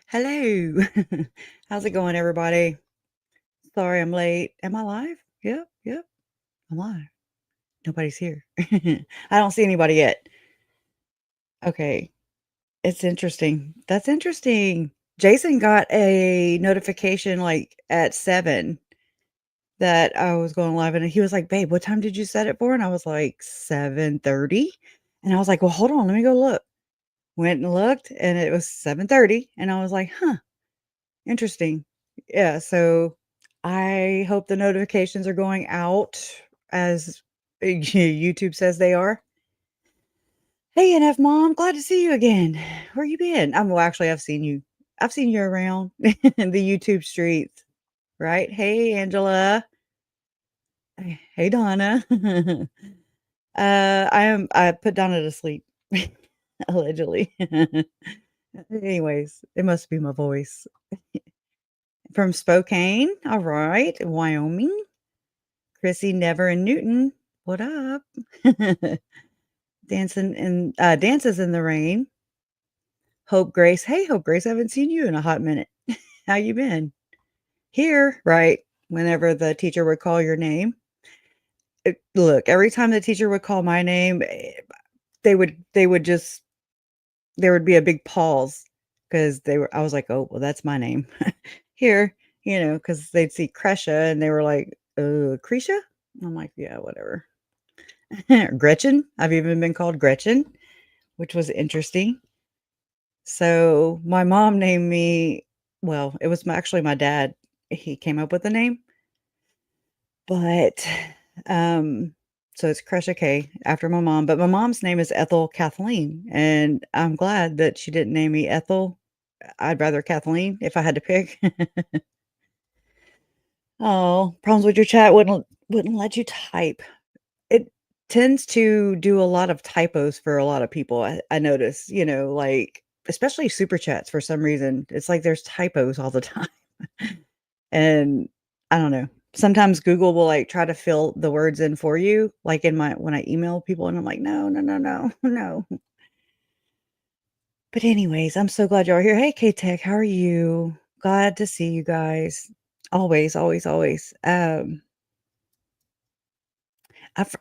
Hello. How's it going, everybody? Sorry I'm late. Am I live? Yep, yep, I'm live. Nobody's here. I don't see anybody yet. Okay, it's interesting. That's interesting. Jason got a notification like at 7 that I was going live, and he was like, "Babe, what time did you set it for?" And I was like, 7:30. And I was like, "Well, hold on, let me go look." Went and looked, and it was 7:30, and I was like, "Huh, interesting." Yeah, so I hope the notifications are going out as YouTube says they are. Hey, NF mom, glad to see you again. Where you been? Well, actually, I've seen you. I've seen you around in the YouTube streets, right? Hey, Angela. Hey, Donna. I put Donna to sleep, allegedly. Anyways, it must be my voice. From Spokane, all right, Wyoming. Chrissy, Never, and Newton, what up? Dances in the Rain. Hope Grace, hey, Hope Grace, I haven't seen you in a hot minute. How you been? Here, right, whenever the teacher would call your name. Look, every time the teacher would call my name, they would just there would be a big pause because I was like, "Oh, well, that's my name." Here, because they'd see Kresha and they were like, Krisha?" I'm like, "Yeah, whatever." Gretchen. I've even been called Gretchen, which was interesting. So my mom named me, well, it was actually my dad. He came up with the name, but so it's Kresha K after my mom. But my mom's name is Ethel Kathleen, and I'm glad that she didn't name me Ethel. I'd rather Kathleen if I had to pick. Oh, problems with your chat wouldn't let you type. It tends to do a lot of typos for a lot of people, I notice, like, especially super chats for some reason. It's like there's typos all the time. And I don't know. Sometimes Google will, like, try to fill the words in for you, like, when I email people, and I'm like, "No, no, no, no, no." But anyways, I'm so glad y'all are here. Hey, K-Tech, how are you? Glad to see you guys. Always, always, always. I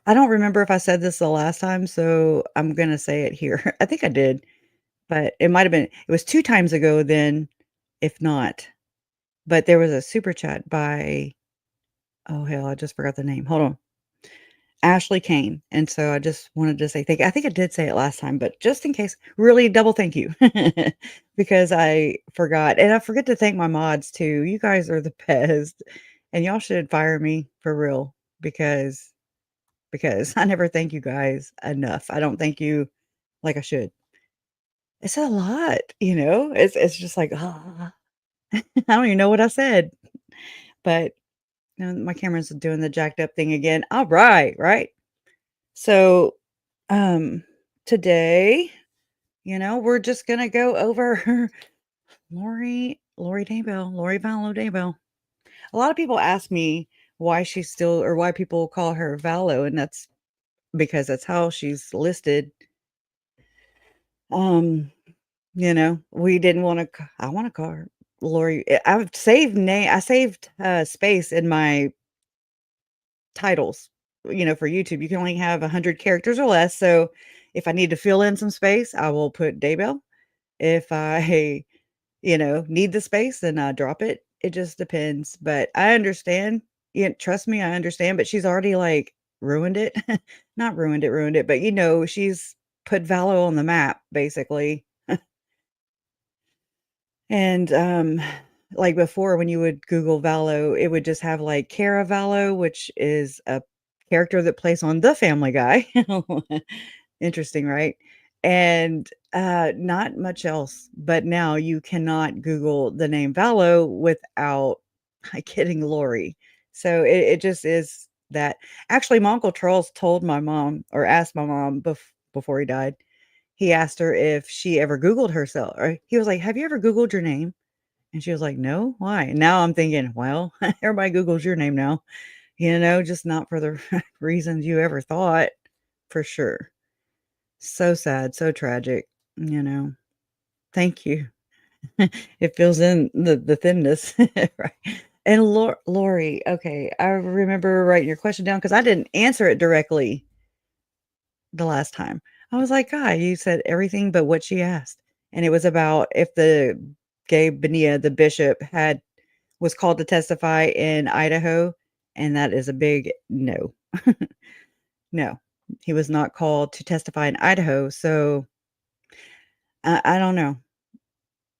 don't remember if I said this the last time, so I'm gonna say it here. I think I did, but it was 2 times ago then, if not. But there was a super chat by oh, hell, I just forgot the name. Hold on. Ashley Kane, and so I just wanted to say thank you. I think I did say it last time, but just in case, really double thank you because I forgot, and I forget to thank my mods too. You guys are the best, and y'all should fire me for real because I never thank you guys enough. I don't thank you like I should. It's a lot, It's just like, ah, I don't even know what I said, but, my camera's doing the jacked up thing again. Alright, right? So, um, today, we're just gonna go over Lori Daybell, Lori Vallow Daybell. A lot of people ask me why she's still or why people call her Vallow, and that's because that's how she's listed. Um, we didn't wanna I wanna call her Lori. I saved, space in my titles, for YouTube. You can only have 100 characters or less, so if I need to fill in some space, I will put Daybell. If I, need the space, then I drop it. It just depends, but I understand. Yeah, trust me, I understand, but she's already, like, ruined it. Not ruined it, but, she's put Vallow on the map, basically. And, like before, when you would Google Vallow, it would just have like Cara Vallow, which is a character that plays on The Family Guy. Interesting, right? And not much else. But now you cannot Google the name Vallow without getting Lori. So it just is that. Actually, my Uncle Charles told my mom or asked my mom before he died. He asked her if she ever Googled herself, or he was like, "Have you ever Googled your name?" And she was like, "No, why?" And now I'm thinking, well, everybody Googles your name now, just not for the reasons you ever thought, for sure. So sad, so tragic, you know. Thank you. It fills in the thinness, right? And Lori, okay, I remember writing your question down because I didn't answer it directly the last time. I was like, "God, you said everything but what she asked." And it was about if the Gabe Bonilla, the bishop, was called to testify in Idaho, and that is a big no. No, he was not called to testify in Idaho, so I don't know.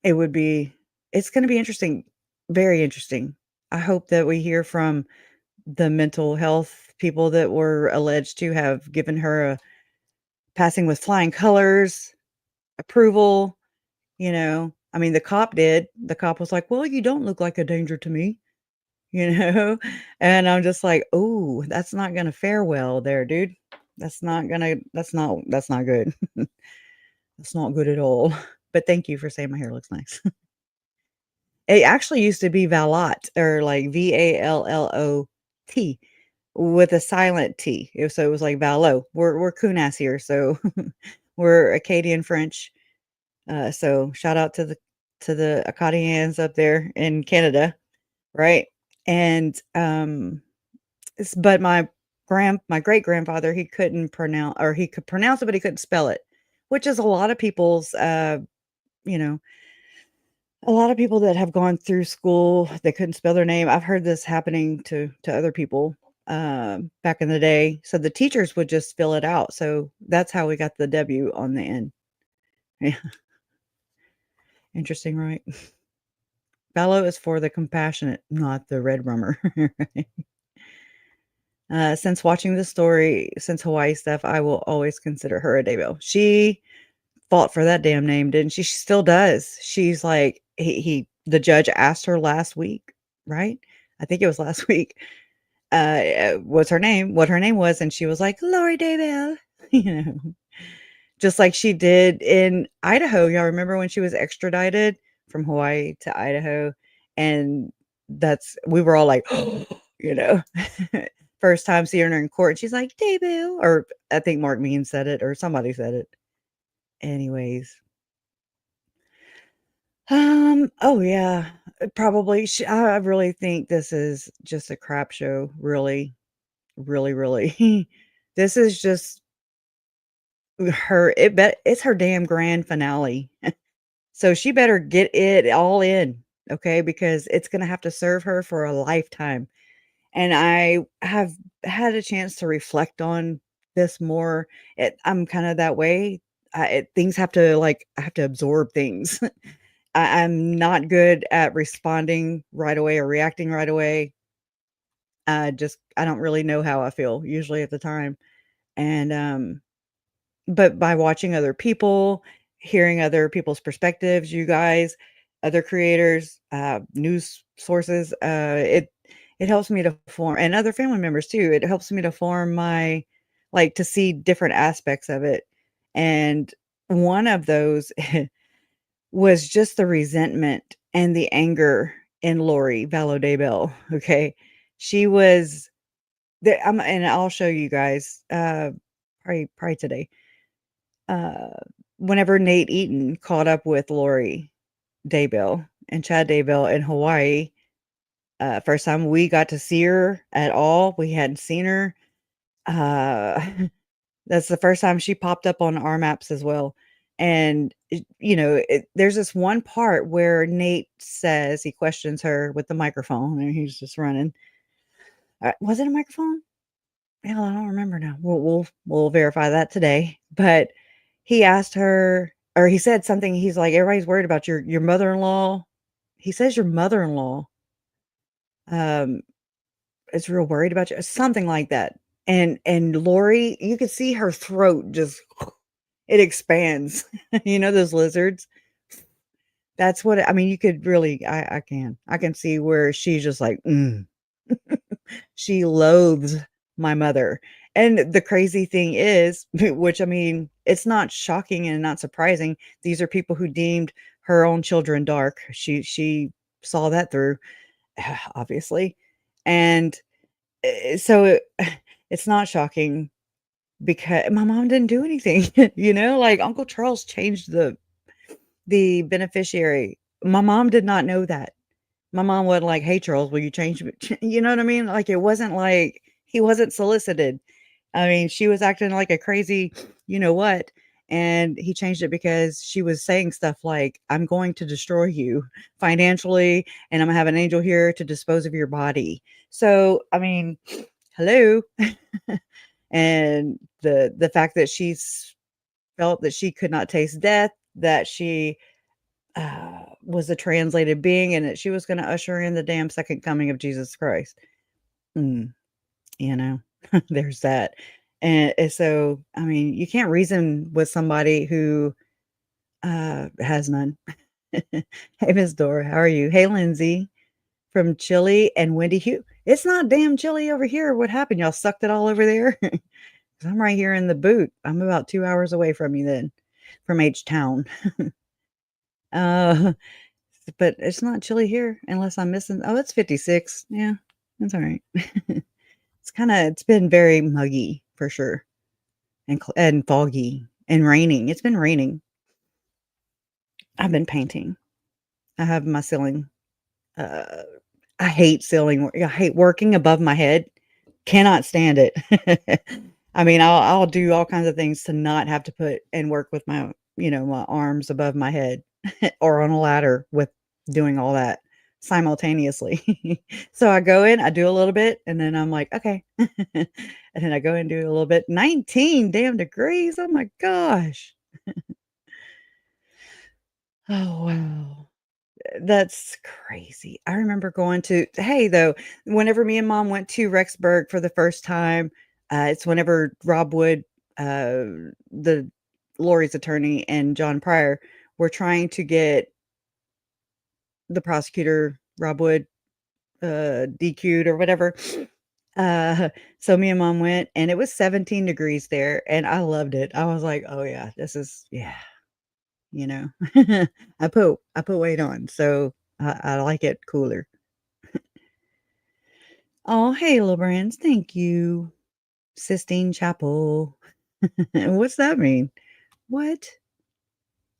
It would be it's gonna be interesting, very interesting. I hope that we hear from the mental health people that were alleged to have given her a passing with flying colors, approval, you know? I mean, the cop did. The cop was like, "Well, you don't look like a danger to me," you know? And I'm just like, "Ooh, that's not gonna fare well there, dude. That's not good. That's not good at all." But thank you for saying my hair looks nice. It actually used to be Valot or like Vallot with a silent T. So it was like Vallow. We're Kunas here, so we're Acadian French. So shout out to the Acadians up there in Canada, right? And but my great grandfather, he couldn't pronounce, or he could pronounce it, but he couldn't spell it, which is a lot of people's you know, a lot of people that have gone through school, they couldn't spell their name. I've heard this happening to other people, back in the day. So the teachers would just fill it out. So that's how we got the W on the end. Yeah, interesting, right? Vallow is for the compassionate, not the red rummer. Right? Since watching the story, since Hawaii stuff, I will always consider her a Daybell. She fought for that damn name, didn't she? She still does. She's like the judge asked her last week, right? I think it was last week. What's her name? What her name was, and she was like, "Lori Daybell," you know, just like she did in Idaho. Y'all remember when she was extradited from Hawaii to Idaho, and we were all like, you know, first time seeing her in court, and she's like, "Daybell," or I think Mark Mean said it, or somebody said it. Anyways, oh yeah, probably. I really think this is just a crap show. Really, really, really. This is just it's her damn grand finale. So she better get it all in, okay? Because it's gonna have to serve her for a lifetime. And I have had a chance to reflect on this more. I'm kind of that way. Things have to I have to absorb things. I'm not good at responding right away or reacting right away. I don't really know how I feel usually at the time. And but by watching other people, hearing other people's perspectives, you guys, other creators, news sources, it helps me to form, and other family members too. It helps me to form my to see different aspects of it. And one of those was just the resentment and the anger in Lori Vallow Daybell. Okay. She was and I'll show you guys probably today. Uh Whenever Nate Eaton caught up with Lori Daybell and Chad Daybell in Hawaii, first time we got to see her at all. We hadn't seen her. Uh That's the first time she popped up on our maps as well. And, there's this one part where Nate says he questions her with the microphone, and he's just running. Was it a microphone? Hell, I don't remember now. We'll verify that today. But he asked her, or he said something. He's like, "Everybody's worried about your mother-in-law." He says your mother-in-law um, is real worried about you, something like that. And Lori, you could see her throat just it expands. You know those lizards? That's what I mean, you could really I can see where she's just like, "Mm." She loathes my mother. And the crazy thing is, which I mean, it's not shocking and not surprising. These are people who deemed her own children dark. She saw that through, obviously. And, it's not shocking because my mom didn't do anything, Uncle Charles changed the beneficiary, my mom did not know that. My mom wasn't like, "Hey, Charles, will you change it?" You know what I mean? Like, it wasn't like he wasn't solicited. I mean, she was acting like a crazy you know what, and he changed it because she was saying stuff like, "I'm going to destroy you financially, and I'm gonna have an angel here to dispose of your body." So, I mean, hello? And the fact that she's felt that she could not taste death, that she was a translated being and that she was gonna usher in the damn second coming of Jesus Christ. Mm, you know, there's that. And so, I mean, you can't reason with somebody who, has none. Hey, Miss Dora, how are you? Hey, Lindsay from Chile and Wendy Hugh. It's not damn chilly over here. What happened? Y'all sucked it all over there? 'Cause I'm right here in the boot. I'm about 2 hours away from you then, from H-Town. Uh But it's not chilly here unless I'm missing oh, it's 56. Yeah, that's alright. It's been very muggy for sure and foggy and raining. It's been raining. I've been painting. I have my ceiling, uh, I hate ceiling work. I hate working above my head. Cannot stand it. I mean, I'll do all kinds of things to not have to put and work with my, my arms above my head or on a ladder with doing all that simultaneously. So I go in, I do a little bit, and then I'm like, okay. And then I go and do a little bit. 19 damn degrees. Oh my gosh. Oh wow. That's crazy. I remember going to hey, though, whenever me and mom went to Rexburg for the first time, it's whenever Rob Wood, uh, the Lori's attorney, and John Pryor were trying to get the prosecutor, Rob Wood, DQ'd or whatever. Uh, so me and mom went, and it was 17 degrees there, and I loved it. I was like, "Oh, yeah, this is" yeah. You know? I put weight on, so I like it cooler. Oh, hey, little brands, thank you. Sistine Chapel. What's that mean? What?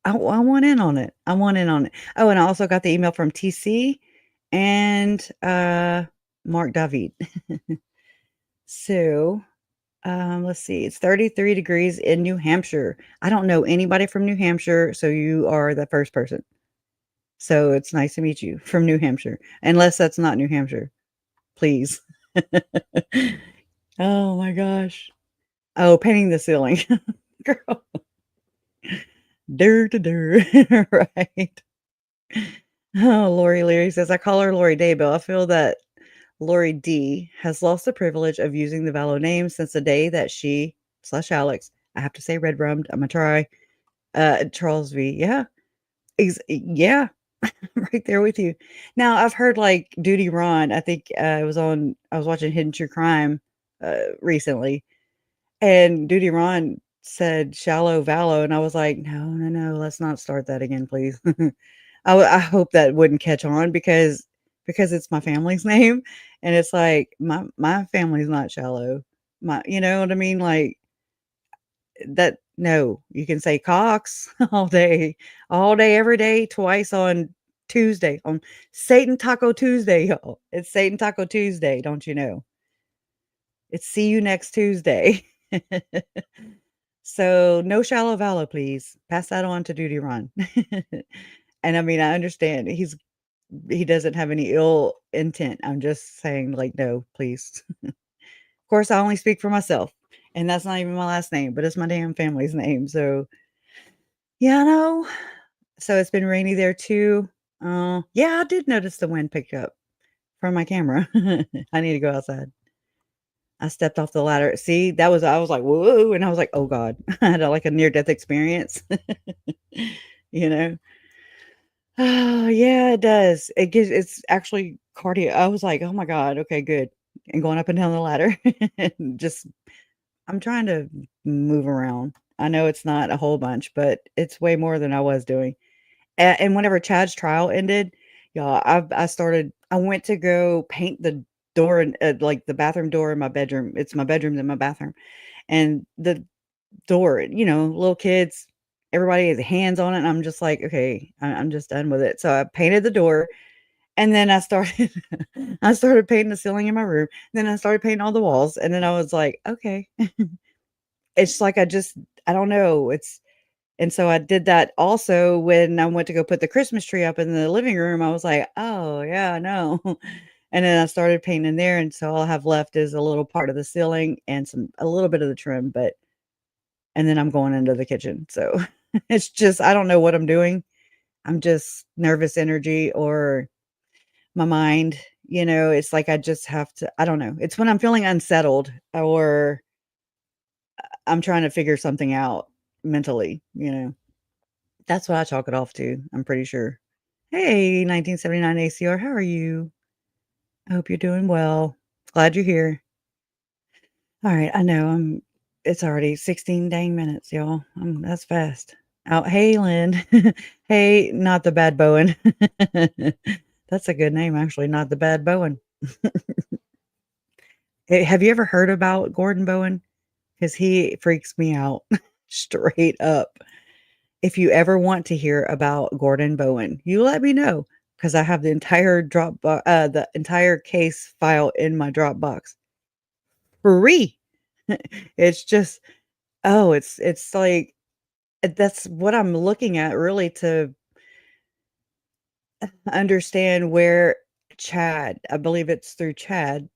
I want in on it. I want in on it. Oh, and I also got the email from TC and, Mark David. So, let's see, it's 33 degrees in New Hampshire. I don't know anybody from New Hampshire, so you are the first person. So it's nice to meet you from New Hampshire, unless that's not New Hampshire, please. Oh my gosh. Oh, painting the ceiling. Girl. Dur, dur, dur. Right. Oh, Lori Leary says, I call her Lori Daybell. I feel that Lori D has lost the privilege of using the Vallow name since the day that she slash Alex, I have to say red rummed, I'm gonna try, Charles V. Yeah. Yeah. Right there with you. Now, I've heard, like, Duty Ron, I think, I was watching Hidden True Crime, recently, and Duty Ron said "Shallow Vallow," and I was like, "No, no, no, let's not start that again, please." I hope that wouldn't catch on because it's my family's name, and it's like, my family's not shallow. You know what I mean? Like, that no, you can say Cox all day, every day, twice on Tuesday, on Satan Taco Tuesday, y'all. It's Satan Taco Tuesday, don't you know? It's see you next Tuesday. So, no shallow vallow, please. Pass that on to Duty Ron. And I mean, I understand he doesn't have any ill intent. I'm just saying, like, no, please. Of course, I only speak for myself, and that's not even my last name, but it's my damn family's name. So, yeah, no. So it's been rainy there too. Yeah, I did notice the wind picked up from my camera. I need to go outside. I stepped off the ladder. See, I was like, whoa, and I was like, oh God. I had like a near death experience. You know? Oh, yeah, it does. It's actually cardio. I was like, oh my God, okay, good. And going up and down the ladder. And just I'm trying to move around. I know it's not a whole bunch, but it's way more than I was doing. And whenever Chad's trial ended, y'all, I went to go paint the door and, like, the bathroom door in my bedroom. It's my bedroom, then my bathroom, and the door, little kids. everybody has hands on it, and I'm just like, "Okay, I'm just done with it." So I painted the door, and then I started I started painting the ceiling in my room, then I started painting all the walls, and then I was like, "Okay." It's like I don't know, it's and so I did that also when I went to go put the Christmas tree up in the living room, I was like, "Oh, yeah, no." And then I started painting there, and so all I have left is a little part of the ceiling and a little bit of the trim, but and then I'm going into the kitchen, so it's just I don't know what I'm doing. I'm just nervous energy or my mind, it's like I just have to I don't know. It's when I'm feeling unsettled or I'm trying to figure something out mentally. That's what I chalk it off to, I'm pretty sure. Hey, 1979 ACR, how are you? I hope you're doing well. Glad you're here. Alright, I know, it's already 16 dang minutes, y'all. That's fast. Oh, hey, Lynn. Hey, not the bad Bowen. That's a good name, actually, not the bad Bowen. Have you ever heard about Gordon Bowen? Because he freaks me out straight up. If you ever want to hear about Gordon Bowen, you let me know because I have the entire case file in my Dropbox free. It's just it's like that's what I'm looking at really to understand where Chad, I believe it's through Chad,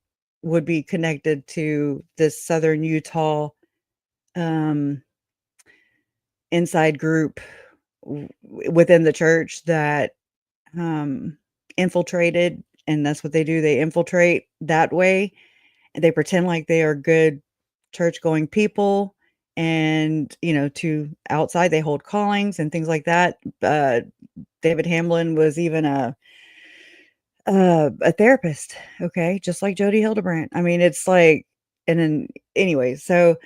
would be connected to this Southern Utah um, inside group within the church that um, infiltrated, and that's what they do. They infiltrate that way, and they pretend like they are good church-going people, and to outside they hold callings and things like that. David Hamlin was even a therapist, okay, just like Jody Hildebrandt. I mean, it's like, and then anyway, so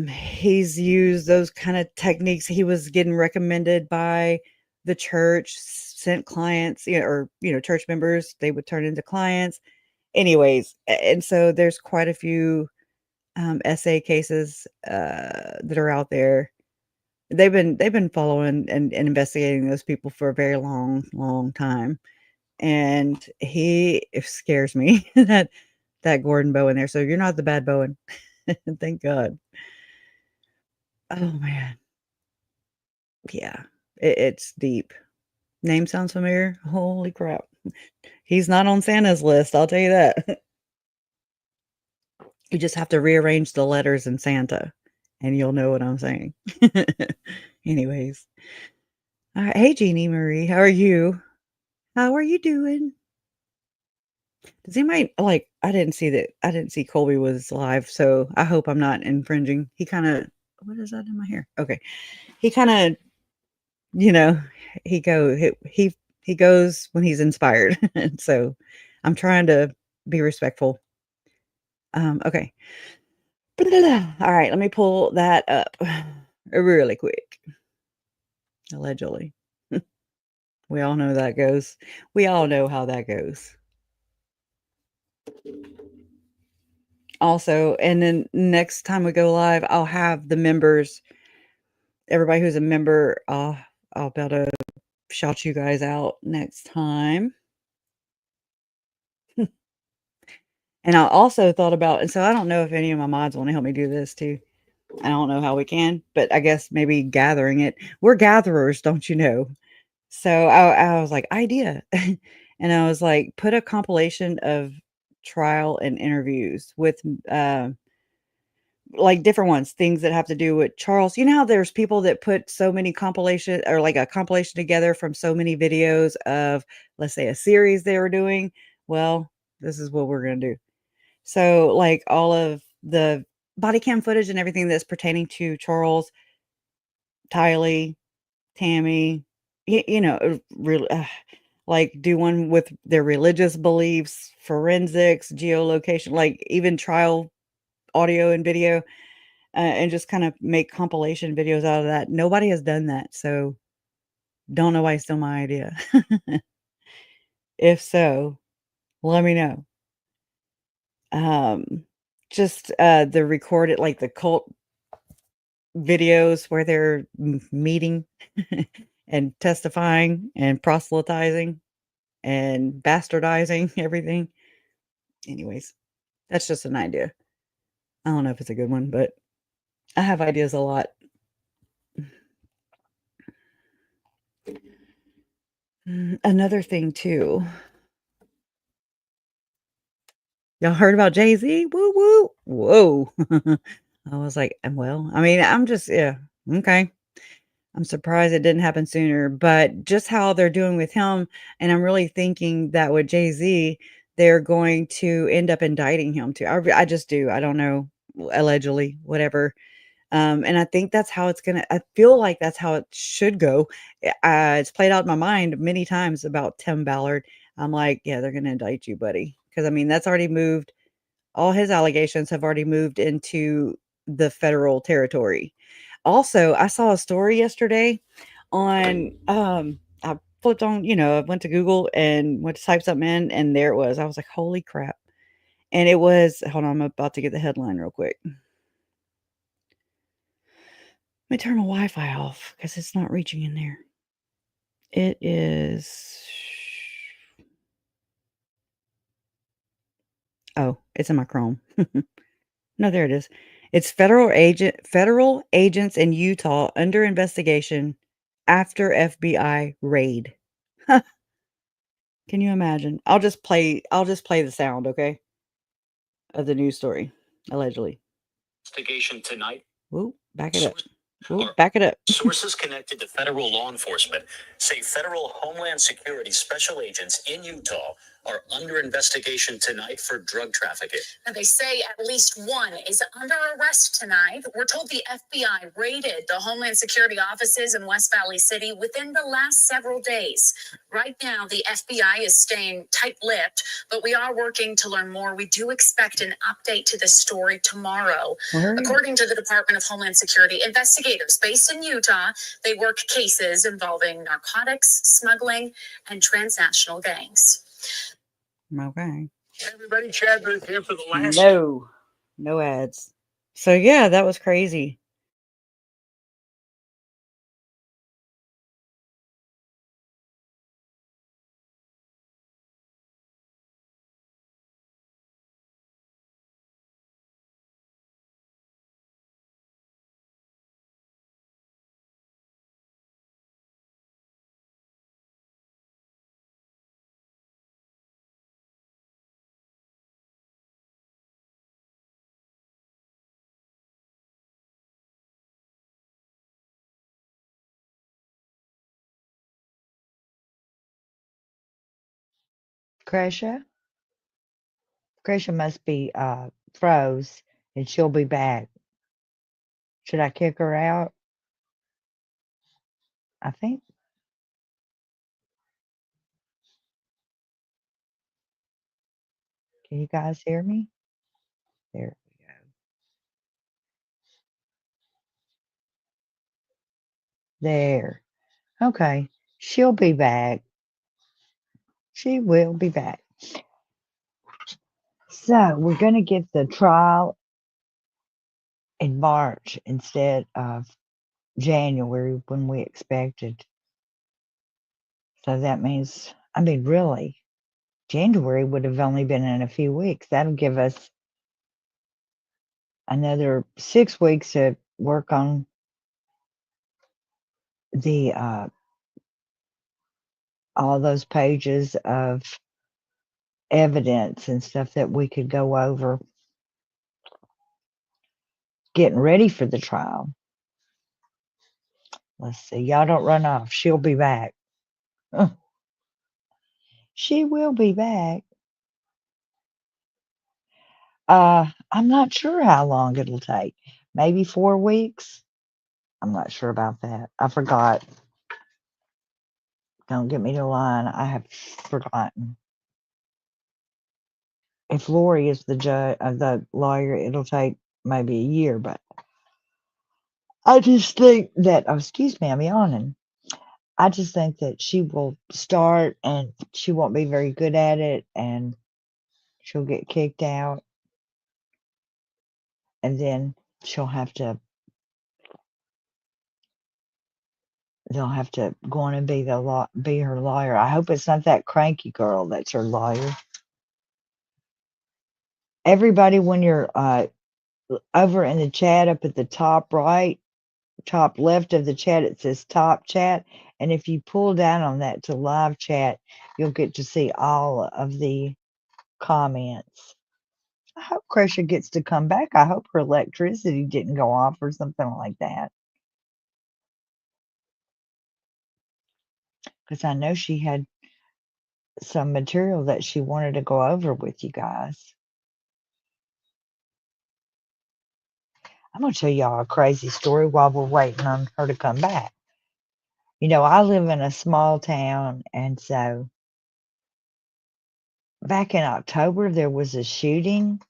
he's used those kind of techniques. He was getting recommended by the church, sent clients, or church members, they would turn into clients. Anyways, and so there's quite a few SA cases that are out there. They've been following and investigating those people for a very long, long time. And it scares me that Gordon Bowen there. So you're not the bad Bowen. Thank God. Oh man. Yeah, it's deep. Name sounds familiar? Holy crap. He's not on Santa's list, I'll tell you that. You just have to rearrange the letters in Santa, and you'll know what I'm saying. Anyways. Alright, hey, Jeannie Marie, how are you? How are you doing? Does anybody I didn't see Colby was live, so I hope I'm not infringing. He kinda what is that in my hair? Okay. He kinda You know, he goes when he's inspired, and so I'm trying to be respectful. Okay. Alright, let me pull that up really quick, allegedly. We all know that goes. We all know how that goes. Also, and then next time we go live, I'll have the members everybody who's a member, I'll be able to shout you guys out next time. And I also thought about and so I don't know if any of my mods wanna help me do this too. I don't know how we can, but I guess maybe gathering it. We're gatherers, don't you know? So I was like, "Idea." And I was like, "Put a compilation of trial and interviews with, like, different ones, things that have to do with Charles." You know how there's people that put so many compilation or, like, a compilation together from so many videos of, let's say, a series they were doing? Well, this is what we're gonna do. So, like, all of the body cam footage and everything that's pertaining to Charles, Tylee, Tammy, really, like, do one with their religious beliefs, forensics, geolocation, like, even trial audio and video, and just kind of make compilation videos out of that. Nobody has done that, so don't know why it's still my idea. If so, let me know. Um, just, the recorded like, the cult videos where they're meeting and testifying and proselytizing and bastardizing everything. Anyways, that's just an idea. I don't know if it's a good one, but I have ideas a lot. Another thing too. Y'all heard about Jay-Z? Woo woo. Whoa. I was like, well, I mean, I'm just yeah, okay. I'm surprised it didn't happen sooner, but just how they're doing with him, and I'm really thinking that with Jay-Z, they're going to end up indicting him too. I just do. I don't know, allegedly, whatever. And I think that's how it's gonna I feel like that's how it should go. It's played out in my mind many times about Tim Ballard. I'm like, "Yeah, they're gonna indict you, buddy," because I mean, that's already moved all his allegations have already moved into the federal territory. Also, I saw a story yesterday on, I flipped on, I went to Google and went to type something in, and there it was. I was like, "Holy crap." And it was hold on, I'm about to get the headline real quick. Let me turn my Wi-Fi off because it's not reaching in there. It is oh, it's in my Chrome. No, there it is. It's federal agents in Utah under investigation after FBI raid. Can you imagine? I'll just play the sound, okay, of the news story, allegedly. Investigation tonight. Whoop, back it up. Whoop, back it up. Sources connected to federal law enforcement say federal Homeland Security special agents in Utah are under investigation tonight for drug trafficking. Now, they say at least one is under arrest tonight. We're told the FBI raided the Homeland Security offices in West Valley City within the last several days. Right now, the FBI is staying tight-lipped, but we are working to learn more. We do expect an update to this story tomorrow. According to the Department of Homeland Security, investigators based in Utah, they work cases involving narcotics, smuggling, and transnational gangs. Okay. Hey everybody, Chad Booth here for the last. No ads. So yeah, that was crazy. Kresha? Kresha must be froze and she'll be back. Should I kick her out? I think. Can you guys hear me? There we go. There. Okay. She'll be back. She will be back. So we're going to get the trial in March instead of January when we expected. So that means, I mean, really, January would have only been in a few weeks. That'll give us another 6 weeks to work on the all those pages of evidence and stuff that we could go over getting ready for the trial. Let's see. Y'all don't run off. She'll be back. She will be back. I'm not sure how long it'll take. Maybe 4 weeks. I'm not sure about that. I forgot. Don't get me to line. I have forgotten. If Lori is the judge, the lawyer, it'll take maybe a year. But I just think that. Oh, excuse me. I'm yawning. I just think that she will start and she won't be very good at it and she'll get kicked out and then she'll have to they'll have to go on and be her lawyer. I hope it's not that cranky girl that's her lawyer. Everybody, when you're over in the chat up at the top right, top left of the chat, it says top chat. And if you pull down on that to live chat, you'll get to see all of the comments. I hope Krisha gets to come back. I hope her electricity didn't go off or something like that. Because I know she had some material that she wanted to go over with you guys. I'm going to tell y'all a crazy story while we're waiting on her to come back. You know, I live in a small town, and so back in October, there was a shooting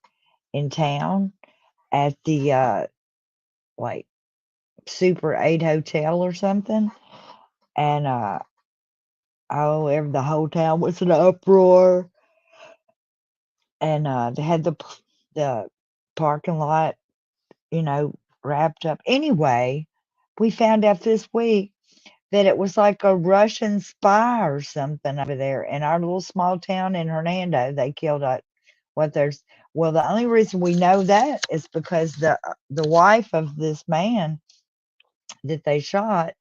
in town at the like Super 8 Hotel or something. And the whole town was in an uproar. And they had the parking lot, you know, wrapped up. Anyway, we found out this week that it was like a Russian spy or something over there in our little small town in Hernando. They killed what there's well, the only reason we know that is because the wife of this man that they shot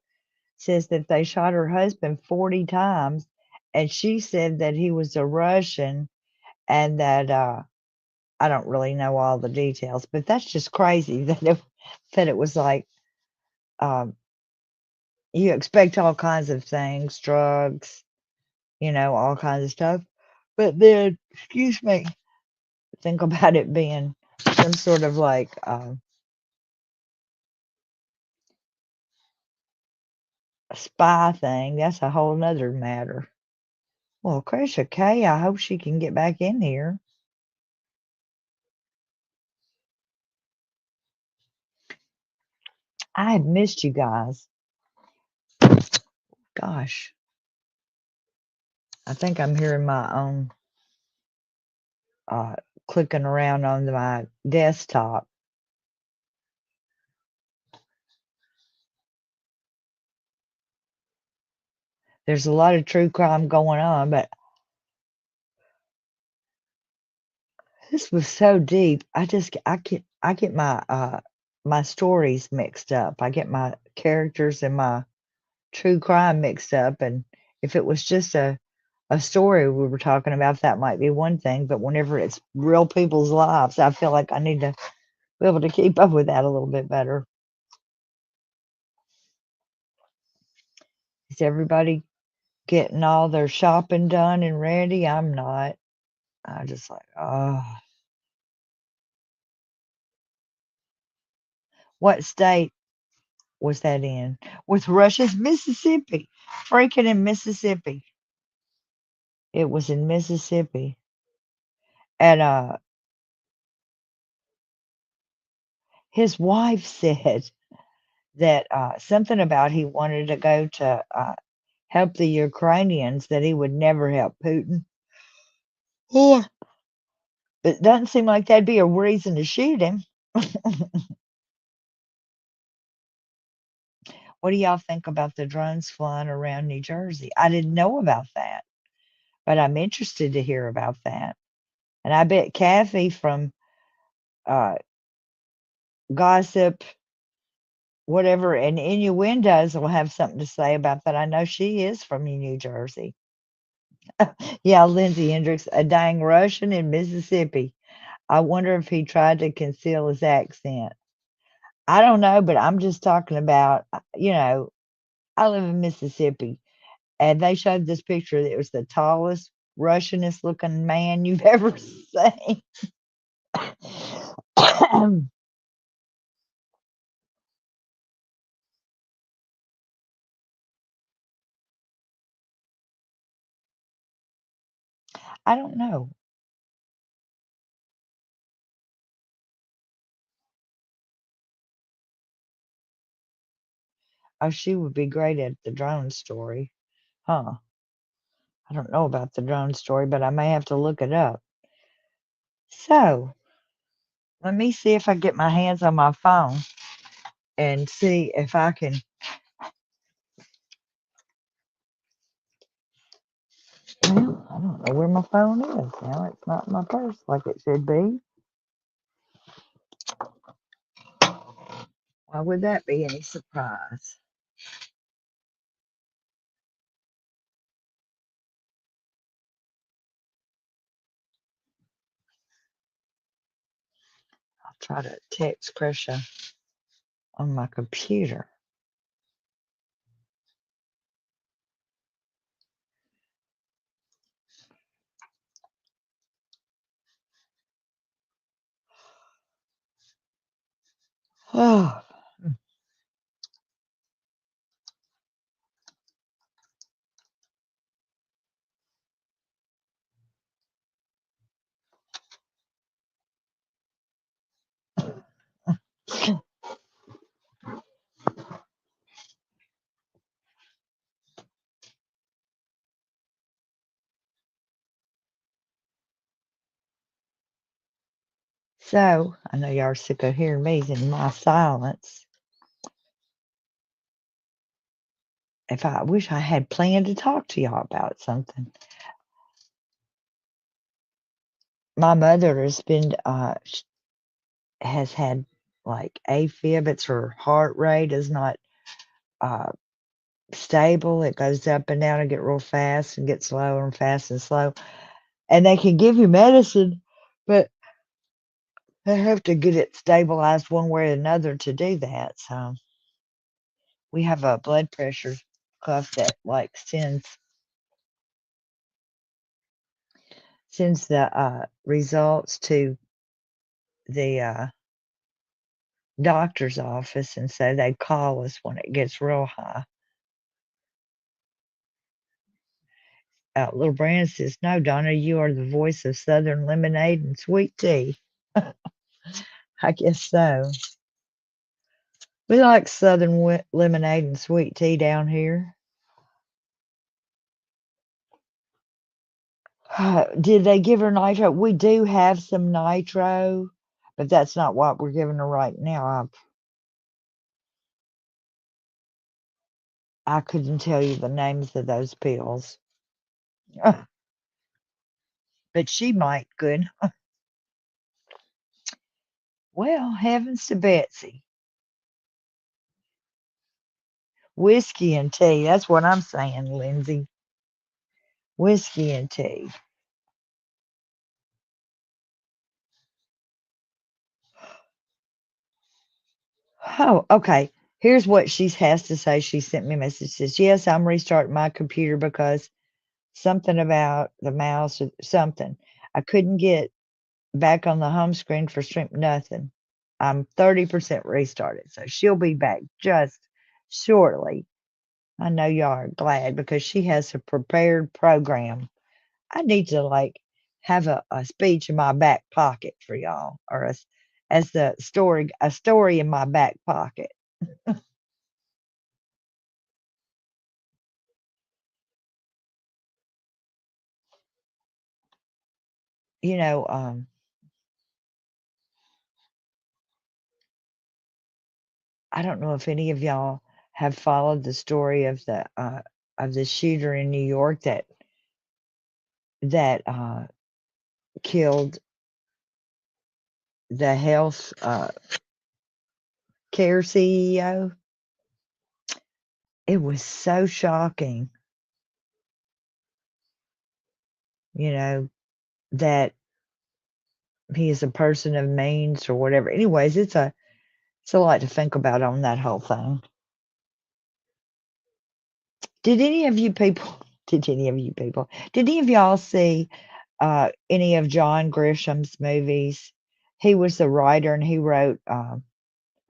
says that they shot her husband 40 times, and she said that he was a Russian, and that I don't really know all the details, but that's just crazy that it was like um, you expect all kinds of things, drugs, you know, all kinds of stuff, but then, excuse me, think about it being some sort of like spy thing. That's a whole nother matter. Well, Krisha K, I hope she can get back in here. I had missed you guys. Gosh, I think I'm hearing my own uh, clicking around on my desktop. There's a lot of true crime going on, but this was so deep. I get my stories mixed up. I get my characters and my true crime mixed up. And if it was just a story we were talking about, that might be one thing. But whenever it's real people's lives, I feel like I need to be able to keep up with that a little bit better. Is everybody getting all their shopping done and ready? I'm not. I just like, oh, what state was that in? With Russia's Mississippi. Freaking in Mississippi. It was in Mississippi. And his wife said that something about he wanted to go to help the Ukrainians, that he would never help Putin. Yeah. But it doesn't seem like that'd be a reason to shoot him. What do y'all think about the drones flying around New Jersey? I didn't know about that, but I'm interested to hear about that. And I bet Kathy from uh, Gossip, whatever, and Innuendos will have something to say about that. I know she is from New Jersey. Yeah, Lindsay Hendricks, a dang Russian in Mississippi. I wonder if he tried to conceal his accent. I don't know, but I'm just talking about, I live in Mississippi, and they showed this picture that it was the tallest, Russianest looking man you've ever seen. I don't know. Oh, she would be great at the drone story. Huh. I don't know about the drone story, but I may have to look it up. So, let me see if I get my hands on my phone and see if I can Well, I don't know where my phone is now. It's not in my purse like it should be. Why would that be any surprise? I'll try to text Krisha on my computer. Oh, so I know y'all are sick of hearing me in my silence. If I wish I had planned to talk to y'all about something. My mother has had like AFib. It's her heart rate is not uh stable. It goes up and down and get real fast and get slower and fast and slow. And they can give you medicine, but they have to get it stabilized one way or another to do that. So we have a blood pressure cuff that like sends the results to the doctor's office, and so they call us when it gets real high. Little Brand says, "No, Donna, you are the voice of Southern lemonade and sweet tea." I guess so. We like Southern lemonade and sweet tea down here. Did they give her nitro? We do have some nitro, but that's not what we're giving her right now. I couldn't tell you the names of those pills, but she might could. Well, heavens to Betsy. Whiskey and tea. That's what I'm saying, Lindsay. Whiskey and tea. Oh, okay. Here's what she has to say. She sent me a message. Says, yes, I'm restarting my computer because something about the mouse or something. I couldn't get back on the home screen for stream nothing. I'm 30% restarted. So she'll be back just shortly. I know y'all are glad because she has a prepared program. I need to like have a speech in my back pocket for y'all, or as the story a story in my back pocket. You know, I don't know if any of y'all have followed the story of the shooter in New York that killed the health care CEO. It was so shocking, you know, that he is a person of means or whatever. Anyways, it's a lot to think about on that whole thing. Did any of you people? Did any of you people? Did any of y'all see any of John Grisham's movies? He was the writer and he wrote A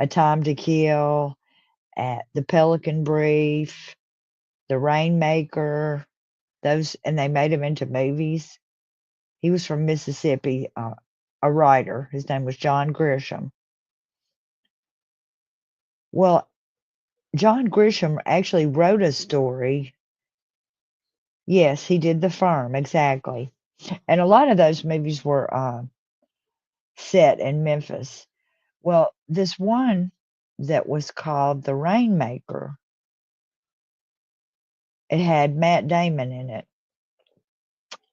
Time to Kill, at The Pelican Brief, The Rainmaker. Those, and they made him into movies. He was from Mississippi, a writer. His name was John Grisham. Well, John Grisham actually wrote a story. Yes, he did The Firm, exactly. And a lot of those movies were set in Memphis. Well, this one that was called The Rainmaker, it had Matt Damon in it.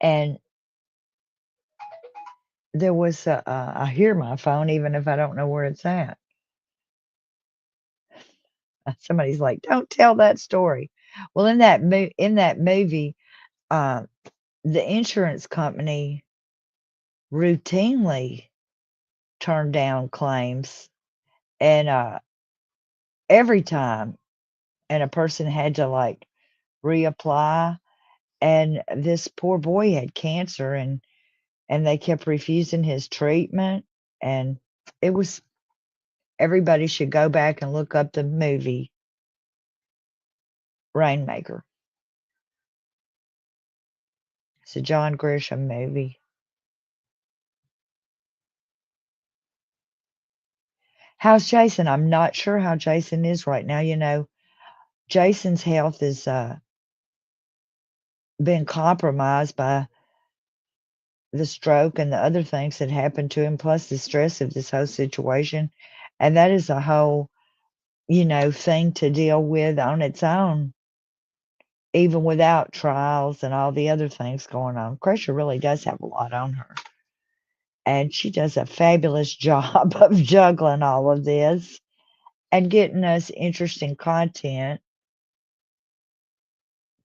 And there was I hear my phone even if I don't know where it's at. Somebody's like, "Don't tell that story." Well, in that movie, uh, the insurance company routinely turned down claims, and every time, and a person had to like reapply. And this poor boy had cancer, and they kept refusing his treatment. And it was everybody should go back and look up the movie Rainmaker. It's a John Grisham movie. How's Jason? I'm not sure how Jason is right now. Jason's health has been compromised by the stroke and the other things that happened to him, plus the stress of this whole situation. And that is a whole, thing to deal with on its own, even without trials and all the other things going on. Crusher really does have a lot on her. And she does a fabulous job of juggling all of this and getting us interesting content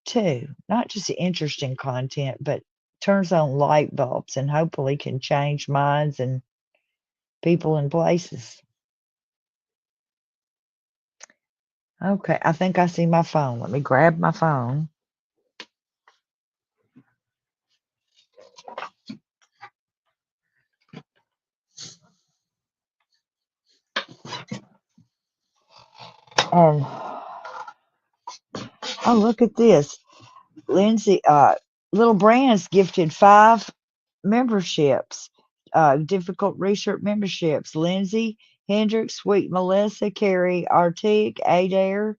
too. Not just interesting content, but turns on light bulbs and hopefully can change minds and people and places. Okay, I think I see my phone. Let me grab my phone. And oh, look at this. Lindsay, Little Brands gifted 5 memberships, difficult research memberships. Lindsay, Hendricks, Sweet Melissa, Carrie Artig, Adair,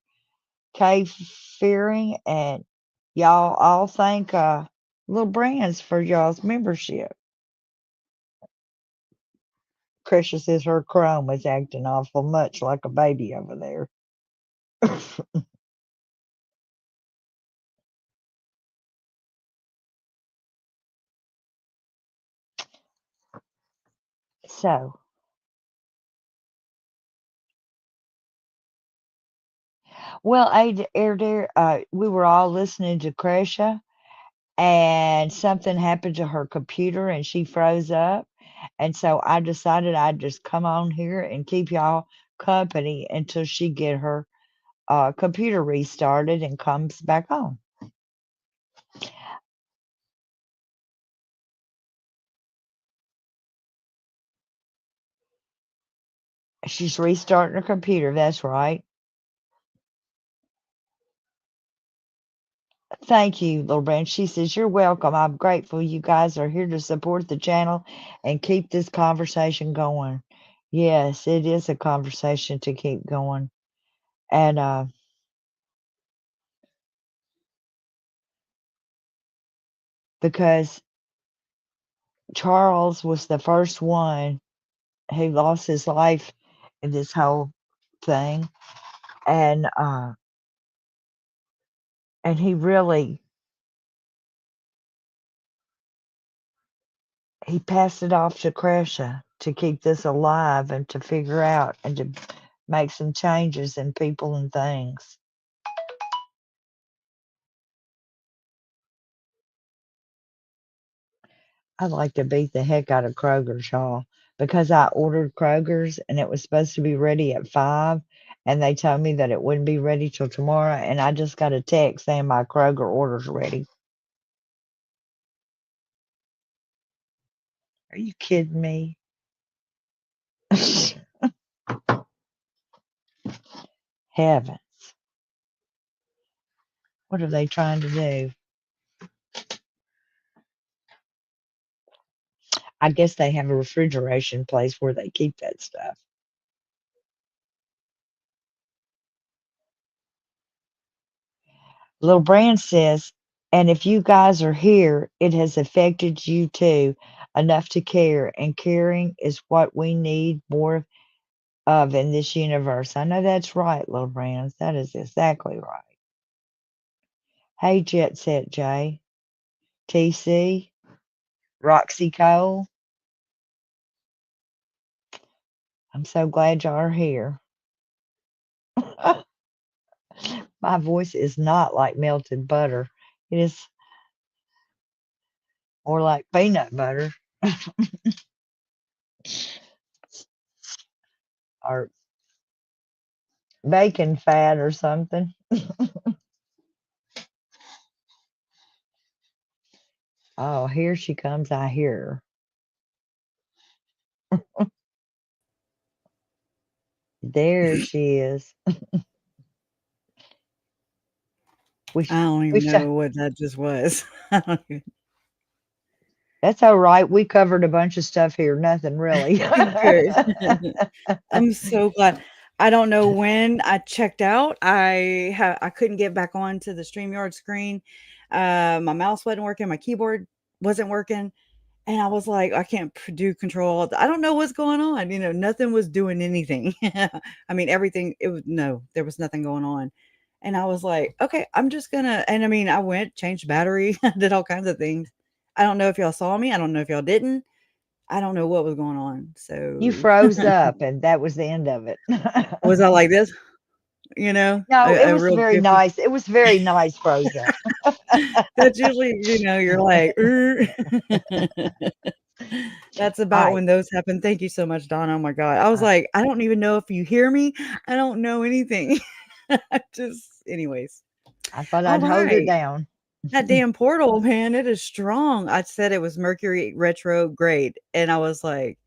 Kay Fearing, and y'all all thank Little Brands for y'all's membership. Krisha says her Chrome is acting awful much like a baby over there. So, well, we were all listening to Krisha, and something happened to her computer and she froze up. And so I decided I'd just come on here and keep y'all company until she get her computer restarted and comes back on. She's restarting her computer. That's right. Thank you, little Brand. She says, "You're welcome. I'm grateful you guys are here to support the channel and keep this conversation going." Yes, it is a conversation to keep going. And because Charles was the first one who lost his life in this whole thing, and he really he passed it off to Kresha to keep this alive and to figure out and to make some changes in people and things. I'd like to beat the heck out of Kroger's, y'all, because I ordered Kroger's and it was supposed to be ready at 5, and they told me that it wouldn't be ready till tomorrow, and I just got a text saying my Kroger order's ready. Are you kidding me? Heavens. What are they trying to do? I guess they have a refrigeration place where they keep that stuff. Little Brand says, and if you guys are here, it has affected you too, enough to care, and caring is what we need more of in this universe. I know that's right, Little Brands. That is exactly right. Hey, Jet Set Jay. TC, Roxy Cole. I'm so glad y'all are here. My voice is not like melted butter. It is more like peanut butter or bacon fat or something. Oh, here she comes. I hear her. There she is. I Wish, don't even wish I, know what that just was. I don't even that's all right. We covered a bunch of stuff here. Nothing really. good. I'm so glad. I don't know when I checked out. I couldn't get back onto the StreamYard screen. My mouse wasn't working, my keyboard wasn't working, and I was like, "I can't do control. I don't know what's going on." Nothing was doing anything. I mean, everything it was no, there was nothing going on. And I was like, "Okay, I'm just gonna," and I mean, I went, changed battery, did all kinds of things. I don't know if y'all saw me. I don't know if y'all didn't. I don't know what was going on. You So froze up, and that was the end of it. was I like this? No, it A was real very goofy. nice. It was very nice froze up. That's usually, you're like, "Er." That's about I when those happen. Thank you so much, Donna. Oh my god. I was I like, "I don't even know if you hear me. I don't know anything." Just anyways. I thought I'd hold it Alright. down. That damn portal, man, it is strong. I said it was Mercury retrograde, and I was like,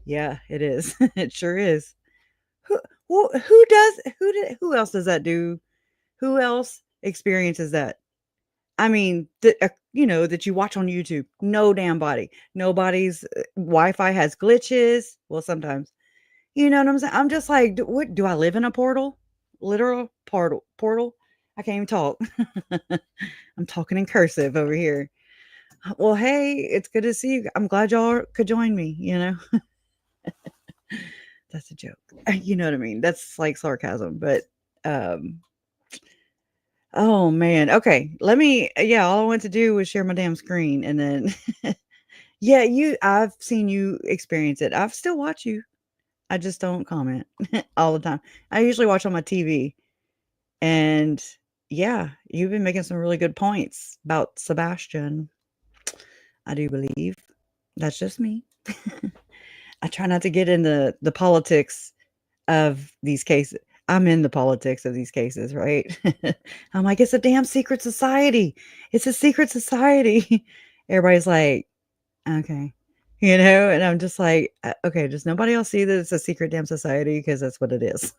"Yeah, it is. It sure is." Who who else does that do? Who else experiences that? I mean, that you watch on YouTube. No damn body. Nobody's Wi-Fi has glitches. Well, sometimes. You know what I'm saying? I'm just like, what do I live in a portal? Literal portal. I can't even talk. I'm talking in cursive over here. Well, hey, it's good to see you. I'm glad y'all could join me. That's a joke. You know what I mean? That's like sarcasm, but um oh man. Okay. Yeah, all I want to do was share my damn screen and then yeah, I've seen you experience it. I've still watch you. I just don't comment all the time. I usually watch on my TV and yeah, you've been making some really good points about Sebastian. I do believe. That's just me. I try not to get in the politics of these cases. I'm in the politics of these cases, right? I'm like, it's a damn secret society. It's a secret society. Everybody's like, okay. And I'm just like, okay, does nobody else see that it's a secret damn society? Because that's what it is.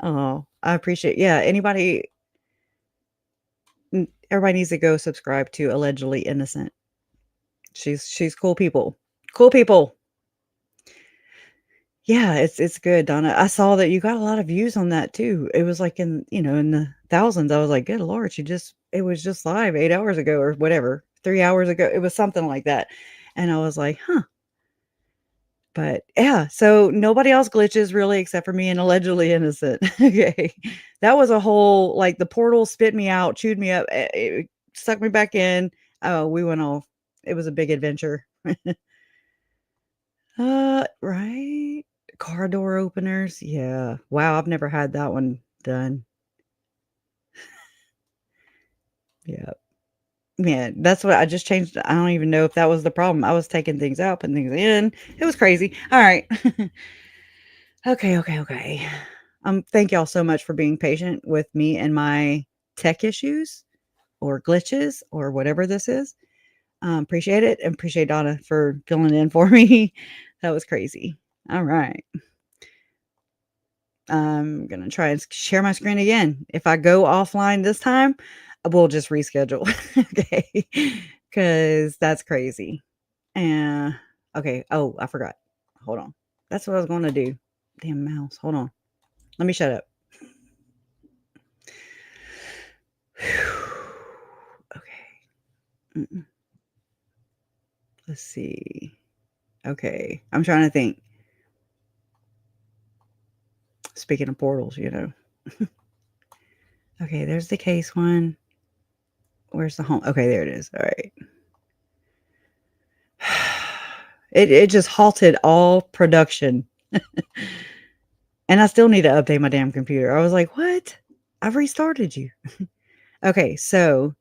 Oh, I appreciate, yeah, everybody needs to go subscribe to Allegedly Innocent. She's cool people. Cool people. Yeah, it's good, Donna. I saw that you got a lot of views on that too. It was like in the thousands. I was like, good Lord, it was just live 8 hours ago or whatever, 3 hours ago. It was something like that. And I was like, huh. But yeah, so nobody else glitches really except for me and Allegedly Innocent. Okay. That was a whole, like the portal spit me out, chewed me up, it sucked me back in. Oh, we went off. It was a big adventure. Right? Car door openers, yeah. Wow, I've never had that one done. Yeah. Man, that's what I just changed. I don't even know if that was the problem. I was taking things out, putting things in. It was crazy. Alright. Okay, okay, okay. Thank y'all so much for being patient with me and my tech issues or glitches or whatever this is. Appreciate it, and appreciate Donna for filling in for me. That was crazy. Alright. I'm gonna try and share my screen again. If I go offline this time, we'll just reschedule. Okay, because that's crazy. And okay. Oh, I forgot. Hold on. That's what I was going to do. Damn mouse. Hold on. Let me shut up. Okay. Mm-mm. Let's see. Okay. I'm trying to think. Speaking of portals. Okay, there's the case one. Where's the home? Okay, there it is. All right. It just halted all production. And I still need to update my damn computer. I was like, "What? I've restarted you." Okay, so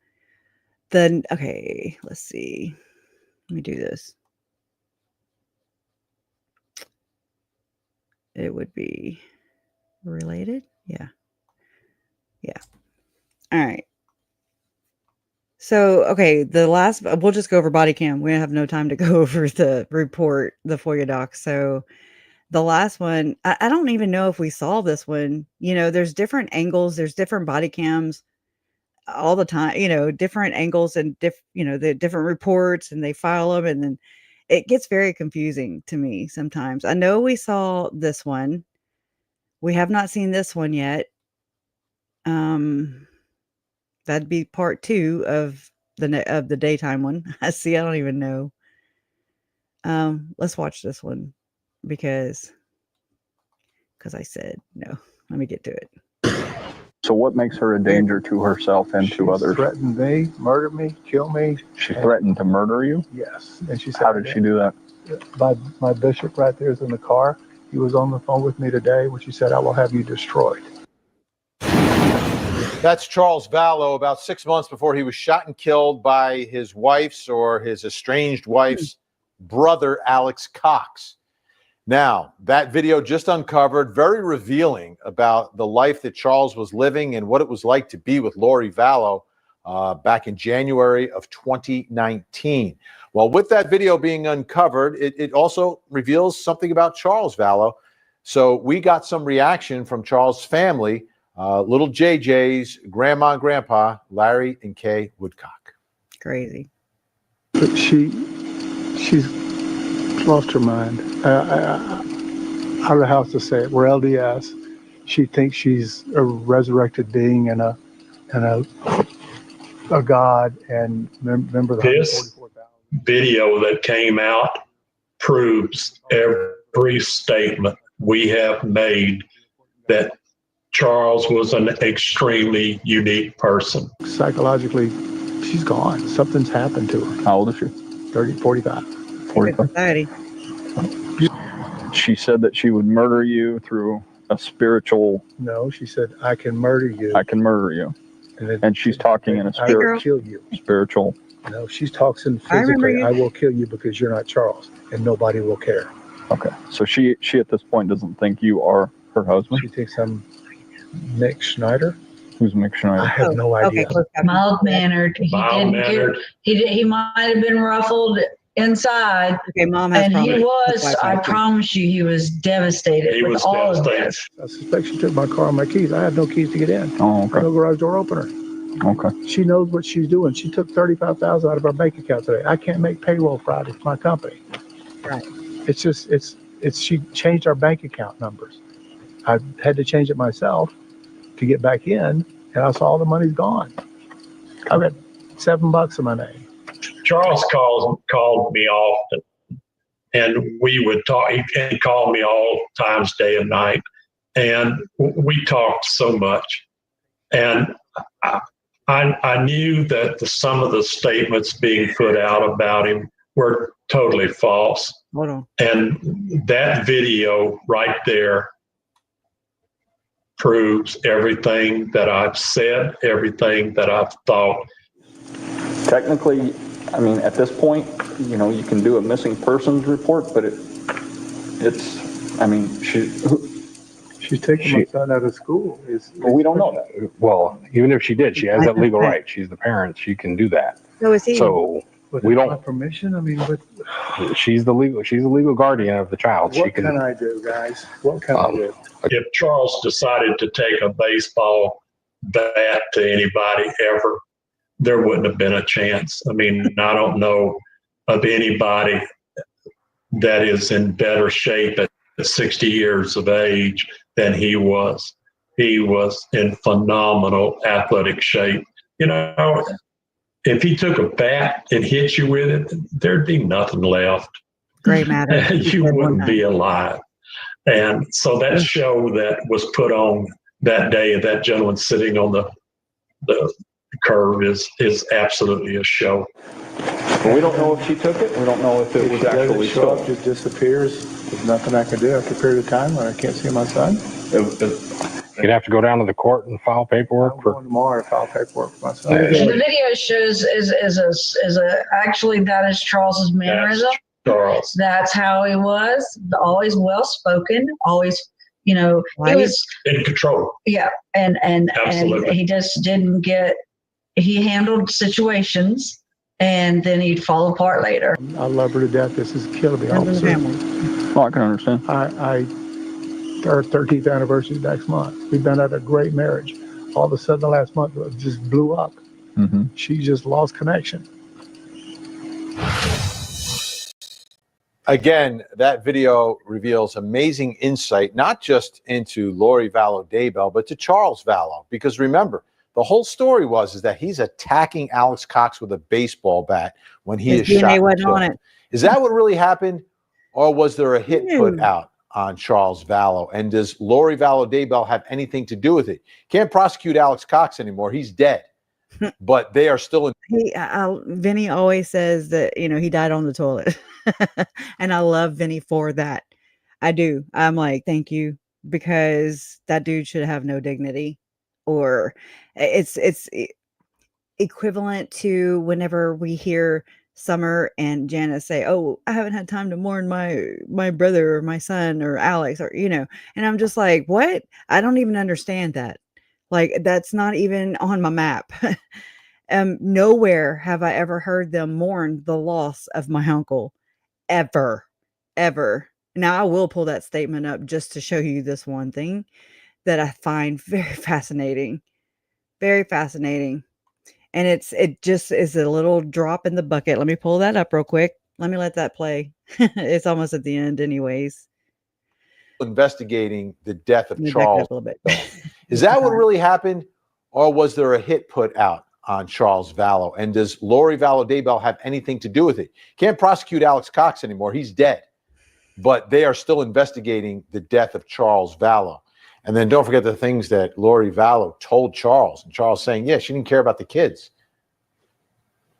then okay, let's see. Let me do this. It would be related? Yeah. Yeah. All right. So, okay, the last we'll just go over body cam. We have no time to go over the report, the FOIA doc. So, the last one, I don't even know if we saw this one. You know, there's different angles, there's different body cams all the time, you know, different angles and the different reports and they file them and then it gets very confusing to me sometimes. I know we saw this one. We have not seen this one yet. Um That'd be part 2 of the daytime one. I see, I don't even know. Let's watch this one because I said no. Let me get to it. So what makes her a danger to herself and to others? She threatened me, murder me, kill me. She threatened to murder you? Yes. And she said, how did she do that? My bishop right there is in the car. He was on the phone with me today when she said, I will have you destroyed. That's Charles Vallow about 6 months before he was shot and killed by his wife's or his estranged wife's brother, Alex Cox. Now, that video just uncovered, very revealing about the life that Charles was living and what it was like to be with Lori Vallow back in January of 2019. Well, with that video being uncovered, it also reveals something about Charles Vallow. So we got some reaction from Charles' family, little JJ's grandma and grandpa, Larry and Kay Woodcock. Crazy. But she's lost her mind. I don't know how else to say it. We're LDS. She thinks she's a resurrected being and a god and member of the This video that came out proves every statement we have made that Charles was an extremely unique person. Psychologically, she's gone. Something's happened to her. How old is she? 30, 45. 45. Society. She said that she would murder you through a spiritual... No, she said, I can murder you. I can murder you. And she's talking in a I will kill you. Spiritual. No, she's talking physically. I will kill you because you're not Charles, and nobody will care. Okay, so she at this point doesn't think you are her husband? She thinks I'm Mick Schneider. Who's Mick Schneider? I have no idea. Mild-mannered. He might have been ruffled inside. Okay, Mom has and he promised. was, I promise you, he was devastated He with was all devastated. of this. I suspect she took my car and my keys. I had no keys to get in. Oh, okay. No garage door opener. Okay. She knows what she's doing. She took $35,000 out of our bank account today. I can't make payroll Friday for my company. Right. It's just, she changed our bank account numbers. I had to change it myself to get back in, and I saw all the money's gone. I've got $7 in my name. Charles called me often, and we would talk. He called me all times, day and night, and we talked so much. And I knew that some of the statements being put out about him were totally false. Hold on. And that video right there proves everything that I've said, everything that I've thought. Technically, I mean, at this point, you know, you can do a missing persons report, but I mean, she's taking my son out of school. Well, we don't know that. Well, even if she did, she has that legal right. She's the parent. She can do that. So is he. So we my don't. permission. I mean, but She's the legal guardian of the child. what can I do, guys? What can I do? If Charles decided to take a baseball bat to anybody ever, there wouldn't have been a chance. I mean, I don't know of anybody that is in better shape at 60 years of age than he was. He was in phenomenal athletic shape. You know, if he took a bat and hit you with it, there'd be nothing left. Gray matter. You wouldn't be alive. And so that show that was put on that day, that gentleman sitting on the curve is absolutely a show. But we don't know if she took it. We don't know if it was actually show up, stolen. just disappears. There's nothing I can do after a period of time when I can't see my son. You'd have to go down to the court and file paperwork I'm for. going tomorrow to file paperwork for my son. The video shows actually that is Charles's mannerism. That's Charles. That's how he was. Always well spoken. Always, he Right. was In control. and Absolutely. he just didn't get. He handled situations, and then he'd fall apart later. I love her to death. This is killing me, Friends of the officer. family. Oh, I can understand. Our 13th anniversary next month. We've been at a great marriage. All of a sudden, the last month it just blew up. Mm-hmm. She just lost connection. Again, that video reveals amazing insight, not just into Lori Vallow Daybell, but to Charles Vallow. Because remember, the whole story is that he's attacking Alex Cox with a baseball bat when he is shot and wasn't killed. on it. Is that what really happened? Or was there a hit put No. out on Charles Vallow? And does Lori Vallow Daybell have anything to do with it? Can't prosecute Alex Cox anymore. He's dead. But they are still in. Vinny always says that, he died on the toilet. And I love Vinny for that. I do. I'm like, thank you, because that dude should have no dignity. Or it's equivalent to whenever we hear Summer and Janice say, "Oh, I haven't had time to mourn my brother or my son or Alex," or and I'm just like, what? I don't even understand that. Like, that's not even on my map. Nowhere have I ever heard them mourn the loss of my uncle, ever. Now I will pull that statement up just to show you this one thing that I find very fascinating. Very fascinating. And it just is a little drop in the bucket. Let me pull that up real quick. Let me let that play. It's almost at the end anyways. Investigating the death of Let me back it Charles. up a little bit. Is that what really happened? Or was there a hit put out on Charles Vallow? And does Lori Vallow Daybell have anything to do with it? Can't prosecute Alex Cox anymore. He's dead. But they are still investigating the death of Charles Vallow. And then don't forget the things that Lori Vallow told Charles. And Charles saying, yeah, she didn't care about the kids.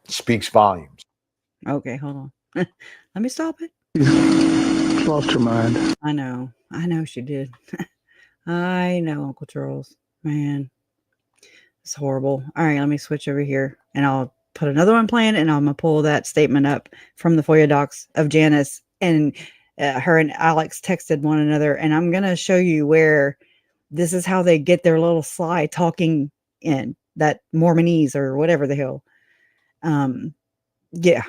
Speaks volumes. Okay, hold on. Let me stop it. Lost her mind. I know she did. I know, Uncle Charles. Man, it's horrible. All right, let me switch over here and I'll put another one playing, and I'm going to pull that statement up from the FOIA docs of Janice, and her and Alex texted one another. And I'm going to show you where this is how they get their little sly talking in, that Mormonese or whatever the hell. Yeah.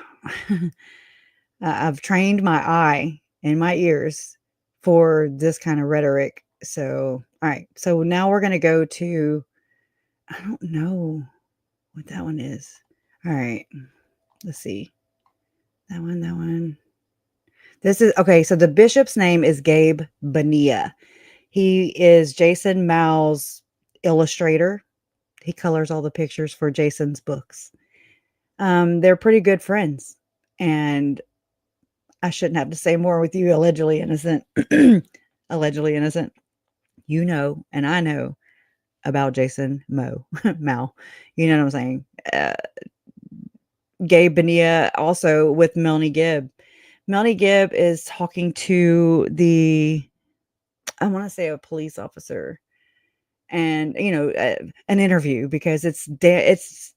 I've trained my eye and my ears for this kind of rhetoric. So, all right. So now we're going to go to, I don't know what that one is. All right. Let's see. That one. This is, okay. So the bishop's name is Gabe Bonilla. He is Jason Mao's illustrator. He colors all the pictures for Jason's books. They're pretty good friends, and I shouldn't have to say more with you, allegedly innocent. Allegedly innocent. And I know about Jason Mao. You know what I'm saying? Gabe Bonilla also with Melanie Gibb. Melanie Gibb is talking to I want to say a police officer, and an interview, because it's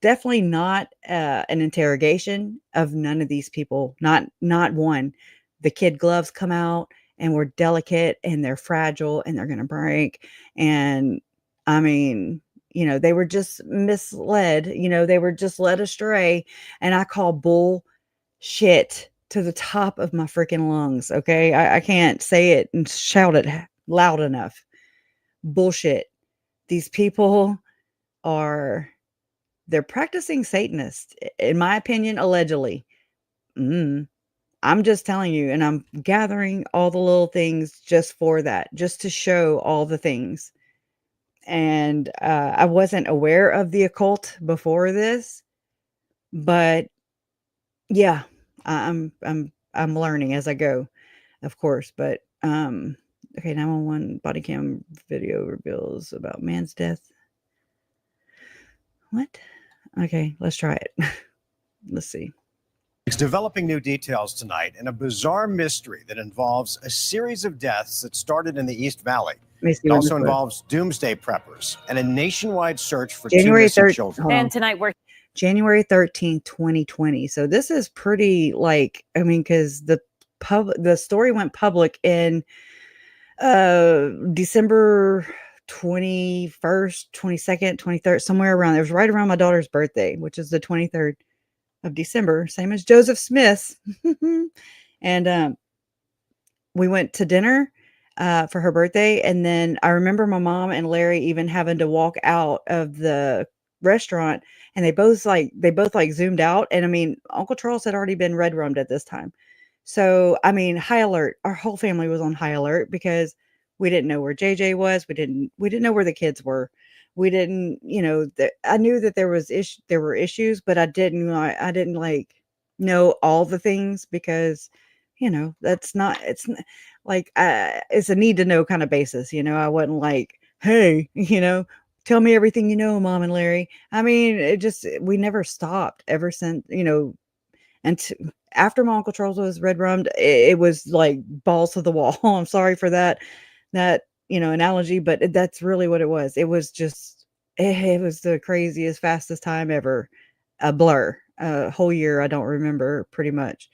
definitely not an interrogation of none of these people. Not one. The kid gloves come out and we're delicate and they're fragile and they're going to break. And I mean, they were just misled. They were just led astray. And I call bullshit to the top of my freaking lungs. Okay. I can't say it and shout it loud enough. Bullshit. These people they're practicing Satanists, in my opinion, allegedly. I'm just telling you, and I'm gathering all the little things just for that, just to show all the things. And I wasn't aware of the occult before this, but yeah, I'm learning as I go, of course. But okay, 911 body cam video reveals about man's death. What? Okay, let's try it. Let's see. It's developing new details tonight in a bizarre mystery that involves a series of deaths that started in the East Valley. Let me see It when also this was. involves doomsday preppers and a nationwide search for two January missing 3rd. children. And tonight we're January 13th, 2020. So this is pretty like, I mean, because the story went public in December 21st, 22nd, 23rd, somewhere around. It was right around my daughter's birthday, which is the 23rd of December, same as Joseph Smith's. And we went to dinner for her birthday, and then I remember my mom and Larry even having to walk out of the restaurant, and they both like zoomed out. And I mean, Uncle Charles had already been red rummed at this time. So I mean, high alert. Our whole family was on high alert because we didn't know where JJ was. We didn't know where the kids were. We didn't, I knew that there were issues, but I didn't like know all the things because that's not, like, it's a need to know kind of basis. I wasn't like, hey, tell me everything you know, Mom and Larry. I mean, we never stopped ever since, and after my Uncle Charles was red rummed, it was like balls to the wall. I'm sorry for that analogy, but that's really what it was. It was just, it was the craziest, fastest time ever. A blur. A whole year I don't remember pretty much.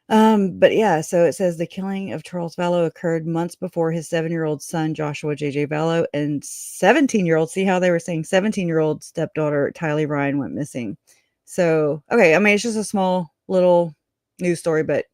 But yeah, so it says the killing of Charles Vallow occurred months before his 7-year-old son, Joshua JJ Vallow, and 17-year-old, see how they were saying 17-year-old stepdaughter, Tylee Ryan, went missing. So, okay, I mean, it's just a small little news story, but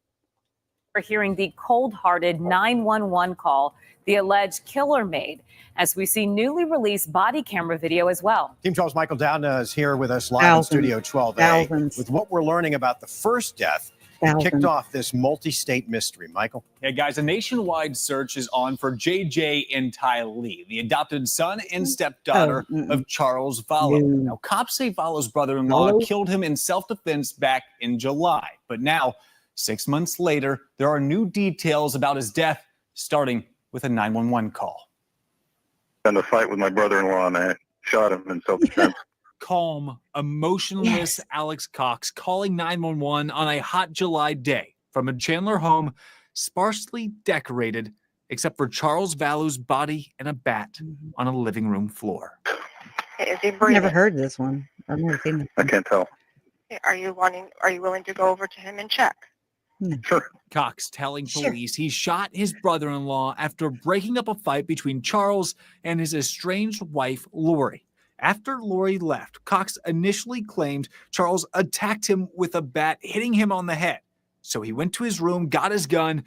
we're hearing the cold-hearted 911 call the alleged killer made, as we see newly released body camera video as well. Team 12's Michael Downa is here with us live in Studio 12A with what we're learning about the first death that kicked off this multi-state mystery. Michael? Yeah, guys, a nationwide search is on for JJ and Tylee, the adopted son and stepdaughter of Charles Vallow. Now, cops say Vallow's brother-in-law killed him in self-defense back in July. But now, 6 months later, there are new details about his death, starting with a 911 call. In a fight with my brother-in-law, and I shot him in self-defense. Calm, emotionless Alex Cox calling 911 on a hot July day from a Chandler home, sparsely decorated, except for Charles Vallow's body and a bat on a living room floor. Is he I've breathing? never heard this one. I've never seen this. I can't tell. Are you willing to go over to him and check? Sure. Cox telling police he shot his brother-in-law after breaking up a fight between Charles and his estranged wife, Lori. After Lori left, Cox initially claimed Charles attacked him with a bat, hitting him on the head. So he went to his room, got his gun,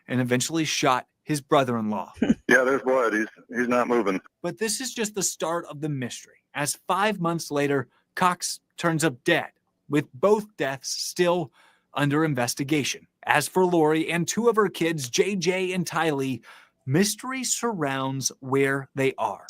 and eventually shot his brother-in-law. Yeah, there's blood. He's not moving. But this is just the start of the mystery, as 5 months later, Cox turns up dead, with both deaths still under investigation. As for Lori and two of her kids, JJ and Tylee, mystery surrounds where they are.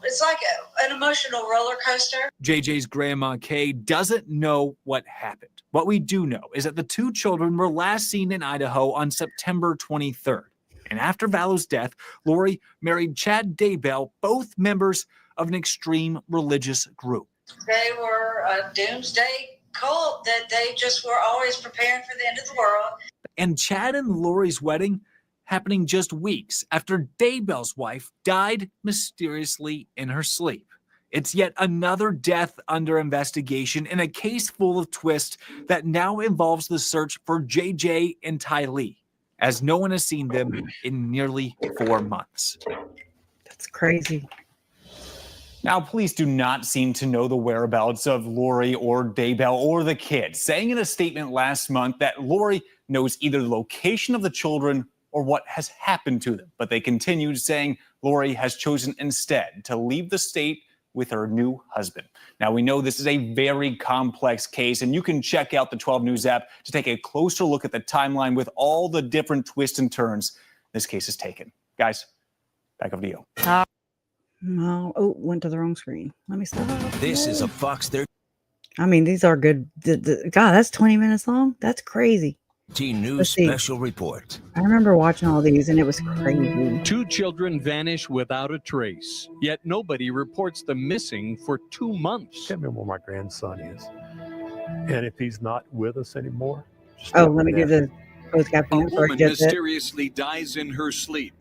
It's like an emotional roller coaster. JJ's grandma, Kay, doesn't know what happened. What we do know is that the two children were last seen in Idaho on September 23rd. And after Vallow's death, Lori married Chad Daybell, both members of an extreme religious group. They were a doomsday cult that they just were always preparing for the end of the world. And Chad and Lori's wedding happening just weeks after Daybell's wife died mysteriously in her sleep. It's yet another death under investigation in a case full of twists that now involves the search for JJ and Tylee, as no one has seen them in nearly 4 months. That's crazy. Now, police do not seem to know the whereabouts of Lori or Daybell or the kids, saying in a statement last month that Lori knows either the location of the children or what has happened to them. But they continued saying Lori has chosen instead to leave the state with her new husband. Now, we know this is a very complex case, and you can check out the 12 News app to take a closer look at the timeline with all the different twists and turns this case has taken. Guys, back over to you. No, went to the wrong screen. Let me stop. This is a Fox 30. I mean, these are good. God, that's 20 minutes long. That's crazy. News special report. I remember watching all these, and it was crazy. 2 children vanish without a trace, yet nobody reports them missing for 2 months. Can't remember where my grandson is. And if he's not with us anymore. Oh, let me do the closed A captioning before I woman get it. mysteriously dies in her sleep,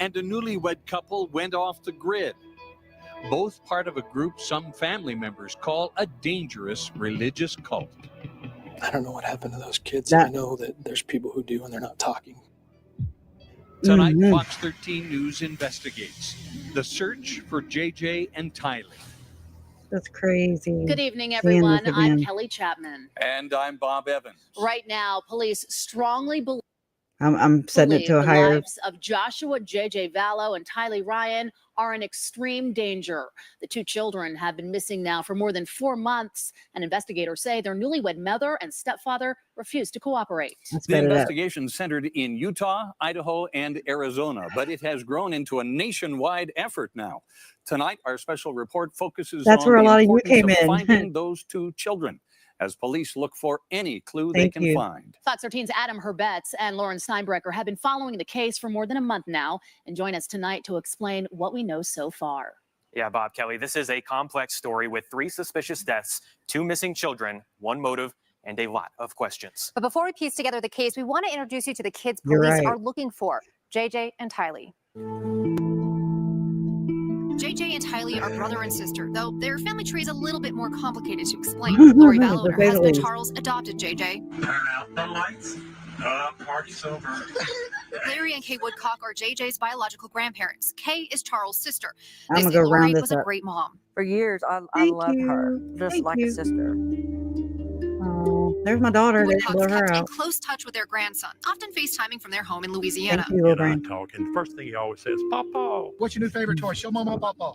and a newlywed couple went off the grid. Both part of a group some family members call a dangerous religious cult. I don't know what happened to those kids. I know that there's people who do, and they're not talking. Tonight, Fox 13 News investigates the search for JJ and Tylee. That's crazy. Good evening, Seeing everyone. this I'm again. Kelly Chapman. And I'm Bob Evans. Right now, police strongly believe I'm setting it to a the higher. lives of Joshua JJ Vallow and Tylee Ryan are in extreme danger. The 2 children have been missing now for more than 4 months, and investigators say their newlywed mother and stepfather refused to cooperate. The investigation centered in Utah, Idaho, and Arizona, but it has grown into a nationwide effort now. Tonight, our special report focuses That's on where a the lot of you importance came of in. finding those 2 children as police look for any clue they can find. Fox 13's Adam Herbetz and Lauren Steinbrecher have been following the case for more than a month now and join us tonight to explain what we know so far. Yeah, Bob Kelly, this is a complex story with 3 suspicious deaths, 2 missing children, 1 motive, and a lot of questions. But before we piece together the case, we want to introduce you to the kids You're police right. are looking for, JJ and Tylee. JJ and Tylee are brother and sister, though their family tree is a little bit more complicated to explain. Lori Vallow and her husband Charles adopted JJ. Turn out the lights. Party's over. Larry and Kay Woodcock are JJ's biological grandparents. Kay is Charles' sister. I'm They gonna say go round Lori this was a up. great mom. For years, I Thank loved her, you. just Thank like you. a sister. Oh, there's my daughter. They didn't Woodcocks blow her kept in out. close touch with their grandson, often FaceTiming from their home in Louisiana. Thank you, little brain. Talking. First thing he always says, Papa. What's your new favorite toy? Show Mama Papa.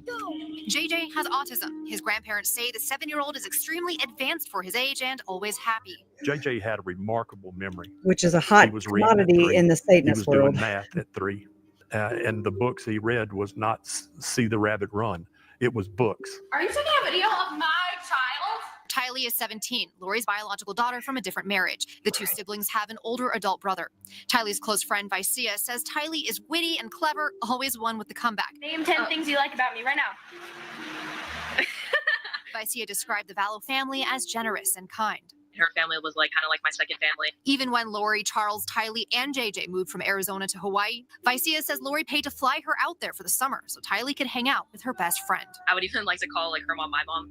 JJ has autism. His grandparents say the 7-year-old is extremely advanced for his age and always happy. JJ had a remarkable memory. Which is a hot He was reading at commodity 3. in the He Satanist was world. doing math at 3. And the books he read was not See the Rabbit Run. It was books. Are you taking a video of my child? Tylee is 17, Lori's biological daughter from a different marriage. The 2 siblings have an older adult brother. Tylee's close friend, Vicia, says Tylee is witty and clever, always one with the comeback. Name 10 things you like about me right now. Vicia described the Vallow family as generous and kind. Her family was kind of like my second family. Even when Lori, Charles, Tylee, and JJ moved from Arizona to Hawaii, Vicia says Lori paid to fly her out there for the summer so Tylee could hang out with her best friend. I would even like to call her mom my mom.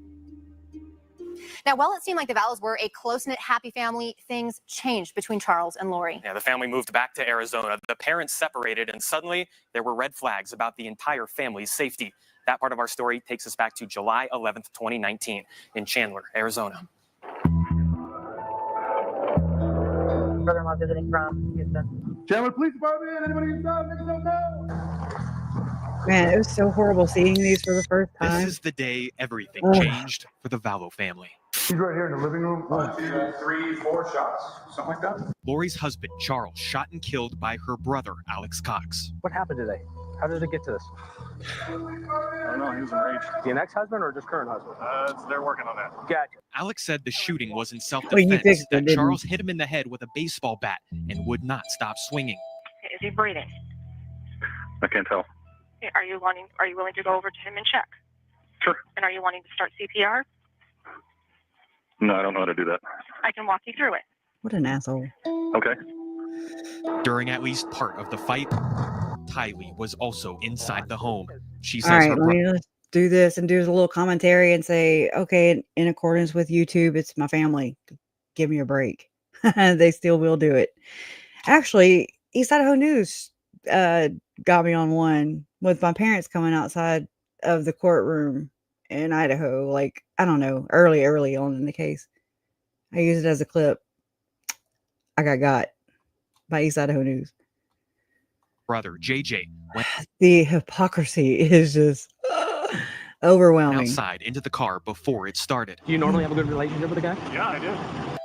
Now, while it seemed like the Vallows were a close-knit, happy family, things changed between Charles and Lori. Yeah, the family moved back to Arizona. The parents separated, and suddenly there were red flags about the entire family's safety. That part of our story takes us back to July 11th, 2019 in Chandler, Arizona. Brother-in-law visiting from Houston. Chandler Police Department. Anybody inside? Make some noise. Man, it was so horrible seeing these for the first This time. is the day everything Ugh. changed for the Vallow family. He's right here in the living room. 1, 2, 3, 4 shots. Something like that. Lori's husband, Charles, shot and killed by her brother, Alex Cox. What happened today? How did it get to this? I don't know. He was enraged. Is he an ex-husband or just current husband? They're working on that. Gotcha. Alex said the shooting was in you self-defense, fixed it, that didn't Charles hit him in the head with a baseball bat and would not stop swinging. Is he breathing? I can't tell. Are you willing to go over to him and check? Sure. And are you wanting to start CPR? No, I don't know how to do that. I can walk you through it. What an asshole. Okay. During at least part of the fight, Tylee was also inside the home. She All says right, her let me just do this and do a little commentary and say, okay, in accordance with YouTube, it's my family. Give me a break. They still will do it. Actually, East Idaho News got me on one with my parents coming outside of the courtroom in Idaho, like, I don't know, early on in the case. I used it as a clip. I got by East Idaho News. brother, JJ, went The hypocrisy is just overwhelming. outside into the car before it started. Do you normally have a good relationship with the guy? Yeah, I do.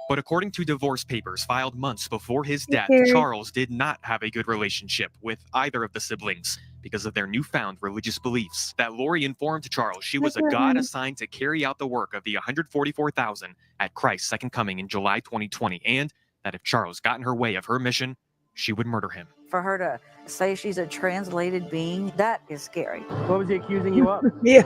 But according to divorce papers filed months before his death, Terry. Charles did not have a good relationship with either of the siblings because of their newfound religious beliefs. That Lori informed Charles she was a god assigned to carry out the work of the 144,000 at Christ's second coming in July 2020, and that if Charles got in her way of her mission, she would murder him. For her to say she's a translated being, that is scary. What was he accusing you of? Yeah.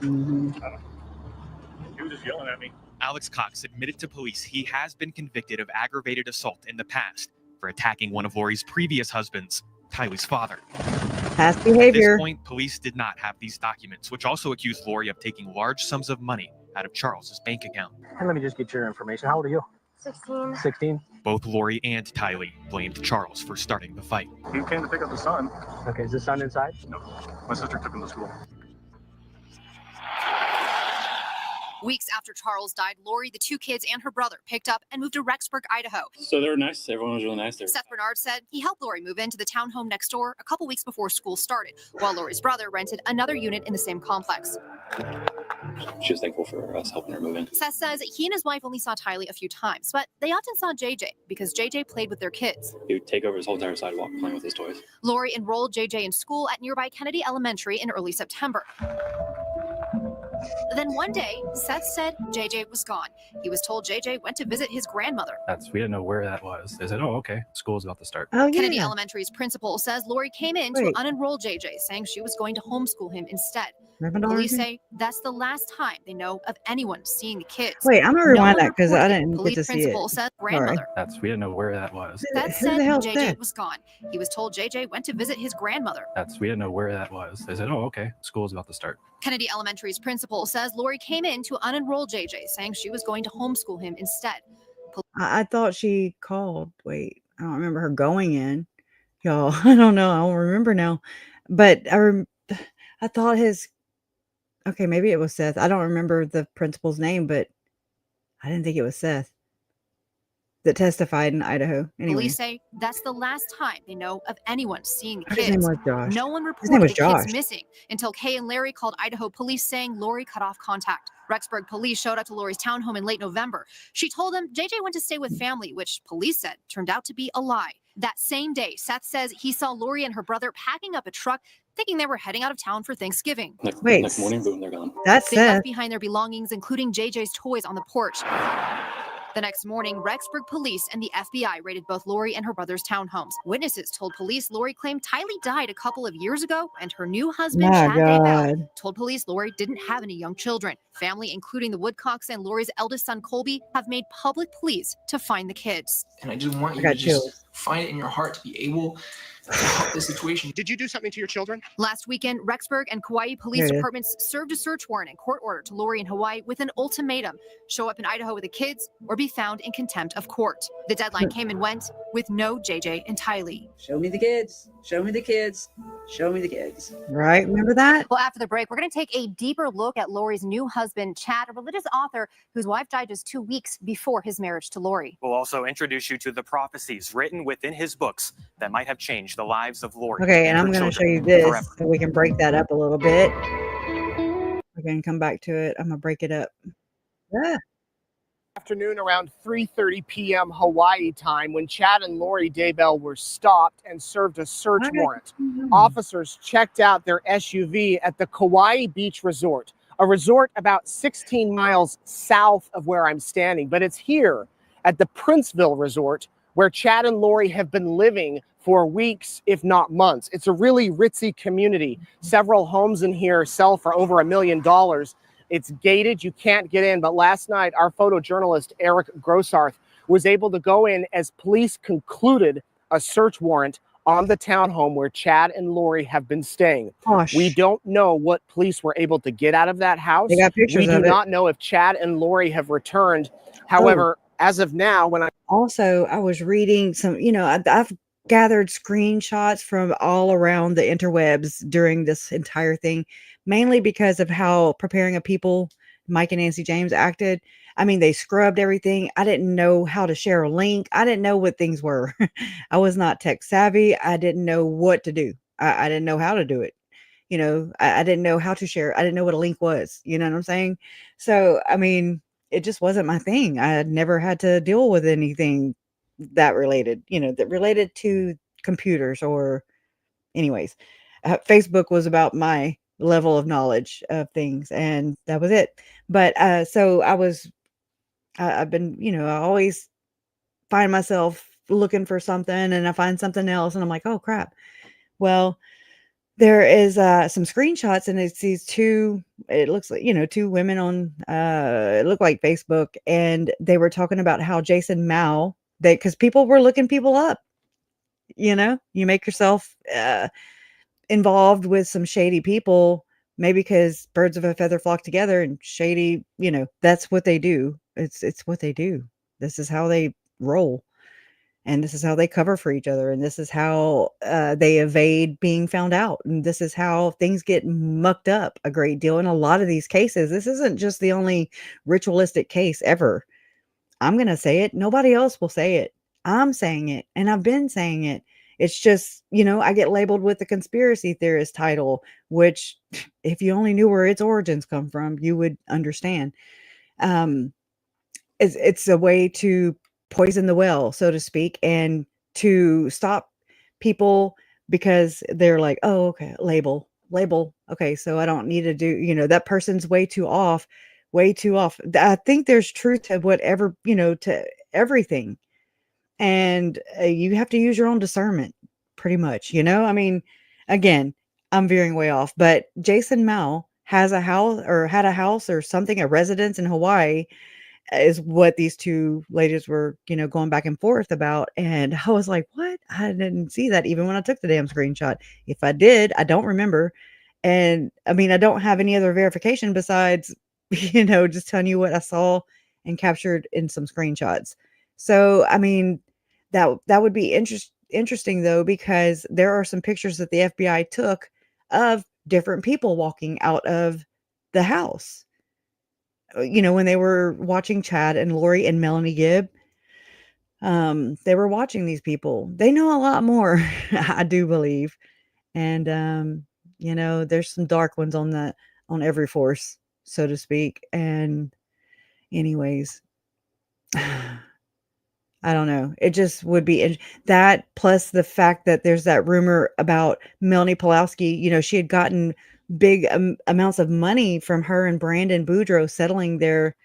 He was just yelling at me. Alex Cox admitted to police he has been convicted of aggravated assault in the past for attacking one of Lori's previous husbands, Tylee's father. Past At behavior. this point, police did not have these documents, which also accused Lori of taking large sums of money out of Charles's bank account. And let me just get your information. How old are you? 16. 16. Both Lori and Tylee blamed Charles for starting the fight. He came to pick up the son. Okay, is the son inside? No, my sister took him to school. Weeks after Charles died, Lori, the two kids, and her brother picked up and moved to Rexburg, Idaho. So they were nice. Everyone was really nice there. Seth Bernard said he helped Lori move into the townhome next door a couple weeks before school started, while Lori's brother rented another unit in the same complex. She was thankful for us helping her move in. Seth says he and his wife only saw Tylee a few times, but they often saw JJ because JJ played with their kids. He would take over his whole entire sidewalk playing with his toys. Lori enrolled JJ in school at nearby Kennedy Elementary in early September. Then one day, Seth said JJ was gone. He was told JJ went to visit his grandmother. We didn't know where that was. They said, oh, okay, school's about to start. Oh, Kennedy yeah. Elementary's principal says Lori came in to Wait. unenroll JJ, saying she was going to homeschool him instead. Reverend Police Organ? say that's the last time they know of anyone seeing the kids. Wait, I'm gonna No rewind one that because I reported. didn't get Police to see principal it. says Sorry. grandmother. We didn't know where that was. Seth Who said the hell's JJ that? was gone. He was told JJ went to visit his grandmother. We didn't know where that was. They said, oh, okay, school's about to start. Kennedy Elementary's principal says Lori came in to unenroll JJ, saying she was going to homeschool him instead. I thought she called. Wait, I don't remember her going in. Y'all, I don't know. I don't remember now. But I thought okay, maybe it was Seth. I don't remember the principal's name, but I didn't think it was Seth that testified in Idaho. Anyway, Police say that's the last time they know of anyone seeing the his name kids. was Josh. No one His name reported was the Josh. kids missing until Kay and Larry called Idaho police saying Lori cut off contact. Rexburg police showed up to Lori's townhome in late November. She told them JJ went to stay with family, which police said turned out to be a lie. That same day, Seth says he saw Lori and her brother packing up a truck, thinking they were heading out of town for Thanksgiving. Next morning, boom, they're gone. That's They Seth. left behind their belongings, including JJ's toys, on the porch. The next morning, Rexburg police and the FBI raided both Lori and her brother's townhomes. Witnesses told police Lori claimed Tylee died a couple of years ago, and her new husband, My Chad Daybell, God. told police Lori didn't have any young children. Family, including the Woodcocks and Lori's eldest son, Colby, have made public pleas to find the kids. And I just want I you got to just chills. find it in your heart to be able to help this situation. Did you do something to your children? Last weekend, Rexburg and Kauai police There it is. departments served a search warrant and court order to Lori in Hawaii with an ultimatum: show up in Idaho with the kids or be found in contempt of court. The deadline came and went with no JJ and Tylee. Show me the kids. Show me the kids. Show me the kids. Right? Remember that? Well, after the break, we're going to take a deeper look at Lori's new husband, Chad, a religious author whose wife died just 2 weeks before his marriage to Lori. We'll also introduce you to the prophecies written within his books that might have changed the lives of Lori. Okay, and her I'm going to show children you this forever. so we can break that up a little bit. We can come back to it. I'm going to break it up. Yeah. Afternoon around 3:30 p.m. Hawaii time when Chad and Lori Daybell were stopped and served a search warrant. Officers checked out their SUV at the Kauai Beach Resort, a resort about 16 miles south of where I'm standing. But it's here at the Princeville Resort where Chad and Lori have been living for weeks, if not months. It's a really ritzy community. Several homes in here sell for over $1 million. It's gated, you can't get in. But last night, our photojournalist, Eric Grossarth, was able to go in as police concluded a search warrant on the townhome where Chad and Lori have been staying. Gosh. We don't know what police were able to get out of that house. They got pictures we do of it. not know if Chad and Lori have returned. However, as of now, when I Also, I was reading some, I've gathered screenshots from all around the interwebs during this entire thing, mainly because of how Preparing a People, Mike and Nancy James acted. I mean, they scrubbed everything. I didn't know how to share a link. I didn't know what things were. I was not tech savvy. I didn't know what to do. I didn't know how to do it. I didn't know how to share. I didn't know what a link was. You know what I'm saying? So, I mean, it just wasn't my thing. I had never had to deal with anything that related, that related to computers or anyways. Facebook was about my level of knowledge of things, and that was it. But so I've been, I always find myself looking for something, and I find something else, and I'm like, oh crap. Well, there is some screenshots, and it's these two, it looks like, two women on it looked like Facebook, and they were talking about how Jason Mao, because people were looking people up. You make yourself involved with some shady people, maybe because birds of a feather flock together, and shady, that's what they do. It's what they do. This is how they roll, and this is how they cover for each other, and this is how they evade being found out, and this is how things get mucked up a great deal in a lot of these cases. This isn't just the only ritualistic case ever. I'm gonna say it. Nobody else will say it. I'm saying it, and I've been saying it. It's just, I get labeled with the conspiracy theorist title, which if you only knew where its origins come from, you would understand. Um, it's a way to poison the well, so to speak, and to stop people because they're like, oh, okay, label. Okay, so I don't need to do, that person's way too off, way too off. I think there's truth to whatever, to everything. And you have to use your own discernment pretty much, I mean, again, I'm veering way off, but Jason Mao has a house, or had a house or something, a residence in Hawaii, is what these two ladies were, going back and forth about. And I was like, what? I didn't see that even when I took the damn screenshot. If I did, I don't remember. And I mean, I don't have any other verification besides, just telling you what I saw and captured in some screenshots. So, I mean, that would be interesting though, because there are some pictures that the FBI took of different people walking out of the house. When they were watching Chad and Lori and Melanie Gibb, they were watching these people. They know a lot more, I do believe. And, there's some dark ones on every force, so to speak. And anyways, I don't know. It just would be that, plus the fact that there's that rumor about Melanie Pulowski. She had gotten big amounts of money from her and Brandon Boudreaux settling their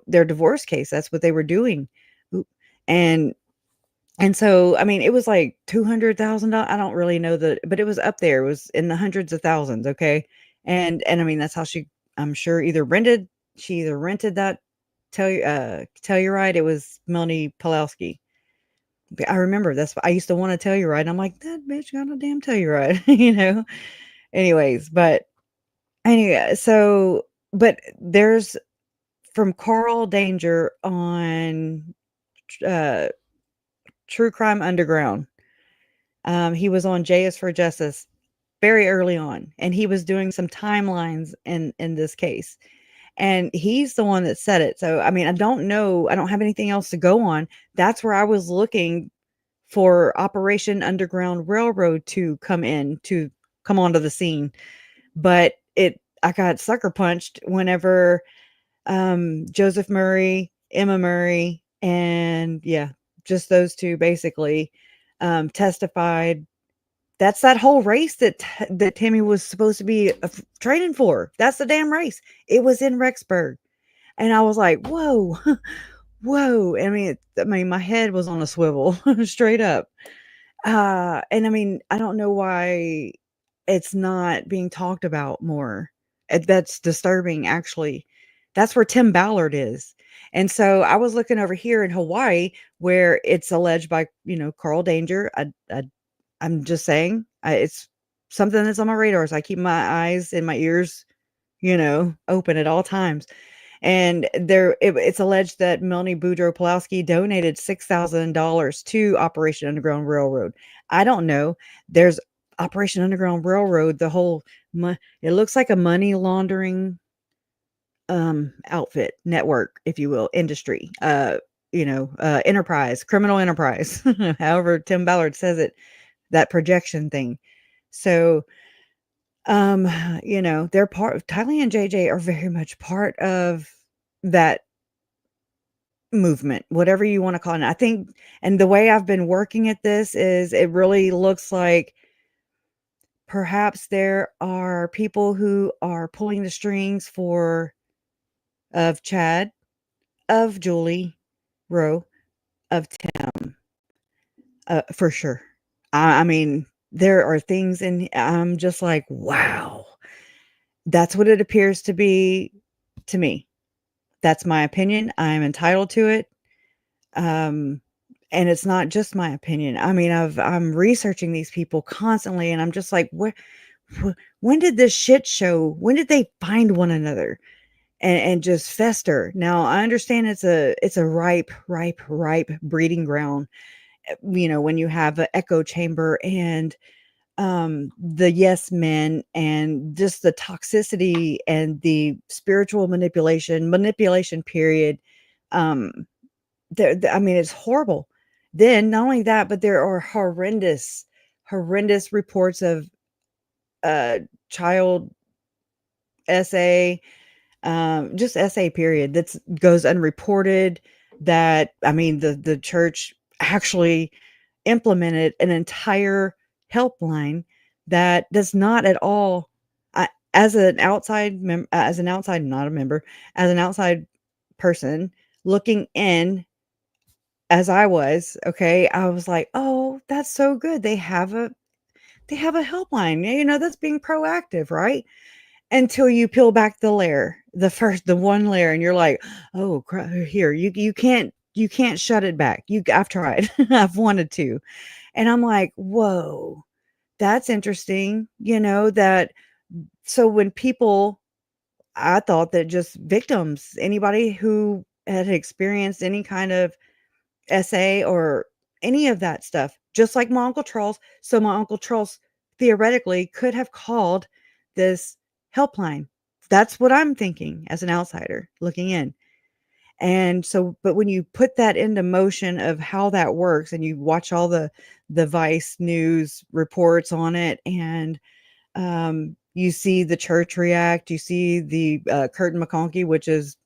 divorce case. That's what they were doing. And so, I mean, it was like $200,000. I don't really know but it was up there. It was in the hundreds of thousands. Okay. And I mean, that's how I'm sure she either rented that Telluride. It was Melanie Pulowski. I remember that's what I used to want to Telluride. And I'm like, that bitch got a damn Telluride, anyways, but anyway, so, but there's, from Carl Danger on True Crime Underground. He was on J is for Justice very early on, and he was doing some timelines in this case. And he's the one that said it. So, I mean, I don't know. I don't have anything else to go on. That's where I was looking for Operation Underground Railroad to come onto the scene. But I got sucker punched whenever Joseph Murray, Emma Murray, and just those two basically testified. That's that whole race that Timmy was supposed to be training for. That's the damn race. It was in Rexburg. And I was like, whoa, whoa. I mean, my head was on a swivel straight up. And I mean, I don't know why it's not being talked about more. That's disturbing, actually. That's where Tim Ballard is. And so I was looking over here in Hawaii, where it's alleged by, Carl Danger. I'm just saying, it's something that's on my radar. So I keep my eyes and my ears, open at all times. And it's alleged that Melanie Boudreaux Pulowski donated $6,000 to Operation Underground Railroad. I don't know. There's Operation Underground Railroad. The whole, it looks like a money laundering outfit, network, if you will, industry, enterprise, criminal enterprise, however Tim Ballard says it, that projection thing. So, they're part of, Tylee and JJ are very much part of that movement, whatever you want to call it. And I think, and the way I've been working at this is, it really looks like perhaps there are people who are pulling the strings of Chad, of Julie Rowe, of Tim, for sure. I mean, there are things I'm just like, wow, that's what it appears to be to me. That's my opinion. I'm entitled to it. And it's not just my opinion. I mean, I'm researching these people constantly, and I'm just like, when did this shit show? When did they find one another and just fester? Now I understand it's a ripe breeding ground. When you have an echo chamber and the yes men and just the toxicity and the spiritual manipulation period. I mean, it's horrible. Then not only that, but there are horrendous reports of child SA, just SA period that goes unreported. That, I mean, the church actually implemented an entire helpline that does not at all, as an outside not a member, as an outside person looking in, as I was, okay, I was like, oh, that's so good. They have a helpline, that's being proactive, right? Until you peel back the one layer, and you're like, oh here, you can't shut it back. I've tried. I've wanted to. And I'm like, whoa, that's interesting. That, so when people, I thought that just victims, anybody who had experienced any kind of SA or any of that stuff, just like my Uncle Charles. So my Uncle Charles theoretically could have called this helpline. That's what I'm thinking as an outsider looking in. And so, but when you put that into motion of how that works, and you watch all the Vice News reports on it, and you see the church react, you see the Curtin McConkie, which is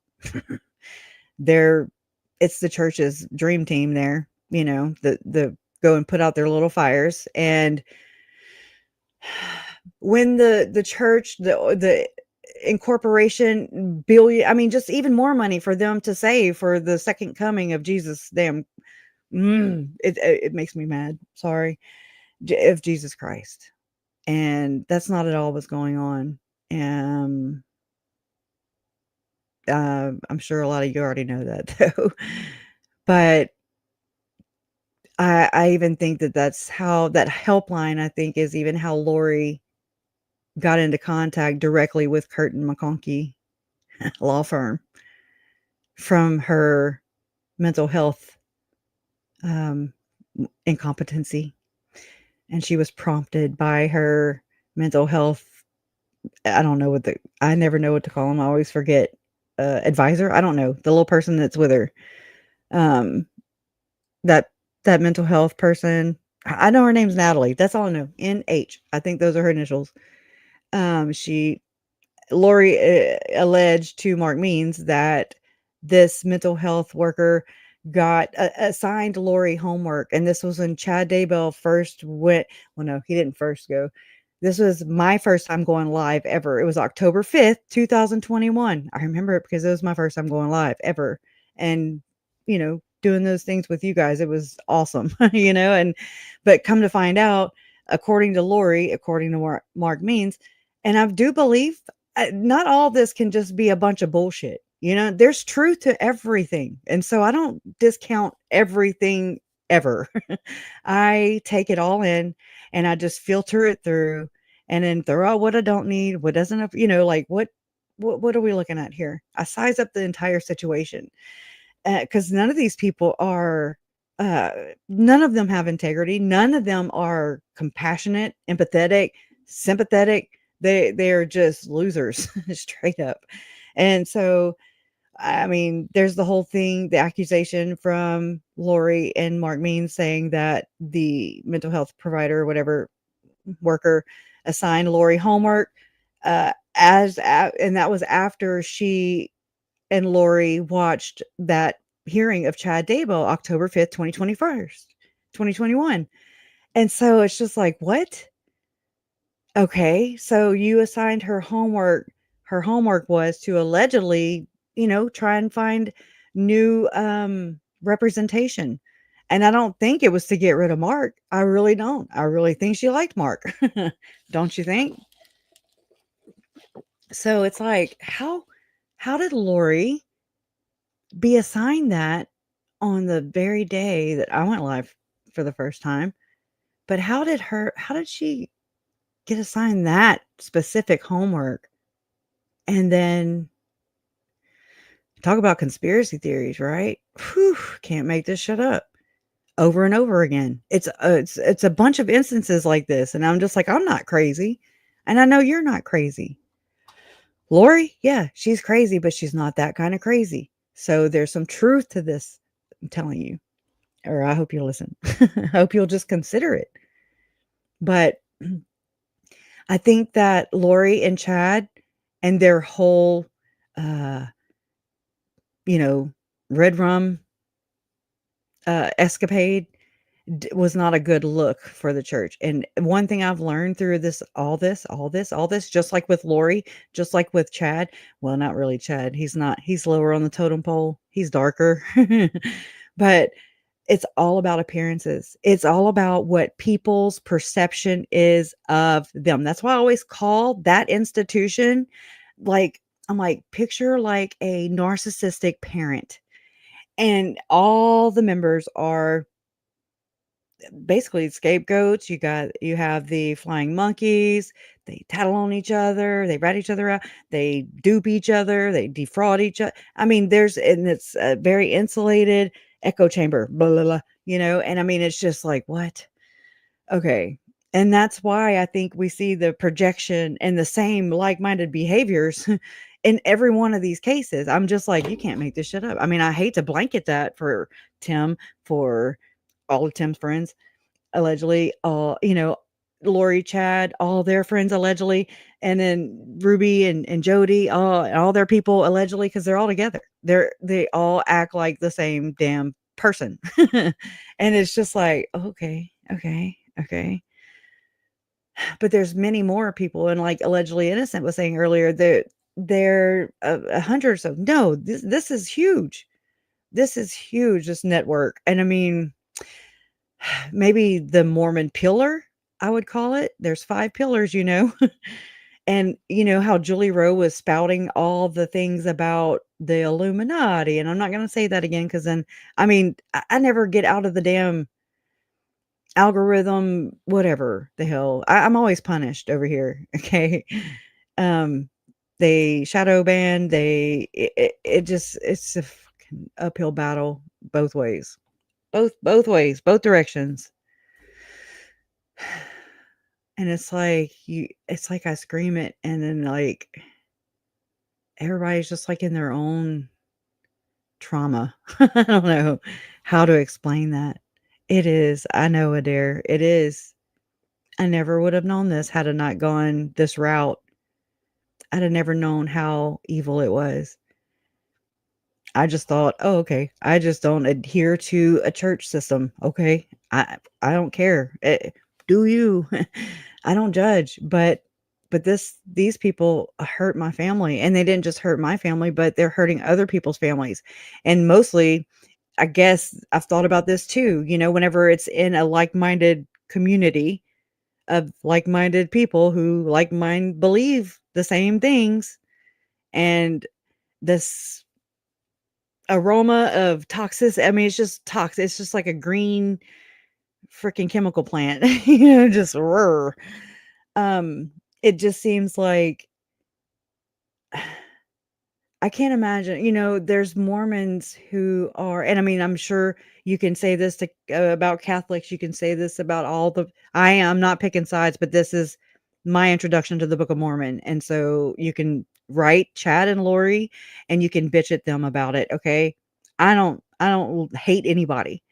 it's the church's dream team there, the go and put out their little fires. And when the church, the incorporation billion, I mean, just even more money for them to save for the second coming of Jesus, it makes me mad. Sorry. Of Jesus Christ. And that's not at all what's going on. I'm sure a lot of you already know that, though. But I even think that's how that helpline, I think, is even how Lori got into contact directly with Curtin McConkie law firm from her mental health incompetency. And she was prompted by her mental health. I never know what to call them. I always forget. Advisor. I don't know. The little person that's with her. That mental health person. I know her name's Natalie. That's all I know. NH. I think those are her initials. Lori alleged to Mark Means that this mental health worker got assigned Lori homework. And this was when Chad Daybell first went. Well, no, he didn't first go. This was my first time going live ever. It was October 5th, 2021. I remember it because it was my first time going live ever. And, doing those things with you guys, it was awesome, but come to find out, according to Lori, according to Mark Means, and I do believe not all this can just be a bunch of bullshit. There's truth to everything. And so I don't discount everything ever. I take it all in, and I just filter it through, and then throw out what I don't need, what doesn't, like what are we looking at here? I size up the entire situation, because none of these people are, none of them have integrity. None of them are compassionate, empathetic, sympathetic. They're just losers, straight up. And so, I mean, there's the whole thing, the accusation from Lori and Mark Means saying that the mental health provider or whatever worker assigned Lori homework, and that was after she and Lori watched that hearing of Chad Daybell, October 5th, 2021. And so it's just like, what? Okay, so you assigned her homework. Her homework was to allegedly, try and find new representation. And I don't think it was to get rid of Mark. I really don't. I really think she liked Mark. Don't you think? So it's like, how did Lori be assigned that on the very day that I went live for the first time? But how did she get assigned that specific homework? And then talk about conspiracy theories, right? Whew, can't make this shut up. Over and over again. It's a bunch of instances like this, and I'm just like, I'm not crazy, and I know you're not crazy. Lori, yeah, she's crazy, but she's not that kind of crazy. So there's some truth to this, I'm telling you. Or I hope you listen. I hope you'll just consider it. But I think that Lori and Chad and their whole uh you know, red rum escapade was not a good look for the church. And one thing I've learned through all this, just like with Lori, just like with Chad. Well, not really Chad. He's not. He's lower on the totem pole. He's darker. But it's all about appearances. It's all about what people's perception is of them. That's why I always call that institution like, I'm like, picture like a narcissistic parent, and all the members are basically scapegoats. You have the flying monkeys. They tattle on each other. They rat each other out. They dupe each other. They defraud each other. I mean, it's a very insulated echo chamber, blah, blah, blah, and I mean, it's just like, what? Okay. And that's why I think we see the projection and the same like-minded behaviors in every one of these cases. I'm just like, you can't make this shit up. I mean, I hate to blanket that for Tim, for all of Tim's friends, allegedly, Lori, Chad, all their friends allegedly, and then Ruby and Jody, all their people allegedly, because they're all together. They all act like the same damn person. And it's just like, okay, okay, okay. But there's many more people, and like allegedly innocent was saying earlier, that there hundreds of no, this is huge. This is huge, this network. And I mean, maybe the Mormon pillar, I would call it. There's 5 pillars, And you know how Julie Rowe was spouting all the things about the Illuminati, and I'm not gonna say that again, because then I mean, I never get out of the damn algorithm, whatever the hell. I'm always punished over here, okay? Um, they shadow ban, it's a fucking uphill battle both ways. Both ways, both directions. And it's like I scream it, and then, like, everybody's just, like, in their own trauma. I don't know how to explain that. It is. I know, Adair. It is. I never would have known this had I not gone this route. I'd have never known how evil it was. I just thought, "Oh, okay. I just don't adhere to a church system. Okay. I don't care. Do you?" I don't judge, but these people hurt my family, and they didn't just hurt my family, but they're hurting other people's families. And mostly, I guess I've thought about this too, whenever it's in a like-minded community of like-minded people who believe the same things, and this aroma of toxic, I mean, it's just toxic. It's just like a green freaking chemical plant, just roar. It just seems like I can't imagine, there's Mormons who are, and I mean, I'm sure you can say this about Catholics. You can say this about I'm not picking sides, but this is my introduction to the Book of Mormon. And so you can write Chad and Lori, and you can bitch at them about it. Okay. I don't hate anybody.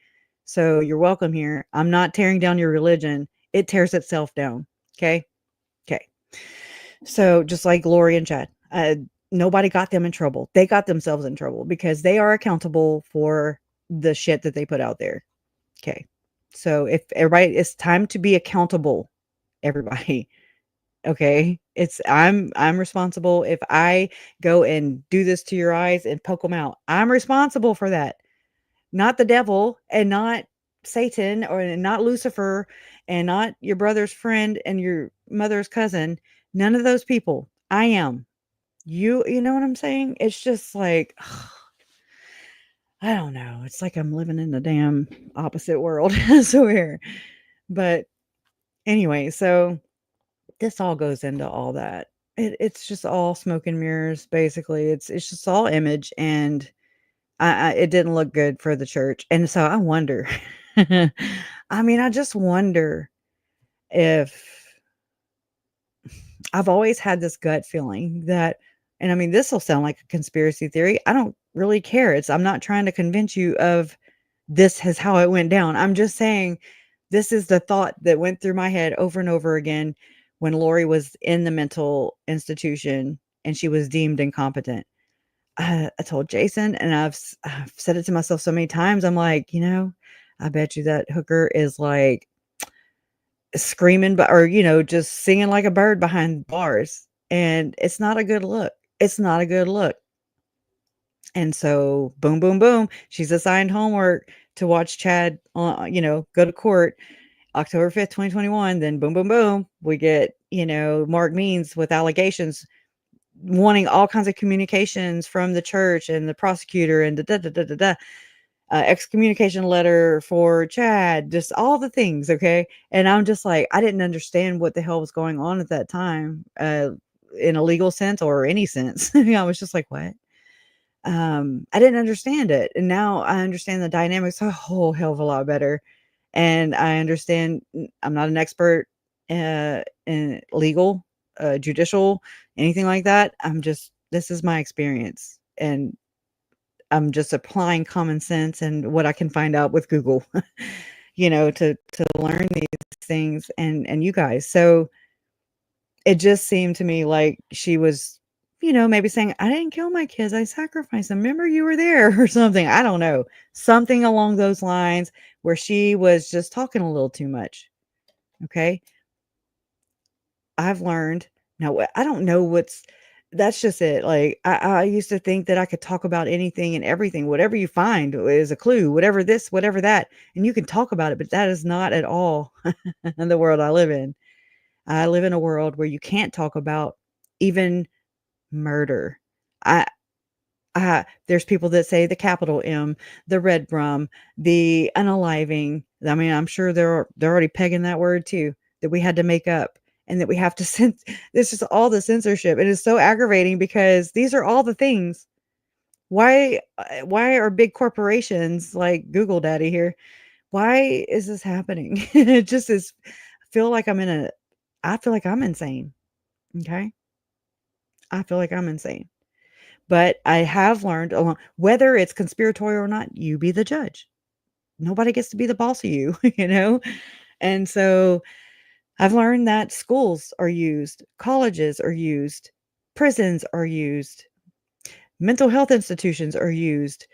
So you're welcome here. I'm not tearing down your religion. It tears itself down. Okay. Okay. So just like Lori and Chad, nobody got them in trouble. They got themselves in trouble because they are accountable for the shit that they put out there. Okay. So if everybody, it's time to be accountable, everybody. Okay? I'm responsible if I go and do this to your eyes and poke them out. I'm responsible for that. Not the devil and not Satan or not Lucifer and not your brother's friend and your mother's cousin. None of those people. I am. You know what I'm saying? It's just like I don't know. It's like I'm living in the damn opposite world, I swear. But anyway, so this all goes into all that. It's just all smoke and mirrors, basically. It's just all image, and it didn't look good for the church. And so I wonder. I mean, I just wonder if I've always had this gut feeling that, and I mean, this will sound like a conspiracy theory. I don't really care. I'm not trying to convince you of this is how it went down. I'm just saying this is the thought that went through my head over and over again when Lori was in the mental institution and she was deemed incompetent. I told Jason, and I've said it to myself so many times. I'm like, I bet you that hooker is like screaming, or just singing like a bird behind bars, and it's not a good look. It's not a good look. And so, boom, boom, boom, she's assigned homework to watch Chad, go to court October 5th, 2021. Then, boom, boom, boom, we get Mark Means with allegations, wanting all kinds of communications from the church and the prosecutor and excommunication letter for Chad, just all the things. Okay. And I'm just like, I didn't understand what the hell was going on at that time, in a legal sense or any sense. I was just like, what? I didn't understand it. And now I understand the dynamics a whole hell of a lot better. And I understand I'm not an expert in legal, judicial, anything like that. This is my experience. And I'm just applying common sense and what I can find out with Google, to learn these things and you guys. So it just seemed to me like she was, maybe saying, I didn't kill my kids. I sacrificed them. Remember you were there or something. I don't know. Something along those lines where she was just talking a little too much. Okay. I've learned now. I don't know that's just it. Like I used to think that I could talk about anything and everything, whatever you find is a clue, whatever this, whatever that, and you can talk about it, but that is not at all the world I live in. I live in a world where you can't talk about even murder. I there's people that say the capital M, the red rum, the unaliving. I mean, I'm sure they're already pegging that word too, that we had to make up and that we have to this is all the censorship. It is so aggravating because these are all the things. Why are big corporations like Google Daddy here? Why is this happening? It just is I feel like I'm insane. Okay? I feel like I'm insane. But I have learned along whether it's conspiratorial or not, you be the judge. Nobody gets to be the boss of you, And so I've learned that schools are used, colleges are used, prisons are used, mental health institutions are used,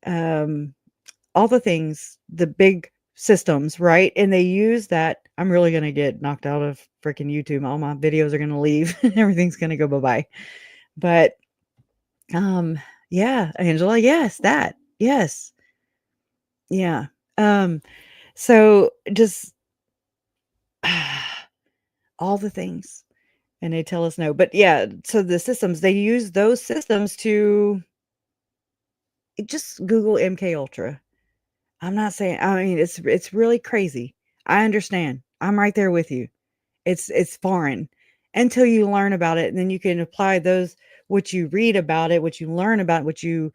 all the things, the big systems, right? And they use that. I'm really going to get knocked out of freaking YouTube. All my videos are going to leave. Everything's going to go bye-bye. But yeah, Angela, yes, that. Yes. Yeah. So just all the things. And they tell us no. But yeah, so the systems, they use those systems to just Google MK Ultra. I'm not saying, I mean, it's really crazy. I understand. I'm right there with you. It's foreign until you learn about it, and then you can apply those what you read about it, what you learn about, what you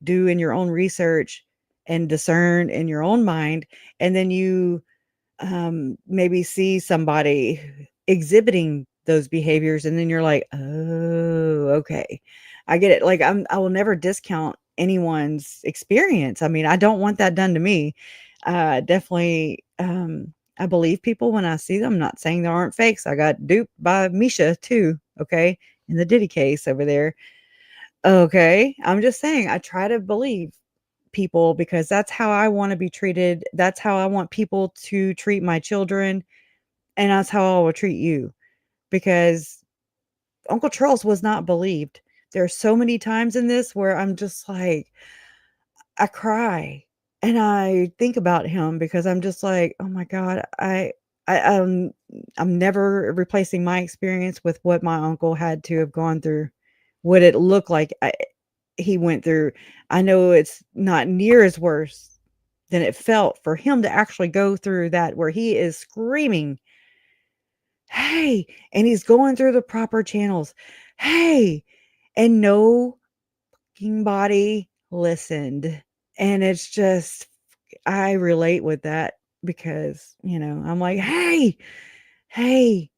do in your own research and discern in your own mind, and then you maybe see somebody exhibiting those behaviors, and then you're like, oh, okay, I get it. Like I will never discount anyone's experience. I mean, I don't want that done to me. Definitely, I believe people when I see them. I'm not saying there aren't fakes. I got duped by Misha too. Okay, in the Diddy case over there. Okay, I'm just saying I try to believe people because that's how I want to be treated. That's how I want people to treat my children, and that's how I will treat you. because Uncle Charles was not believed. There are so many times in this where I'm just like, I cry and I think about him because I'm just like, oh my God, I'm never replacing my experience with what my uncle had to have gone through, what it looked like he went through. I know it's not near as worse than it felt for him to actually go through that, where he is screaming, hey, and he's going through the proper channels, hey, and no fucking body listened. And it's just, I relate with that because, I'm like, hey,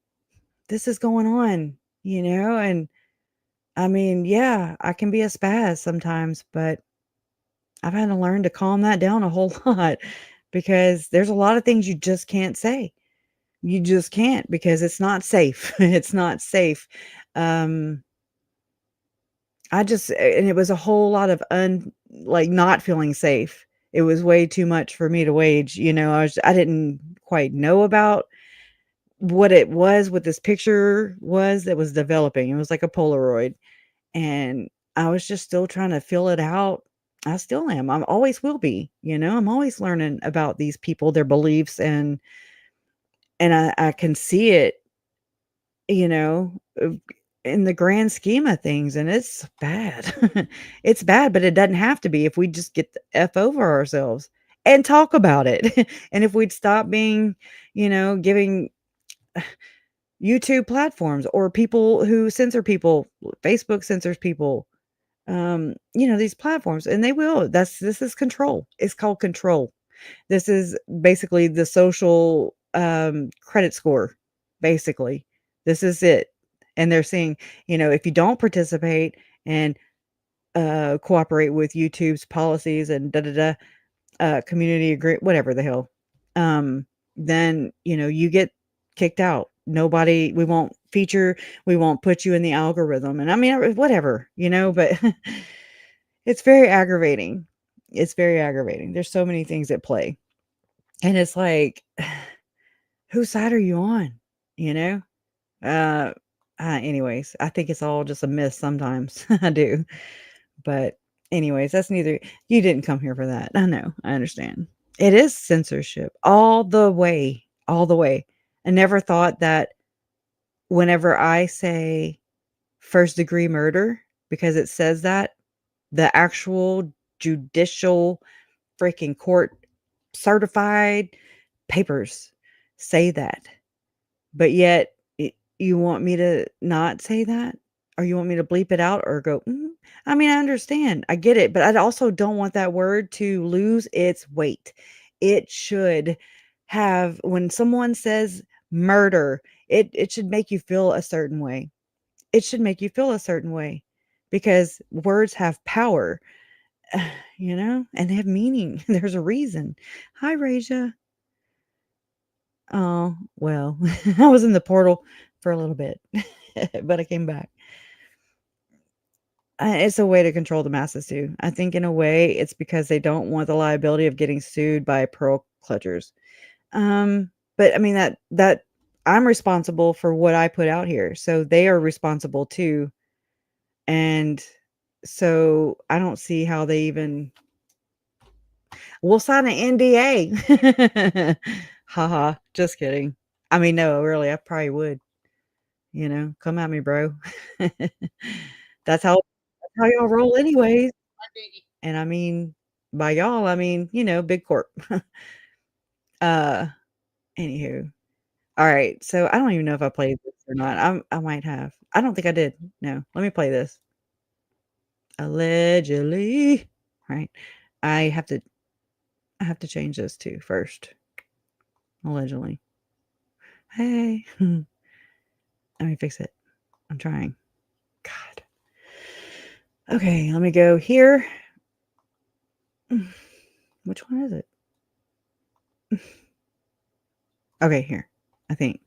this is going on, and I mean, yeah, I can be a spaz sometimes, but I've had to learn to calm that down a whole lot because there's a lot of things you just can't say. You just can't because it's not safe. It's not safe. Um, and it was a whole lot of like not feeling safe. It was way too much for me to wage. I didn't quite know about what it was, what this picture was that was developing. It was like a Polaroid. And I was just still trying to fill it out. I still am. I always will be, I'm always learning about these people, their beliefs, and I can see it, you know, uh, in the grand scheme of things, and it's bad. It's bad, but it doesn't have to be if we just get the F over ourselves and talk about it. And if we'd stop being, giving YouTube platforms or people who censor people, Facebook censors people, these platforms, and they will. This is control. It's called control. This is basically the social credit score. Basically, this is it. And they're saying, if you don't participate and cooperate with YouTube's policies and community agree, whatever the hell, then you get kicked out. Nobody, we won't feature, we won't put you in the algorithm. And I mean, whatever, but it's very aggravating. It's very aggravating. There's so many things at play. And it's like, whose side are you on? You know? Uh, Anyways, I think it's all just a myth sometimes. I do. But anyways, that's neither, you didn't come here for that. I know. I understand. It is censorship all the way. All the way. I never thought that whenever I say first degree murder, because it says that, the actual judicial freaking court certified papers say that. But yet you want me to not say that? Or you want me to bleep it out or go, I mean, I understand. I get it. But I also don't want that word to lose its weight. It should have, when someone says murder, it should make you feel a certain way. It should make you feel a certain way because words have power. And they have meaning. There's a reason. Hi, Raja. Oh, well, I was in the portal for a little bit, but I came back. It's a way to control the masses too. I think in a way it's because they don't want the liability of getting sued by pearl clutchers. But I mean that I'm responsible for what I put out here. So they are responsible too. And so I don't see how they even we'll sign an NDA. Haha, just kidding. I mean, no, really, I probably would. Come at me, bro. That's how y'all roll anyways. And I mean, by y'all, I mean, big corp. uh, Anywho. All right. So I don't even know if I played this or not. I might have. I don't think I did. No. Let me play this. Allegedly. Right. I have to change this too first. Allegedly. Hey. Let me fix it. I'm trying. God. Okay, let me go here. Which one is it? Okay, here. I think.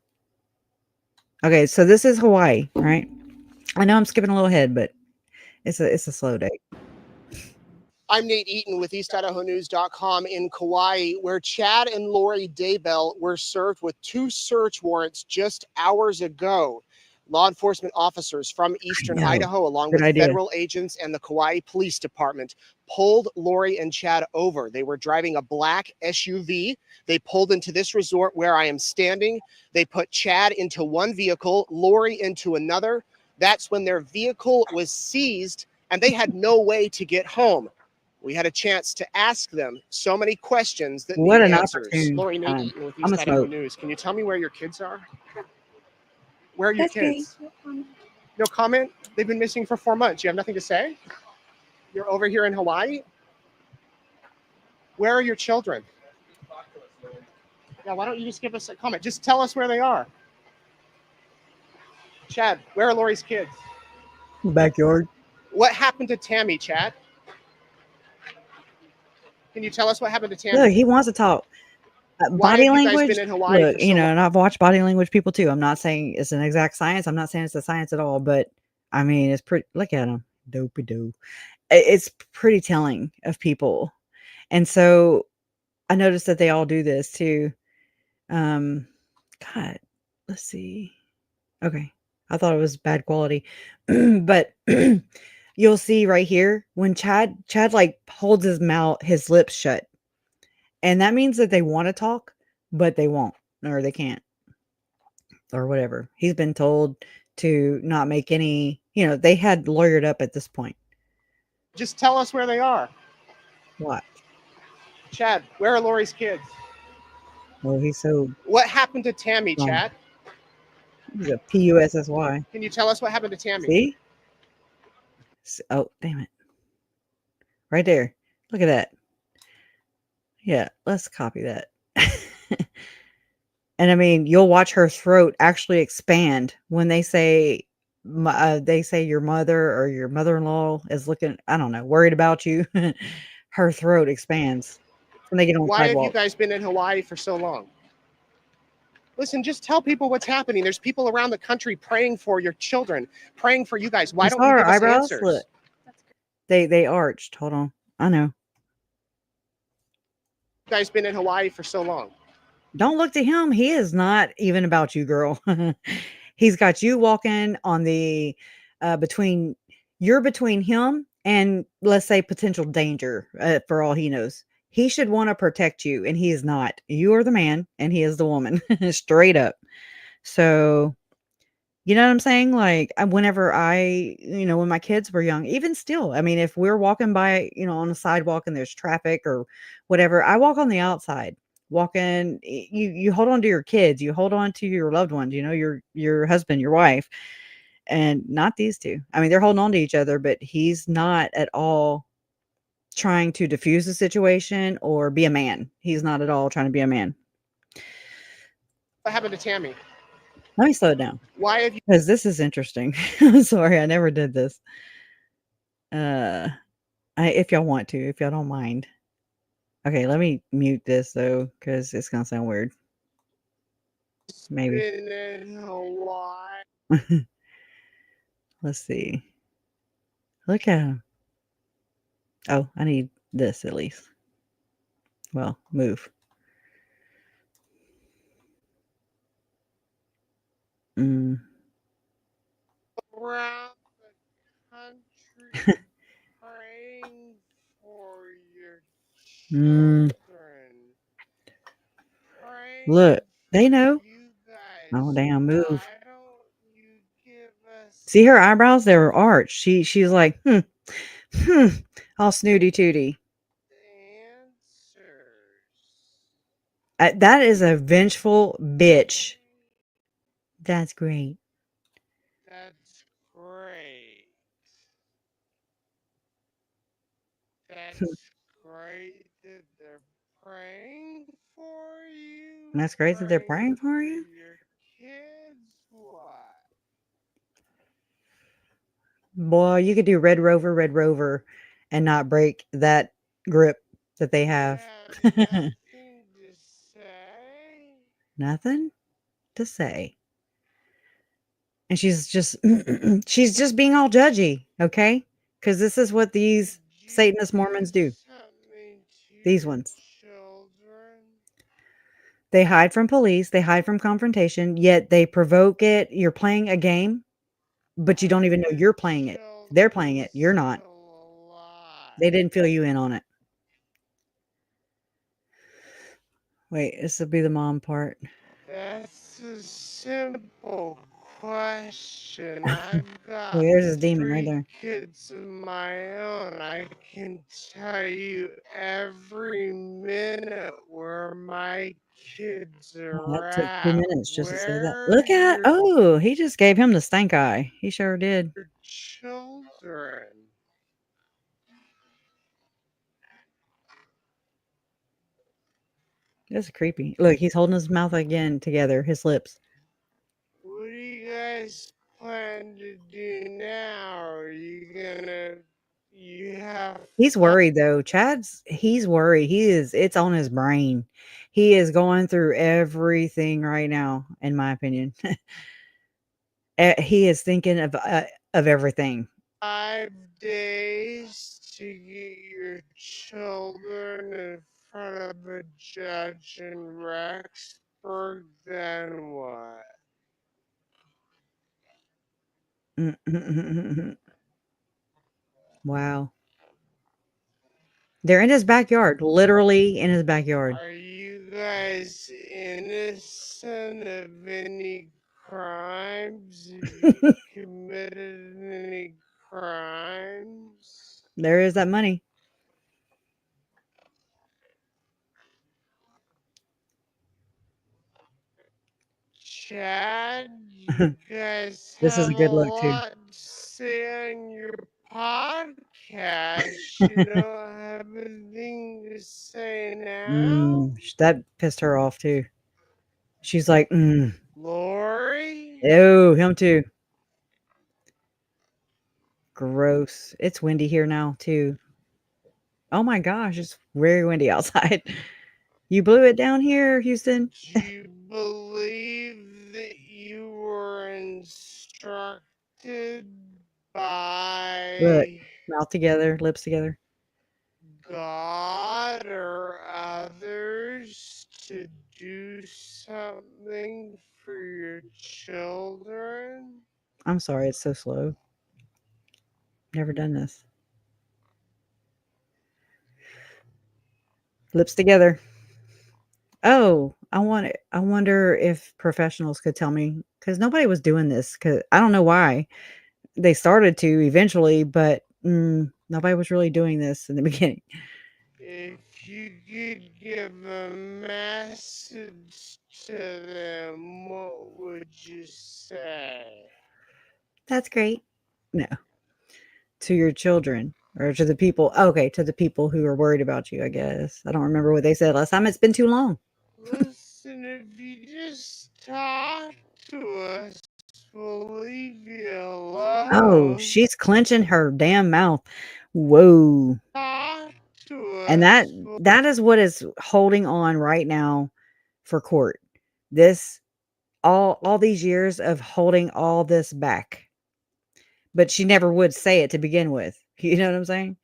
Okay, so this is Hawaii, right? I know I'm skipping a little ahead, but it's a slow day. I'm Nate Eaton with EastIdahoNews.com in Kauai, where Chad and Lori Daybell were served with 2 search warrants just hours ago. Law enforcement officers from eastern No. Idaho, along Good with idea. federal agents and the Kauai Police Department, pulled Lori and Chad over. They were driving a black SUV. They pulled into this resort where I am standing. They put Chad into one vehicle, Lori into another. That's when their vehicle was seized and they had no way to get home. We had a chance to ask them so many questions that What need an answers. opportune Lori, Nate time. Eaton with I'm East a Idaho smoke. News. Can you tell me where your kids are? Where are your That's great. kids? No comment? They've been missing for 4 months. You have nothing to say? You're over here in Hawaii? Where are your children? Yeah, why don't you just give us a comment? Just tell us where they are. Chad, where are Lori's kids? Backyard. What happened to Tammy, Chad? Can you tell us what happened to Tammy? Look, he wants to talk. Why Body have you guys language. been in Hawaii Look, for you so know, long? and I've watched body language people too. I'm not saying it's an exact science. I'm not saying it's a science at all, but I mean, it's pretty. Look at him, dopey doo. It's pretty telling of people, and so I noticed that they all do this too. God, let's see. Okay, I thought it was bad quality, but you'll see right here when Chad like holds his lips shut. And that means that they want to talk, but they won't, or they can't, or whatever. He's been told to not make any, they had lawyered up at this point. Just tell us where they are. What? Chad, where are Lori's kids? Oh, he's so. What happened to Tammy, strong. Chad? He's a PUSSY. Can you tell us what happened to Tammy? See? Oh, damn it. Right there. Look at that. Yeah, let's copy that. And I mean, you'll watch her throat actually expand when they say your mother or your mother-in-law is looking, I don't know, worried about you. Her throat expands when they get on Why have you sidewalk. guys been in Hawaii for so long? Listen, just tell people what's happening. There's people around the country praying for your children, praying for you guys. Why You don't saw you her give us eyebrows? answers? Look. They arched. Hold on. I know. You guys been in Hawaii for so long. Don't look to him. He is not even about you, girl. He's got you walking on the between him and, let's say, potential danger for all he knows. He should want to protect you, and he is not. You are the man, and he is the woman. Straight up. So, you know what I'm saying? Like, whenever when my kids were young, even still, I mean, if we're walking by, on a sidewalk and there's traffic or whatever, I walk on the outside. Walking, you hold on to your kids, you hold on to your loved ones, your husband, your wife, and not these two. I mean, they're holding on to each other, but he's not at all trying to diffuse the situation or be a man. He's not at all trying to be a man. What happened to Tammy? Let me slow it down. Why have you? Because this is interesting. I'm sorry, I never did this. If y'all want to, if y'all don't mind. Okay, let me mute this though, because it's gonna sound weird. Maybe. Been in Hawaii. Let's see. Look at him. Oh, I need this at least. Well, move. Around the country praying for your children. Look, they know. Oh, damn, move. See her eyebrows? They were arched. She's like, all snooty tooty. That is a vengeful bitch. That's great. That's great. That's great that they're praying for you. That's great that they're praying for you. Your kids, what? Boy, you could do Red Rover, and not break that grip that they have. Nothing to say. Nothing to say. And she's just she's just being all judgy, okay? Because this is what these Satanist Mormons do. These ones. Children. They hide from police, they hide from confrontation, yet they provoke it. You're playing a game, but you don't even know you're playing it. They're playing it, you're not. They didn't fill you in on it. Wait, this will be the mom part. That's a simple question. I've got Wait, there's his demon right 3 there. kids of my own. I can tell you every minute where my kids Well, are that took 2 at. minutes just to say that. Where are Look at your oh, he just gave him the stank eye. He sure did. children? That's creepy. Look, he's holding his mouth again together, his lips. What do you guys plan to do now? Are you gonna? You have He's worried though. He's worried. It's on his brain. He is going through everything right now, in my opinion. He is thinking of everything. 5 days to get your children in front of a judge in Rexburg. Then what? Wow. They're in his backyard, literally in his backyard. Are you guys innocent of any crimes? Have you committed any crimes? There is that money. Chad, you guys This is have a a good look too. lot to say on your podcast. You don't have anything to say now? That pissed her off too. She's like, Lori? oh, him too. Gross. It's windy here now too. Oh my gosh, it's very windy outside. You blew it down here, Houston? Do you believe that you were instructed Look, by mouth together, lips together. God or others to do something for your children? I'm sorry, it's so slow. Never done this. Lips together. Oh, I wonder if professionals could tell me because nobody was doing this because I don't know why. They started to eventually, but nobody was really doing this in the beginning. If you could give a message to them, what would you say? That's great. No. To your children or to the people okay, to the people who are worried about you, I guess. I don't remember what they said last time. It's been too long. Listen, if you just talk to us, we'll leave you Oh, alone. she's clenching her damn mouth. Whoa. Talk to And us. that is what is holding on right now for court. This all these years of holding all this back. But she never would say it to begin with. You know what I'm saying?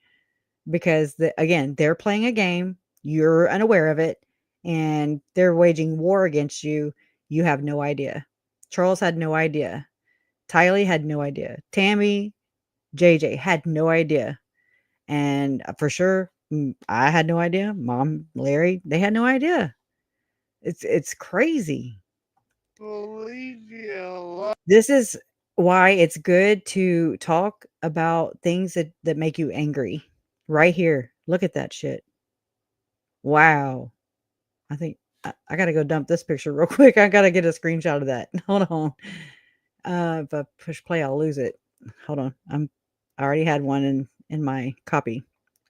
Because again, they're playing a game, you're unaware of it, and they're waging war against you. You have no idea. Charles had no idea. Tylee had no idea. Tammy, JJ had no idea. And for sure, I had no idea. Mom, Larry, they had no idea. It's crazy. We'll leave you alone. This is why it's good to talk about things that make you angry. Right here. Look at that shit. Wow. I think I gotta go dump this picture real quick. I gotta get a screenshot of that. Hold on. If I push play, I'll lose it. Hold on. I already had one in my copy.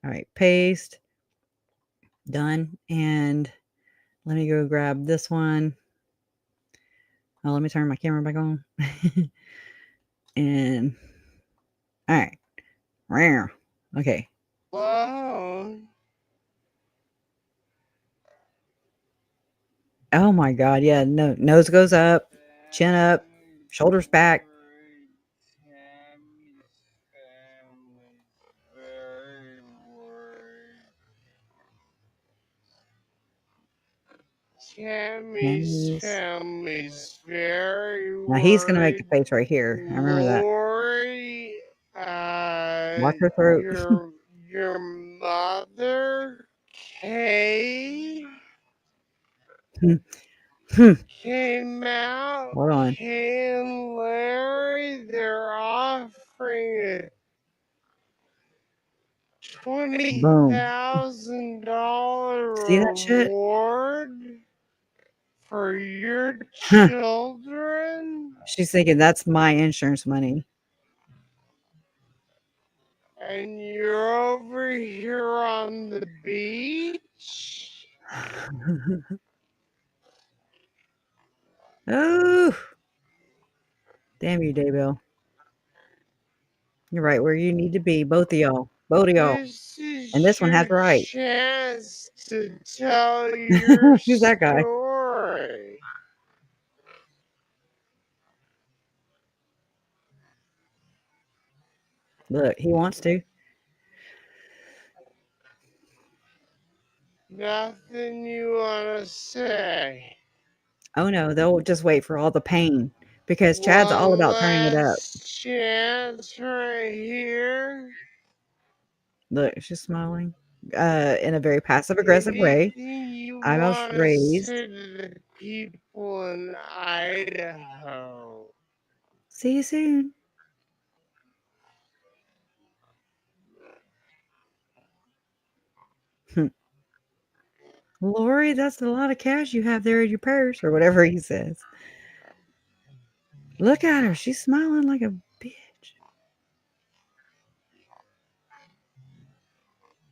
All right, paste. Done. And let me go grab this one. Oh, let me turn my camera back on. And all right. Okay. Alone. Oh my god, yeah, no, nose goes up, chin up, shoulders back. Tammy's family's very Now he's gonna make the worried. face right here. I remember that. Lori, Watch her throat. your mother, Kay, came out. Hold on. Kay and Larry, they're offering a $20,000 See that shit? reward for your Huh. children. She's thinking that's my insurance money. And you're over here on the beach? Oh, damn you, Daybell. You're right where you need to be, both of y'all. Both of y'all. This is And this one has your the right. chance to tell your Who's that guy? story. Look, he wants to. Nothing you want to say? Oh no, they'll just wait for all the pain because Chad's all One about turning it up. last chance right here. Look, she's smiling in a very passive aggressive way. Anything you Eyebrows want to raised. say to the people in Idaho? See you soon. Lori, that's a lot of cash you have there in your purse, or whatever he says. Look at her. She's smiling like a bitch.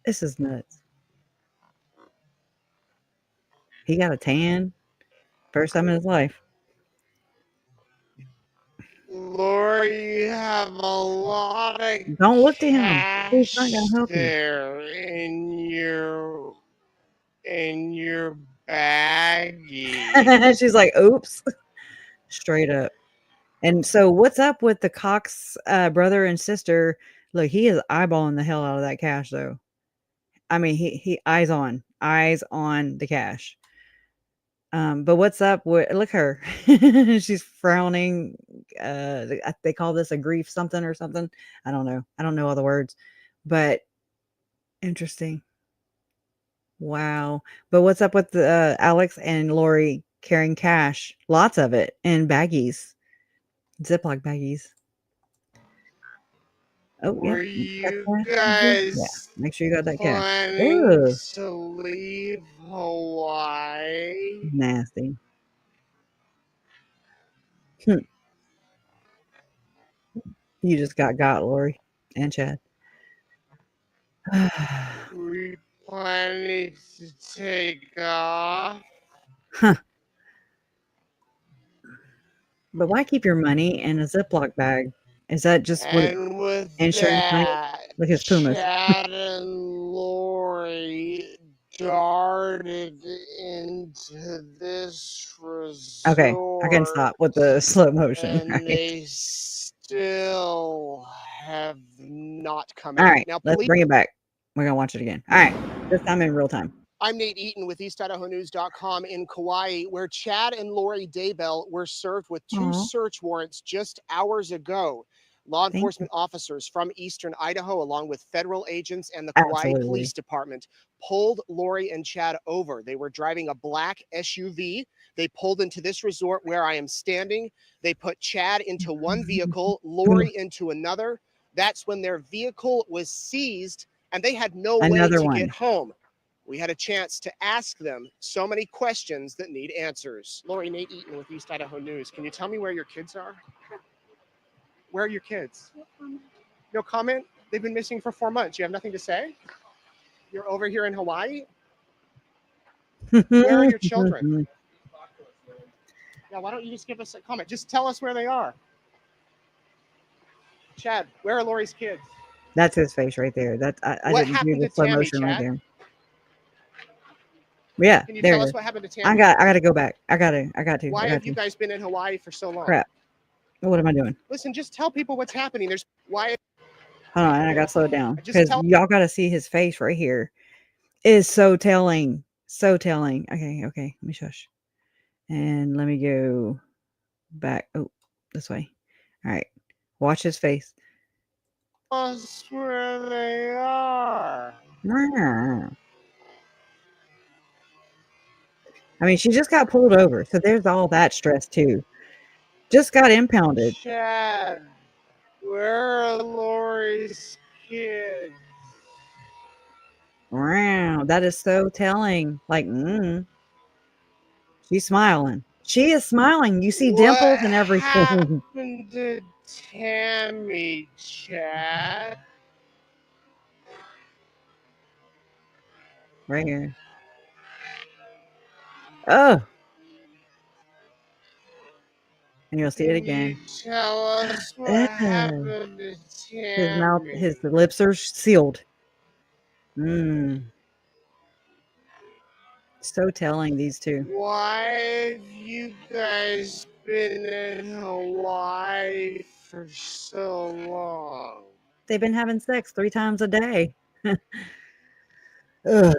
This is nuts. He got a tan. First time in his life. Lori, you have a lot of Don't look to him. He's not cash gonna help you. there in your baggie. She's like, oops. Straight up. And so what's up with the Cox brother and sister? Look, he is eyeballing the hell out of that cash though. I mean, he eyes on the cash. But what's up with look her. She's frowning. They call this a grief something or something. I don't know. I don't know all the words. But interesting. Wow. But what's up with Alex and Lori carrying cash? Lots of it in baggies. Ziploc baggies. Oh, yeah. Were You got you cash right here? Yeah. guys Make sure you got that cash. planning Ugh. to leave Hawaii? Nasty. You just got Lori and Chad. Were you planning to take off? Huh. But why keep your money in a Ziploc bag? Is that just what And with insurance money? that, Like his Pumas. Chad and Lori darted into this resort. Okay, I can stop with the slow motion. And Right? they still have not come All out. right, Now, let's bring it back. We're gonna watch it again. All right, this time in real time. I'm Nate Eaton with EastIdahoNews.com in Kauai, where Chad and Lori Daybell were served with two Aw. search warrants just hours ago. Law Thank you. enforcement officers from Eastern Idaho, along with federal agents and the Kauai Absolutely. Police Department, pulled Lori and Chad over. They were driving a black SUV. They pulled into this resort where I am standing. They put Chad into one vehicle, Lori into another. That's when their vehicle was seized, and they had no way Another to one. get home. We had a chance to ask them so many questions that need answers. Lori, Nate Eaton with East Idaho News. Can you tell me where your kids are? Where are your kids? No comment? They've been missing for 4 months. You have nothing to say? You're over here in Hawaii? Where are your children? Yeah, why don't you just give us a comment? Just tell us where they are. Chad, where are Lori's kids? That's his face right there. That I What didn't do happened the to slow Tammy, motion right Chad? there. Yeah, Can you there tell it us is. what happened to I Tammy? gotta go back. I got to. Why have you guys been in Hawaii for so long? Crap. What am I doing? Listen, just tell people what's happening. There's why. Hold on, I gotta slow it down Just because tell- y'all gotta see his face right here. It is so telling. So telling. Okay, okay. Let me shush. And let me go back. Oh, this way. All right. Watch his face. Us where they are. I mean, she just got pulled over, so there's all that stress too. Just got impounded. Chad, where are Lori's kids? Wow, that is so telling. Like, she's smiling. She is smiling. You see dimples What and everything. happened to Tammy, Chad? Right here. Oh, and you'll see it Can again. you tell us what Ugh. happened to His mouth, Tammy? his lips are sealed. So telling, these two. Why have you guys been in Hawaii for so long? They've been having sex 3 times a day. Ugh.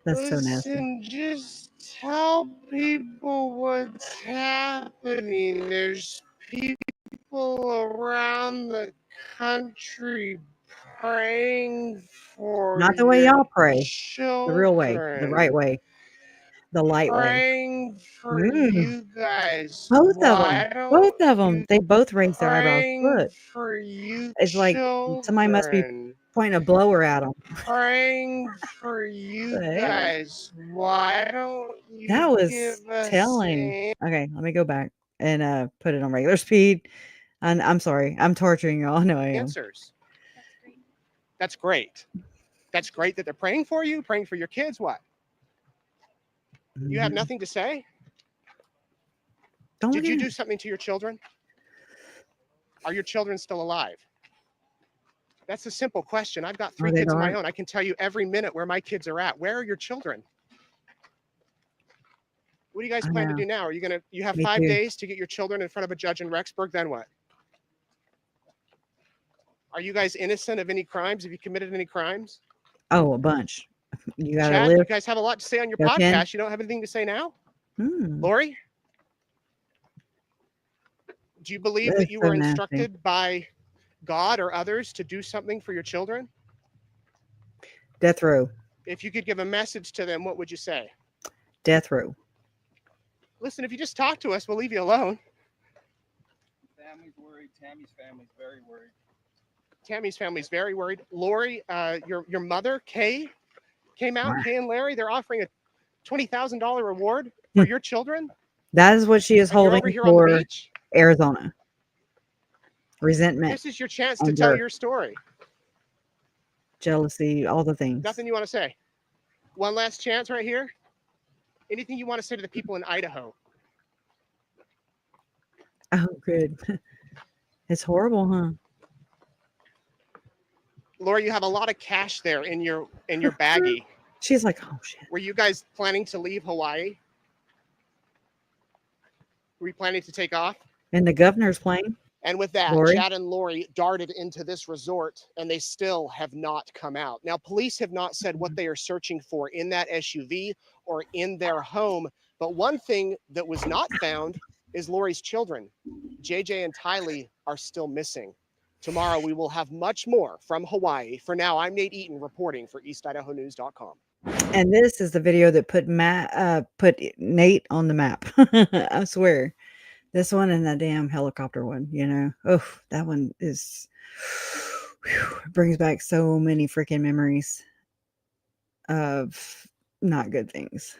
That's so nasty. Listen, just tell people what's happening. There's people around the country praying for Not the way your y'all pray. The real way, the right children. way, the light way. Praying for you guys. Both of Why them. Both don't of them. you They both raised their eyebrows. praying Look, for you it's like somebody must be children? pointing a blower at them. Praying for you The heck? guys. Why don't you That was give us telling. Okay, let me go back and put it on regular speed. And I'm sorry, I'm torturing y'all. I know I am. answers? That's great. That's great that they're praying for you, praying for your kids. What? You have nothing to say? Don't Did you get do something to your children? Are your children still alive? That's a simple question. I've got 3 Are they kids of my alive? own. I can tell you every minute where my kids are at. Where are your children? What do you guys I plan to know. do now? Are you gonna? You have Me 5 too. days to get your children in front of a judge in Rexburg. Then what? Are you guys innocent of any crimes? Have you committed any crimes? Oh, a bunch. You gotta Chad, you live. guys have a lot to say on your Go, Ken. podcast. You don't have anything to say now? Lori? Do you believe That's that you so were nasty. instructed by God or others to do something for your children? Death row. If you could give a message to them, what would you say? Death row. Listen, if you just talk to us, we'll leave you alone. Family's worried. Tammy's family's very worried. Tammy's family's very worried. Lori, your mother, Kay, came out. Kay and Larry, they're offering a $20,000 reward for your children. That is what she is But you're holding over here on the for beach. Arizona. Resentment, This is your chance to tell anger, your story. jealousy, all the things. Nothing you want to say? One last chance right here. Anything you want to say to the people in Idaho? Oh, good. It's horrible, huh? Laura, you have a lot of cash there in your baggie. She's like, oh shit. Were you guys planning to leave Hawaii? Were you planning to take off? And the governor's plane. And with that, Lori? Chad and Lori darted into this resort, and they still have not come out. Now, police have not said what they are searching for in that SUV or in their home. But one thing that was not found is Lori's children. JJ and Tylee are still missing. Tomorrow, we will have much more from Hawaii. For now, I'm Nate Eaton reporting for EastIdahoNews.com. And this is the video that put Nate on the map. I swear. This one and that damn helicopter one, you know. Oh, that one is brings back so many freaking memories of not good things.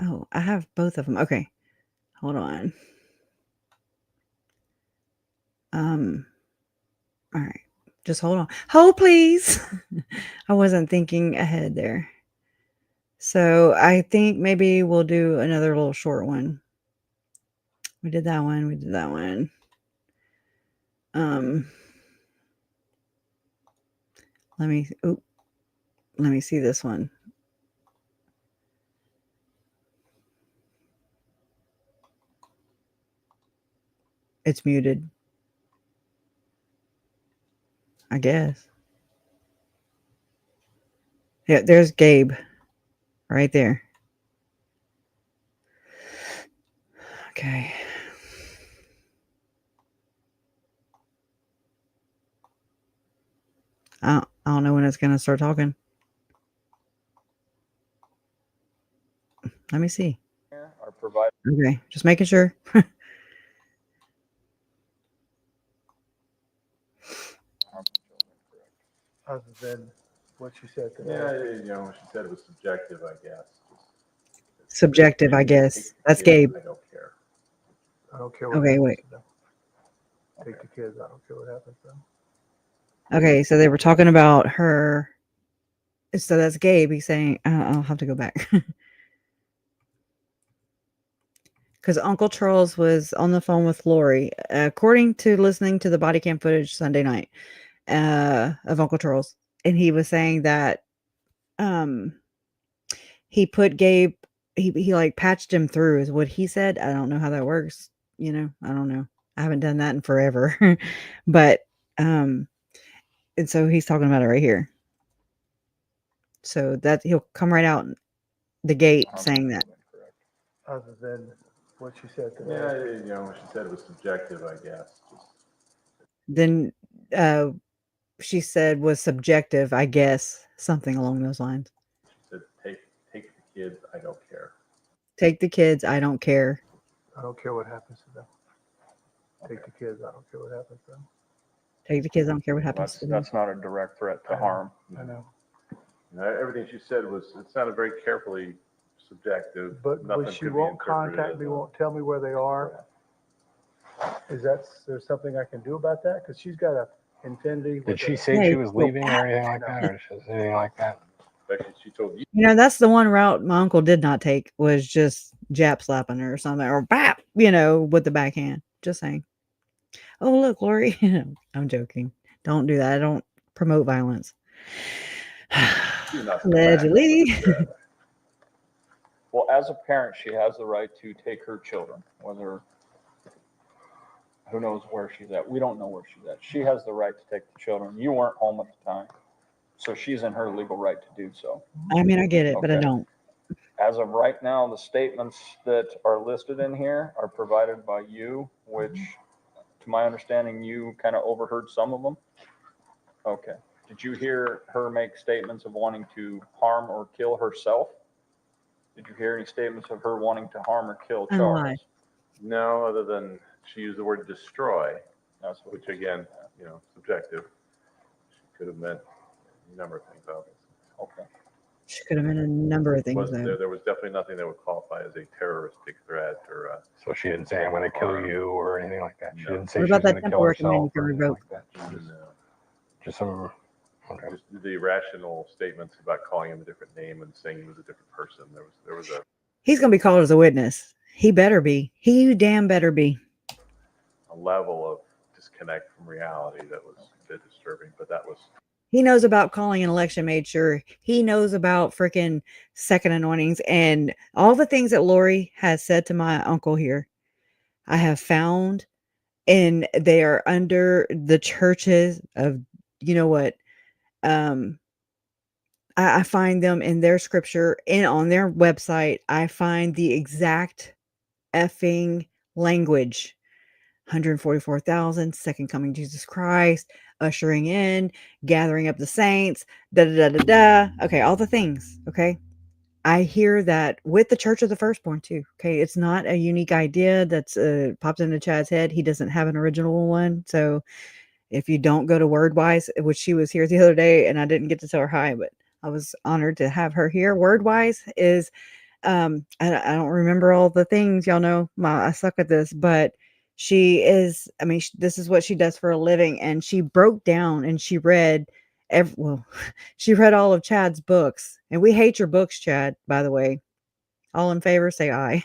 Oh, I have both of them. Okay. Hold on. All right. Just hold on. Hold, please. I wasn't thinking ahead there. So I think maybe we'll do another little short one. We did that one. We did that one. Let me see this one. It's muted. I guess. Yeah, there's Gabe right there. Okay. I don't know when it's going to start talking. Let me see. Are provided. Okay, just making sure. Other than what she said today. She said it was subjective, I guess. Subjective, I guess. That's Gabe. I don't care. I don't care what Okay, happens wait. to them. Take the kids. I don't care what happens to them. Okay, so they were talking about her. So that's Gabe. He's saying, I'll have to go back. Because Uncle Charles was on the phone with Lori, according to listening to the body cam footage Sunday night of Uncle Charles. And he was saying that he put Gabe, he like patched him through, is what he said. I don't know how that works. I don't know. I haven't done that in forever. But, and so he's talking about it right here. So that he'll come right out the gate saying that. Other than what she said today. She said it was subjective, I guess. Then she said was subjective, I guess, something along those lines. She said, take the kids, I don't care. Take the kids, I don't care. I don't care what happens to them. Take the kids. I don't care what happens to them. Take the kids, I don't care what happens to them. That's not a direct threat to harm. I know. Everything she said it sounded very carefully subjective. But Nothing she could be won't interpreted contact as me, a- won't tell me where they are. Is there something I can do about that? Because she's got a Infinity. Did she say she was leaving or anything like that, or just anything like that? She told you. That's the one route my uncle did not take, was just jap slapping her or something, or bap, with the backhand. Just saying. Oh, look, Lori. I'm joking. Don't do that. I don't promote violence. Allegedly. Well, as a parent, she has the right to take her children, whether, who knows where she's at. We don't know where she's at. She has the right to take the children. You weren't home at the time, so she's in her legal right to do so. I mean, I get it, but I Okay. don't. As of right now, the statements that are listed in here are provided by you, which, to my understanding, you kind of overheard some of them. Okay. Did you hear her make statements of wanting to harm or kill herself? Did you hear any statements of her wanting to harm or kill I'm Charles? alive. No, other than she used the word destroy, which again, subjective. She could have meant a number of things, obviously. Okay. She could have been a number of things. There was definitely nothing that would qualify as a terroristic threat or. So she didn't say I'm going to kill you or anything like that. She didn't say What she was about that going to kill temple recommend herself you or can anything revoke? like that. No. Just some. Okay. Just the irrational statements about calling him a different name and saying he was a different person. There was He's going to be called as a witness. He better be. He damn better be. a level of disconnect from reality that was a bit disturbing, but that was. He knows about calling an election, made sure. He knows about freaking second anointings and all the things that Lori has said to my uncle here. I have found, and they are under the churches of, what? I find them in their scripture and on their website. I find the exact effing language. 144,000, second coming Jesus Christ, ushering in, gathering up the saints, da da da da da. Okay, all the things. Okay. I hear that with the Church of the Firstborn too. Okay. It's not a unique idea that's popped into Chad's head. He doesn't have an original one. So if you don't go to Wordwise, which she was here the other day and I didn't get to tell her hi, but I was honored to have her here. Wordwise is, I don't remember all the things, y'all know I suck at this, but she is, this is what she does for a living. And she broke down and she read she read all of Chad's books, and we hate your books, Chad, by the way. All in favor, say aye.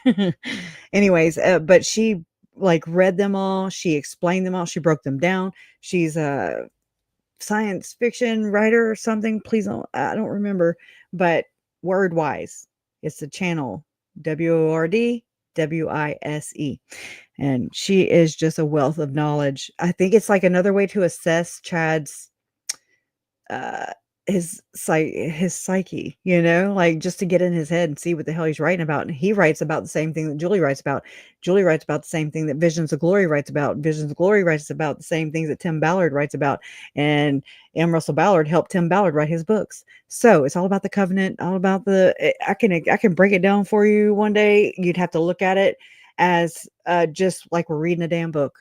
Anyways, but she read them all. She explained them all. She broke them down. She's a science fiction writer or something. Please don't, I don't remember, but Wordwise, it's the channel WORDWISE. And she is just a wealth of knowledge. I think it's like another way to assess Chad's his psyche, like just to get in his head and see what the hell he's writing about. And he writes about the same thing that Julie writes about. Julie writes about the same thing that Visions of Glory writes about. Visions of Glory writes about the same things that Tim Ballard writes about. And M. Russell Ballard helped Tim Ballard write his books. So it's all about the covenant, all about I can break it down for you one day. You'd have to look at it as just like we're reading a damn book.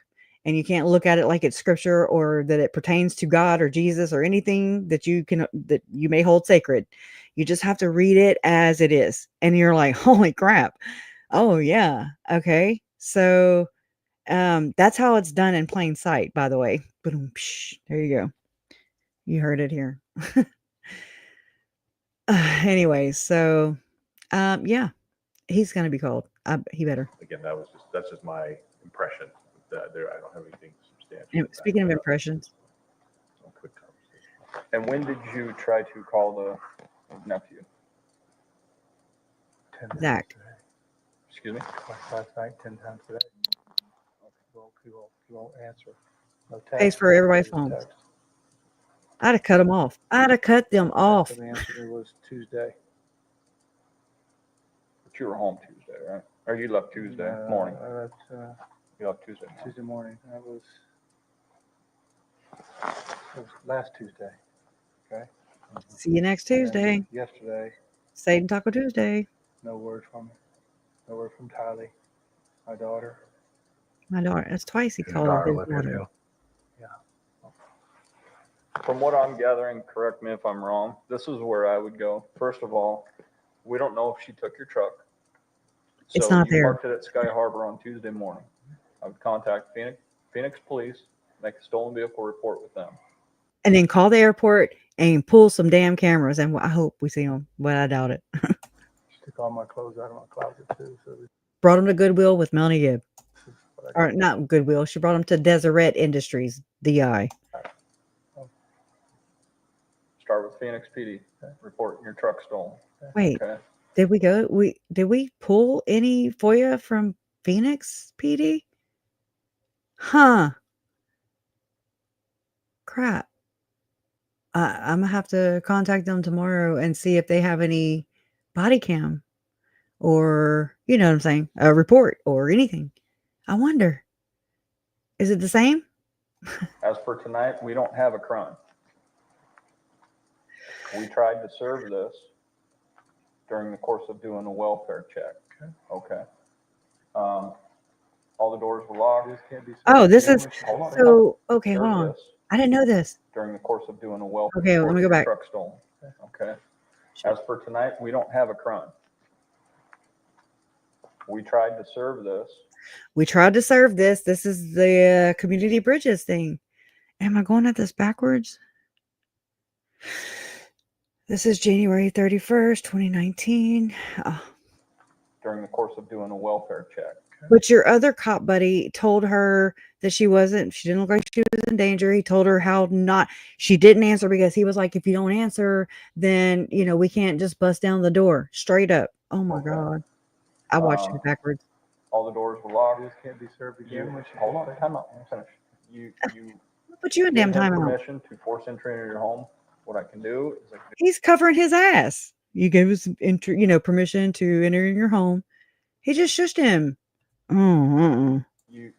And you can't look at it like it's scripture or that it pertains to God or Jesus or anything that you may hold sacred. You just have to read it as it is. And you're like, holy crap. Oh yeah. Okay. So that's how it's done in plain sight, by the way. Boom, there you go. You heard it here. Anyway, so yeah, he's gonna be called. He better. Again, that's just my impression. That there, I don't have anything substantial. And speaking of impressions, Quick conversation. And when did you try to call the nephew? 10 times Zach. today. Excuse me? Last night, 10 times today. Well, he won't answer. No text. Pays for everybody's No phone. text. I'd have cut them off. I'd have cut them off. The answer was Tuesday. But you were home Tuesday, right? Or you left Tuesday morning? I left You left Tuesday morning. Tuesday morning. It was last Tuesday. Okay. See you next And Tuesday. yesterday, Satan Taco Tuesday. no word from her. No word from Tylee, my daughter. My daughter. That's twice he His called daughter his lived here daughter. too. From what I'm gathering, correct me if I'm wrong, this is where I would go. First of all, we don't know if she took your truck. It's So not you there. parked it at Sky Harbor on Tuesday morning. I would contact Phoenix Police, make a stolen vehicle report with them. And then call the airport and pull some damn cameras. And I hope we see them, but I doubt it. She took all my clothes out of my closet too. So Brought them to Goodwill with Melanie Gibb. this is what I Or not Goodwill. She brought them to Deseret Industries, DI. Start with Phoenix PD, report your truck stolen. Wait, Okay. did we pull any FOIA from Phoenix PD? Huh. Crap. I'm gonna have to contact them tomorrow and see if they have any body cam or, you know what I'm saying, a report or anything. I wonder. Is it the same? As for tonight, we don't have a crime. We tried to serve this during the course of doing a welfare check. Okay. All the doors were locked. Oh, this is Hold on. so okay, Serve hold on. this I didn't know this. during the course of doing a welfare. Okay, let report me go your back. Truck stolen. Okay. As for tonight, we don't have a crime. We tried to serve this. We tried to serve this. This is the community bridges thing. Am I going at this backwards? This is January 31st, 2019. Oh. During the course of doing a welfare check. But your other cop buddy told her that she didn't look like she was in danger. He told her she didn't answer because he was like, if you don't answer, then, we can't just bust down the door straight up. Oh my God. I watched it backwards. All the doors were locked. This can't be served again. Hold on, time out. I'm finished. You Put you in give damn him timeout. permission to force entry into your home. What I can do is He's covering his ass. You gave us permission to enter in your home. He just shushed him. you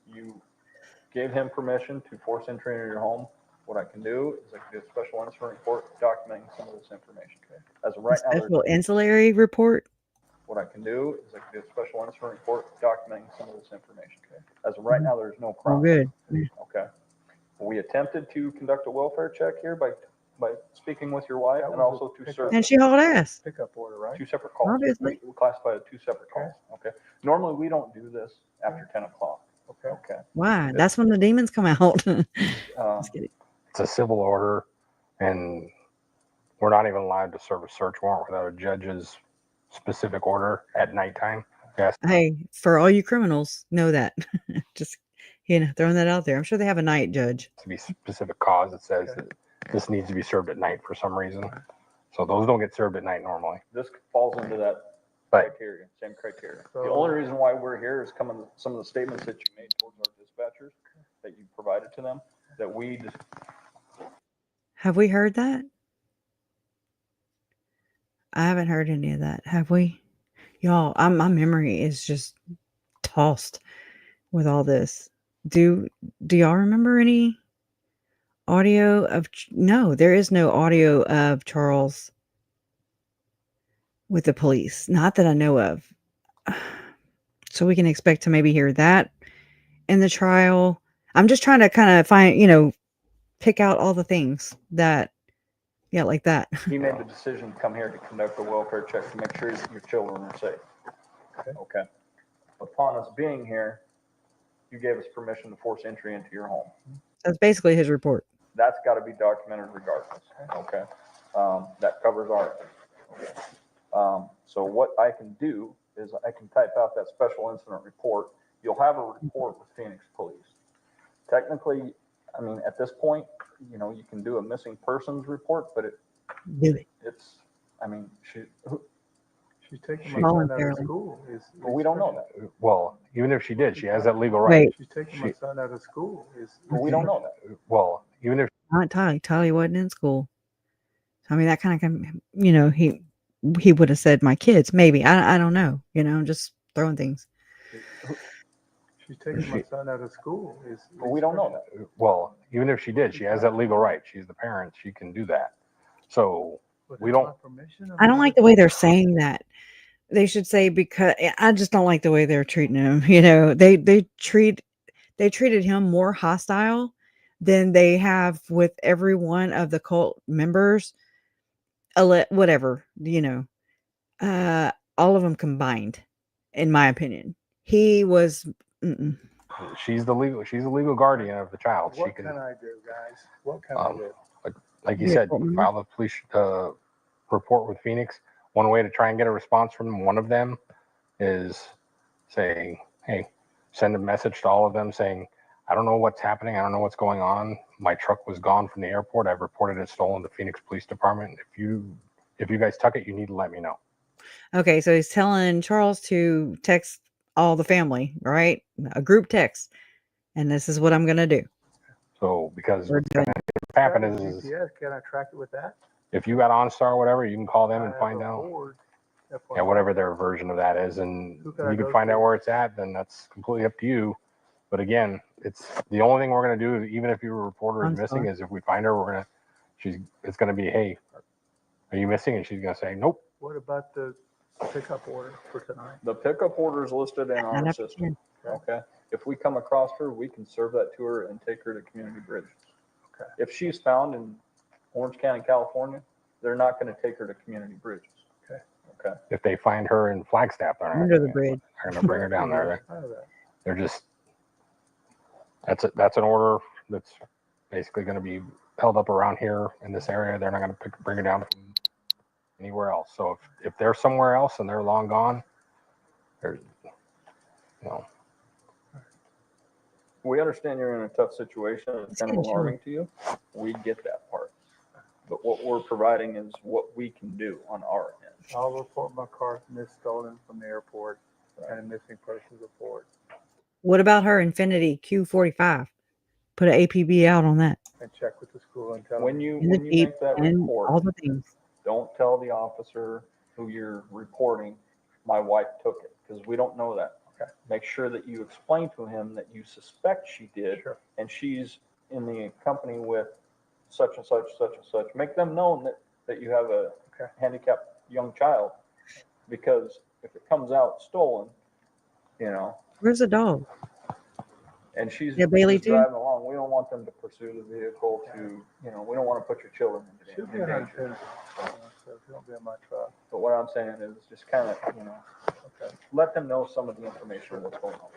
gave him permission to force entry into your home. What I can do is I can do a special incident report documenting some of this information. Okay. As of right now, Special ancillary report. what I can do is I can do a special incident report documenting some of this information. Okay. As of right now, there's no crime. Oh, good. Okay. We attempted to conduct a welfare check here by speaking with your wife and also to serve. And she hauled ass. Pickup order, right? Two separate calls. Obviously. We classify it as two separate calls. Okay. Normally, we don't do this after 10 o'clock. Okay. Okay. Why? That's when the demons come out. Just kidding. It's a civil order, and we're not even allowed to serve a search warrant without a judge's specific order at nighttime. Yes. Hey, for all you criminals, know that. Just throwing that out there. I'm sure they have a night judge. To be specific cause, it says that this needs to be served at night for some reason. So those don't get served at night normally. This falls into that criteria, same criteria. The only reason why we're here is some of the statements that you made towards our dispatchers that you provided to them that we just. Have we heard that? I haven't heard any of that. Have we? Y'all, my memory is just tossed with all this. Do y'all remember any audio of no, there is no audio of Charles with the police. Not that I know of. So we can expect to maybe hear that in the trial. I'm just trying to kind of find, pick out all the things that like that. He made the decision to come here to conduct a welfare check to make sure that your children are safe. Okay. Upon us being here, you gave us permission to force entry into your home. That's basically his report. That's got to be documented regardless. Okay. That covers our. So what I can do is I can type out that special incident report. You'll have a report with Phoenix Police. Technically, I mean, at this point, you can do a missing persons report, but it's, I mean, she's taking my son out of school. But we don't know that. Well, even if she did, she has that legal right. She's taking my son out of school. But we don't know that. Well, even if Not Tylee. Tylee wasn't in school. I mean, that kind of, he would have said my kids, maybe. I don't know. I'm just throwing things. She's taking my son out of school. But we don't know that. Well, even if she did, she has that legal right. She's the parent. She can do that. So we don't. I don't like the way they're saying that. They should say, because I just don't like the way they're treating him. They treated him more hostile than they have with every one of the cult members. Whatever, all of them combined, in my opinion. He was. She's the legal guardian of the child. What can I do, guys? What can I do? Like you said, file the police report with Phoenix. One way to try and get a response from one of them is saying, hey, send a message to all of them saying, I don't know what's happening. I don't know what's going on. My truck was gone from the airport. I've reported it stolen to Phoenix Police Department. If you guys took it, you need to let me know. Okay, so he's telling Charles to text all the family, right? A group text. And this is what I'm going to do. So, because what's going to happen is, GPS, can I track it with that? if you got OnStar or whatever, you can call them and find out. Yeah, whatever their version of that is. And if you can find out where it's at, then that's completely up to you. But again, it's the only thing we're going to do, even if your reporter is missing, is if we find her, it's going to be, hey, are you missing? And she's going to say, nope. What about the pickup order for tonight? The pickup order is listed in our system. Okay. If we come across her, we can serve that to her and take her to Community Bridges. Okay. If she's found in Orange County, California, they're not going to take her to Community Bridges. Okay. Okay. If they find her in Flagstaff, they're under the bridge. They're going to bring her down there. They're just, that's an order that's basically going to be held up around here in this area. They're not going to bring her down from anywhere else. So if they're somewhere else and they're long gone, there's, We understand you're in a tough situation. It's kind of alarming to you. We get that part. But what we're providing is what we can do on our end. I'll report my car stolen from the airport and a missing persons report. What about her Infinity Q45? Put an APB out on that. And check with the school and tell When them. you make that report, all the things. Don't tell the officer who you're reporting, my wife took it, because we don't know that. Okay. Make sure that you explain to him that you suspect she did, and she's in the company with such and such, such and such. Make them know that you have a handicapped young child, because if it comes out stolen, Where's the dog? and she's Bailey too? driving along, we don't want them to pursue the vehicle to, we don't want to put your children She'll in be in her danger. so she won't be in my truck. But what I'm saying is just kind of, let them know some of the information of what's going on.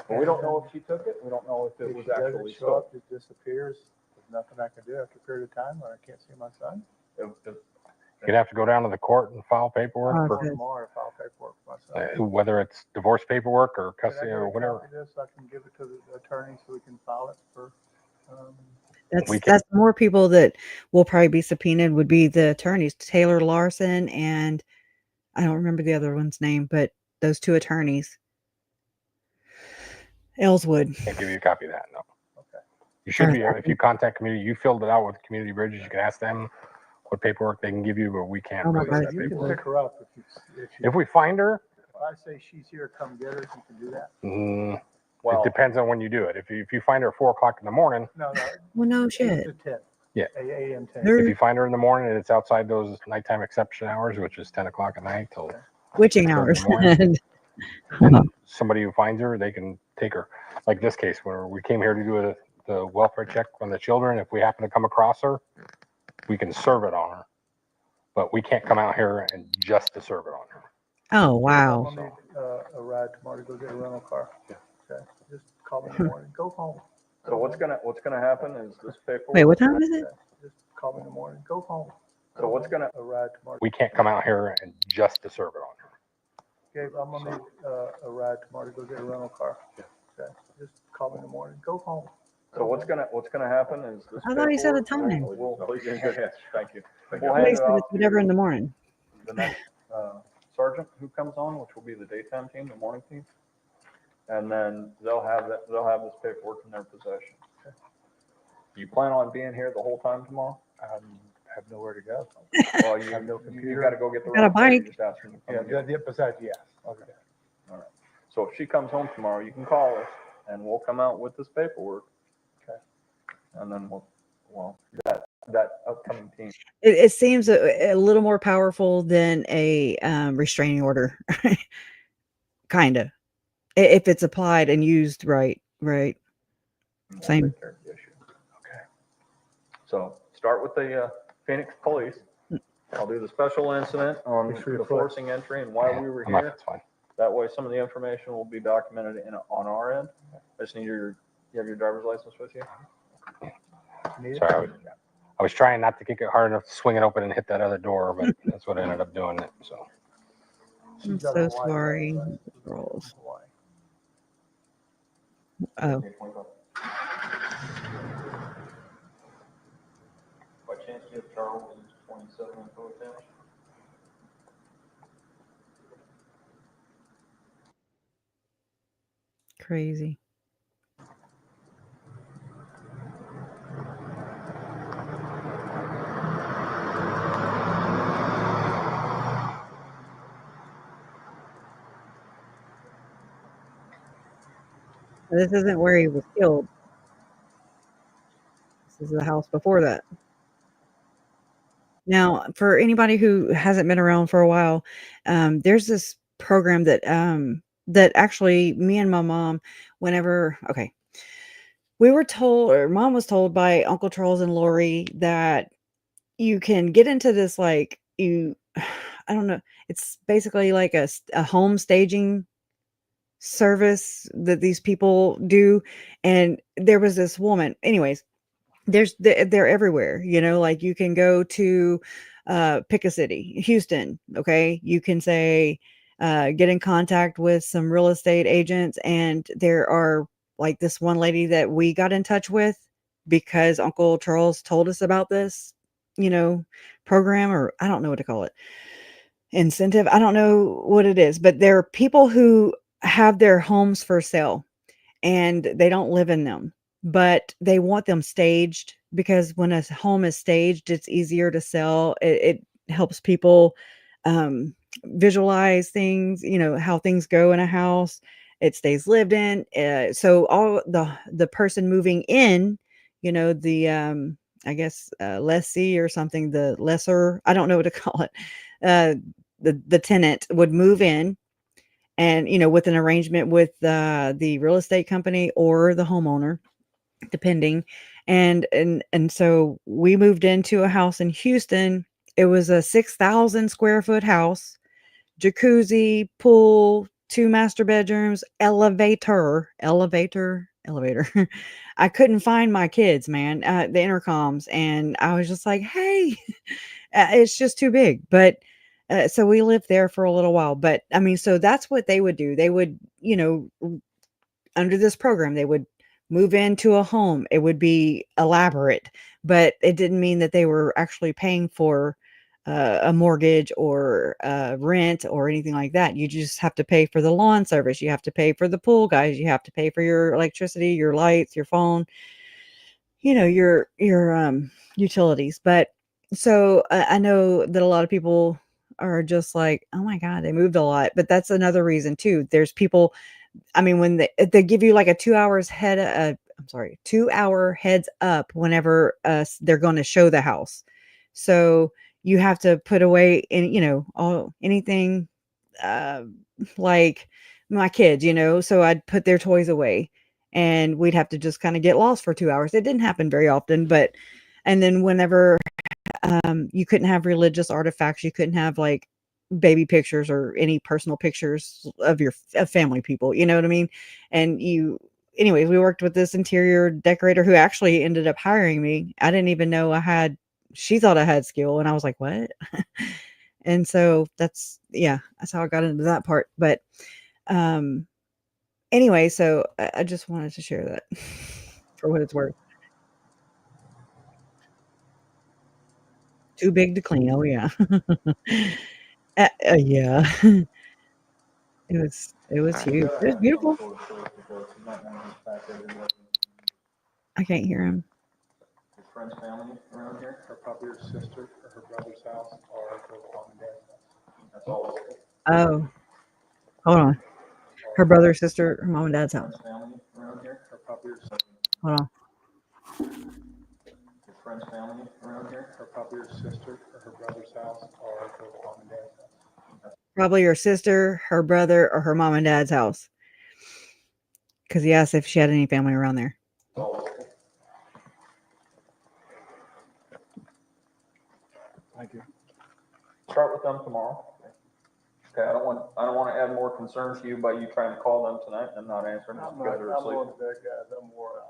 But we don't know if she took it. We don't know if it was actually show up, it disappears. There's nothing I can do after a period of time when I can't see my son. you'd have to go down to the court and file paperwork for Tomorrow, file paperwork for my son. whether it's divorce paperwork or custody or whatever. Copy this, I can give it to the attorney so we can file it for. That's more people that will probably be subpoenaed would be the attorneys, Taylor Larson, and I don't remember the other one's name, but those two attorneys. Ellswood. Can't give you a copy of that, no. Okay. You should be, if you contact community, you filled it out with Community Bridges, you can ask them what paperwork they can give you, but we can't Oh my release God. that You can paperwork. pick her up If we find her, if I say she's here, come get her, you can do that. Well, it depends on when you do it. If you find her at 4 o'clock in the morning, No, Well, no 8 shit. to 10. yeah. AM 10. There- If you find her in the morning and it's outside those nighttime exception hours, which is 10 o'clock at night till Witching 6:30 in hours. the morning, then somebody who finds her, they can take her. Like this case where we came here to do the welfare check on the children. If we happen to come across her, we can serve it on her, but we can't come out here and just to serve it on her. Oh, wow. I'm gonna need a ride tomorrow to go get a rental car. Okay, just call me in the morning. Go home. so what's gonna happen is this paperwork. Wait, what time is it? Just call me in the morning. Go home. So what's gonna a ride tomorrow? We can't come out here and just to serve it on her. Gabe, I'm gonna need a ride tomorrow to go get a rental car. Okay, just call me in the morning. Go home. So what's gonna happen is this. I thought he said a paperwork, time. We'll Please, good answer. thank you. I We'll thought hand he it said off it's to whatever in the morning. the next sergeant who comes on, which will be the daytime team, the morning team, and then they'll have this paperwork in their possession. Do you plan on being here the whole time tomorrow? I have nowhere to go. Well, you have no You computer. got to go get the Got a rental car, you bike. just ask them to come Yeah, and get it. besides, yes. Okay. All right. So if she comes home tomorrow, you can call us and we'll come out with this paperwork. Okay. And then that upcoming team. It seems a little more powerful than a restraining order. Kind of. If it's applied and used right. Right. will Same. take care of the issue. Okay. So start with the Phoenix police. I'll do the special incident on Make sure you're the forcing entry and why we were I'm not- here. That's fine. That way, some of the information will be documented on our end. I just need you have your driver's license with you? Sorry, I was trying not to kick it hard enough to swing it open and hit that other door, but that's what I ended up doing. So I'm so sorry. Girls. Oh. By chance, you have Charles 27 info attached? Crazy. This isn't where he was killed. This is the house before that. Now, for anybody who hasn't been around for a while, there's this program that that actually me and my mom, we were told, or mom was told by Uncle Charles and Lori that you can get into this I don't know, it's basically like a home staging service that these people do, and there was this woman. Anyways, they're everywhere, like you can go to pick a city, Houston. Okay, you can say get in contact with some real estate agents, and there are like this one lady that we got in touch with because Uncle Charles told us about this program, or I don't know what to call it, incentive. I don't know what it is, but there are people who have their homes for sale and they don't live in them, but they want them staged, because when a home is staged, it's easier to sell. It helps people visualize things, how things go in a house. It stays lived in. So all the person moving in, the I guess lessee or something, the lesser, I don't know what to call it. The tenant would move in, and with an arrangement with the real estate company or the homeowner, depending. And so we moved into a house in Houston. It was a 6,000 square foot house, jacuzzi, pool, 2 master bedrooms, elevator. I couldn't find my kids, man, the intercoms, and I was just like, hey, it's just too big. But so we lived there for a little while. But I mean, so that's what they would do. They would, under this program, they would move into a home. It would be elaborate, but it didn't mean that they were actually paying for a mortgage or rent or anything like that. You just have to pay for the lawn service. You have to pay for the pool guys. You have to pay for your electricity, your lights, your phone, your utilities. But So I know that a lot of people are just like, oh my God, they moved a lot. But that's another reason too. There's people, I mean, when they give you like a 2 hours head, I'm sorry, 2 hour heads up whenever they're going to show the house. So you have to put away all anything uh, like my kids, so I'd put their toys away and we'd have to just kind of get lost for 2 hours. It didn't happen very often, but, and then whenever you couldn't have religious artifacts, you couldn't have like baby pictures or any personal pictures of your of family people, you know what I mean? And anyways, we worked with this interior decorator who actually ended up hiring me. I didn't even know she thought I had skill and I was like, what? And so that's how I got into that part. But anyway, so I just wanted to share that for what it's worth. Too big to clean. Oh yeah. Yeah. It was huge. It was beautiful. I can't hear him. Your friend's family around here? Her probably her sister or her brother's house or her mom and dad's house. That's all. Oh, hold on. Her brother, sister, her mom and dad's house. Family around here? Her probably her sister. Hold on. Your friend's family around here? Her probably her sister or her brother's house or her mom and dad's house. Probably her sister, her brother, or her mom and dad's house. Because he asked if she had any family around there. Thank you. Start with them tomorrow. Okay, I don't want to add more concern to you by you trying to call them tonight and not answering. I'm because they're asleep. more bad guys. I'm more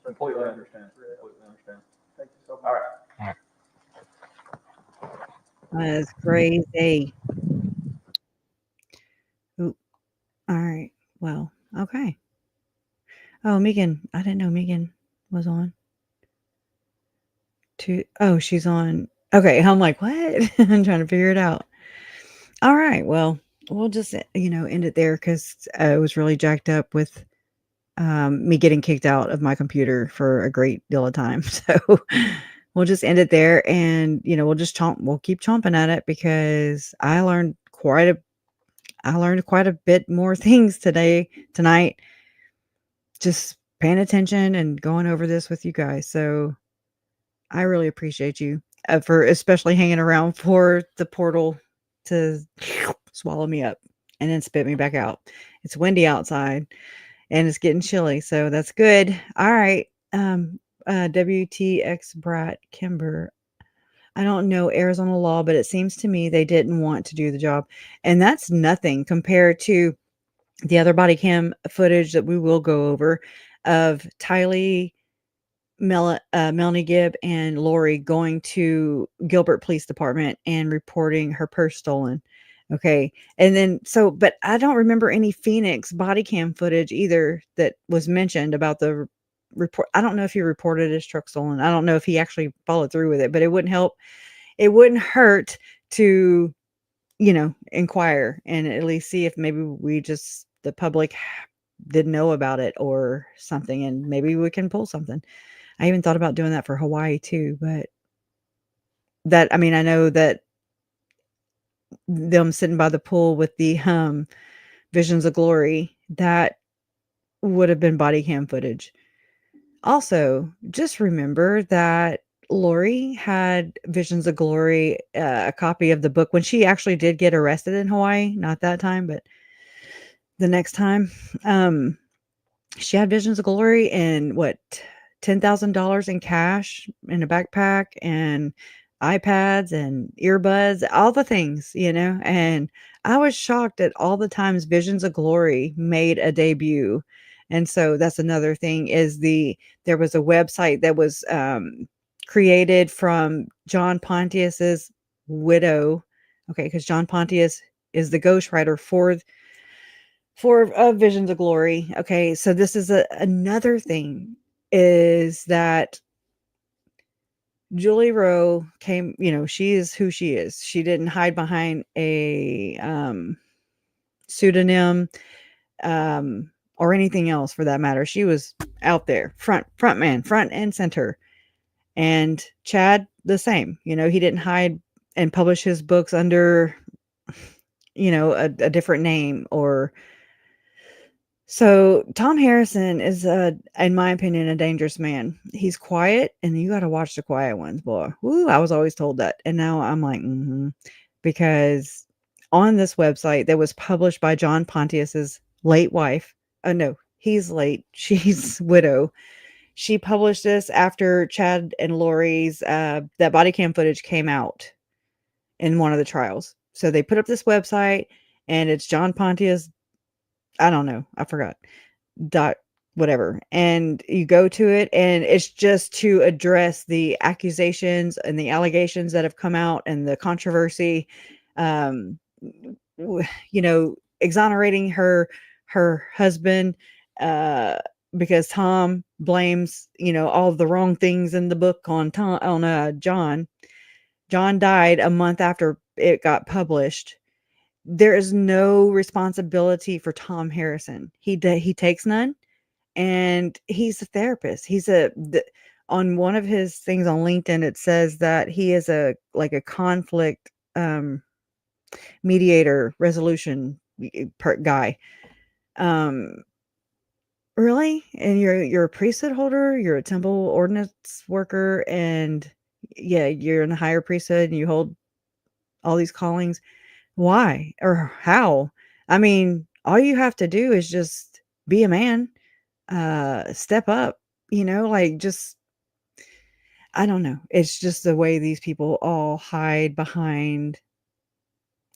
Completely understand. Completely understand. Thank you so much. All right. That's crazy. Ooh. All right. Well, okay. Oh, Megan. I didn't know Megan was on. She's on. Okay. I'm like, what? I'm trying to figure it out. All right. Well, we'll just, end it there because I was really jacked up with me getting kicked out of my computer for a great deal of time. So we'll just end it there and, we'll keep chomping at it because I learned quite a bit more things tonight, just paying attention and going over this with you guys. So I really appreciate you for especially hanging around for the portal to swallow me up and then spit me back out. It's windy outside and it's getting chilly, so that's good. All right. WTX Brat Kimber. I don't know Arizona law, but it seems to me they didn't want to do the job. And that's nothing compared to the other body cam footage that we will go over of Tylee, Melanie Gibb, and Lori going to Gilbert Police Department and reporting her purse stolen. Okay. And then, but I don't remember any Phoenix body cam footage either that was mentioned about the report. I don't know if he reported his truck stolen. I don't know if he actually followed through with it, but it wouldn't hurt to, inquire and at least see if maybe the public didn't know about it or something, and maybe we can pull something. I even thought about doing that for Hawaii too, but I know that them sitting by the pool with the visions of glory, that would have been body cam footage. Also, just remember that Lori had visions of glory, a copy of the book when she actually did get arrested in Hawaii. Not that time, but the next time. She had visions of glory and $10,000 in cash in a backpack and iPads and earbuds, all the things, and I was shocked at all the times Visions of Glory made a debut. And so that's another thing is there was a website that was created from John Pontius's widow. Okay. Cause John Pontius is the ghostwriter for Visions of Glory. Okay, so this is another thing is that Julie Rowe came, she is who she is. She didn't hide behind a pseudonym or anything else for that matter. She was out there, front and center. And Chad, the same. You know, he didn't hide and publish his books under, you know, a different name or. So Tom Harrison is, in my opinion, a dangerous man. He's quiet, and you got to watch the quiet ones, boy. Woo! I was always told that, and now I'm like, because on this website that was published by John Pontius's late wife. No, he's late. She's widow. She published this after Chad and Lori's that body cam footage came out in one of the trials. So they put up this website, and it's John Pontius. I don't know. I forgot. Dot whatever. And you go to it, and it's just to address the accusations and the allegations that have come out and the controversy. You know, exonerating her husband because Tom blames, you know, all the wrong things in the book on John. John died a month after it got published. There is no responsibility for Tom Harrison. He takes none, and he's a therapist. He's on one of his things on LinkedIn, it says that he is a conflict mediator resolution guy. Really? And you're a priesthood holder, you're a temple ordinance worker, and yeah, you're in the higher priesthood and you hold all these callings. Why or how? I mean, all you have to do is just be a man, step up, you know, like just I don't know. It's just the way these people all hide behind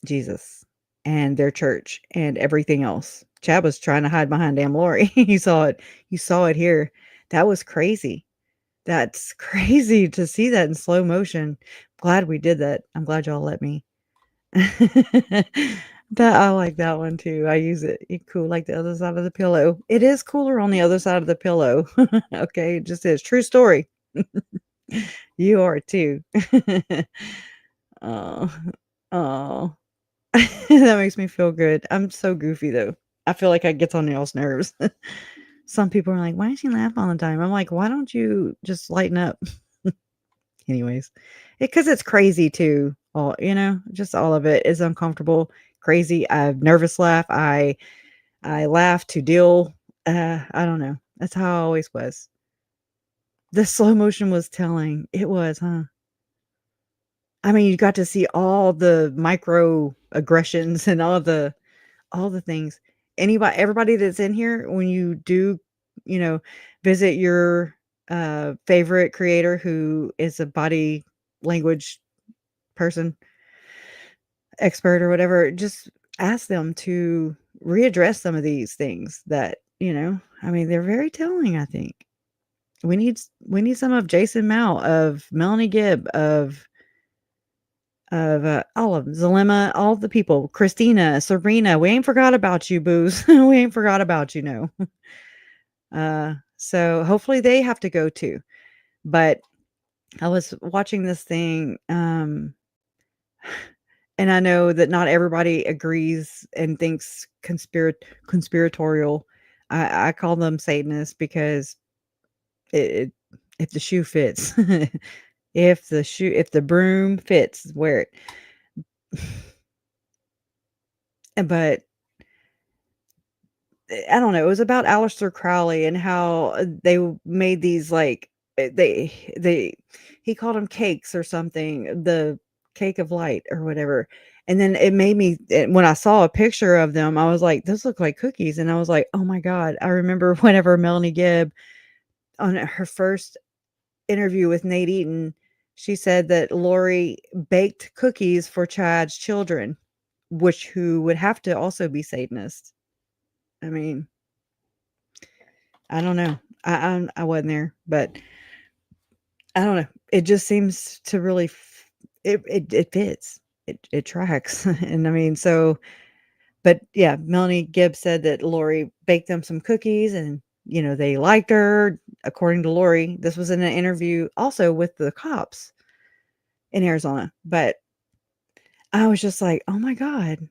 Jesus and their church and everything else. Chad was trying to hide behind damn Lori. You saw it. You saw it here. That was crazy. That's crazy to see that in slow motion. Glad we did that. I'm glad y'all let me. That I like that one too. I use it. It's cool like the other side of the pillow. It is cooler on the other side of the pillow. Okay, it just is. True story. You are too. Oh, oh. That makes me feel good. I'm so goofy though. I feel like I gets on y'all's nerves. Some people are like, "Why does she laugh all the time?" I'm like, "Why don't you just lighten up?" Anyways, because it's crazy too. All you know, just all of it is uncomfortable, crazy. I nervous laugh. I laugh to deal. I don't know. That's how I always was. The slow motion was telling. It was, huh? I mean, you got to see all the micro aggressions and all the things. Everybody that's in here, when you do, you know, visit your favorite creator who is a body language person, expert or whatever, just ask them to readdress some of these things that, you know, I mean, they're very telling, I think. We need some of Jason Mao, of Melanie Gibb, of all of them, Zalema, all the people, Christina, Serena, we ain't forgot about you, booze. We ain't forgot about you, no. So hopefully they have to go too. But I was watching this thing, and I know that not everybody agrees and thinks conspiratorial. I call them Satanists because if the shoe fits, if the broom fits, wear it. But I don't know. It was about Aleister Crowley and how they made these like he called them cakes or something, the cake of light or whatever. And then it made me when I saw a picture of them, I was like, "Those look like cookies." And I was like, "Oh my god!" I remember whenever Melanie Gibb on her first interview with Nate Eaton, she said that Lori baked cookies for Chad's children, who would have to also be Satanists. I mean, I don't know. I wasn't there, but I don't know. It just seems to really it fits. It tracks. And I mean, so but yeah, Melanie Gibbs said that Lori baked them some cookies and you know, they liked her. According to Lori, this was in an interview also with the cops in Arizona. But I was just like, "Oh my god."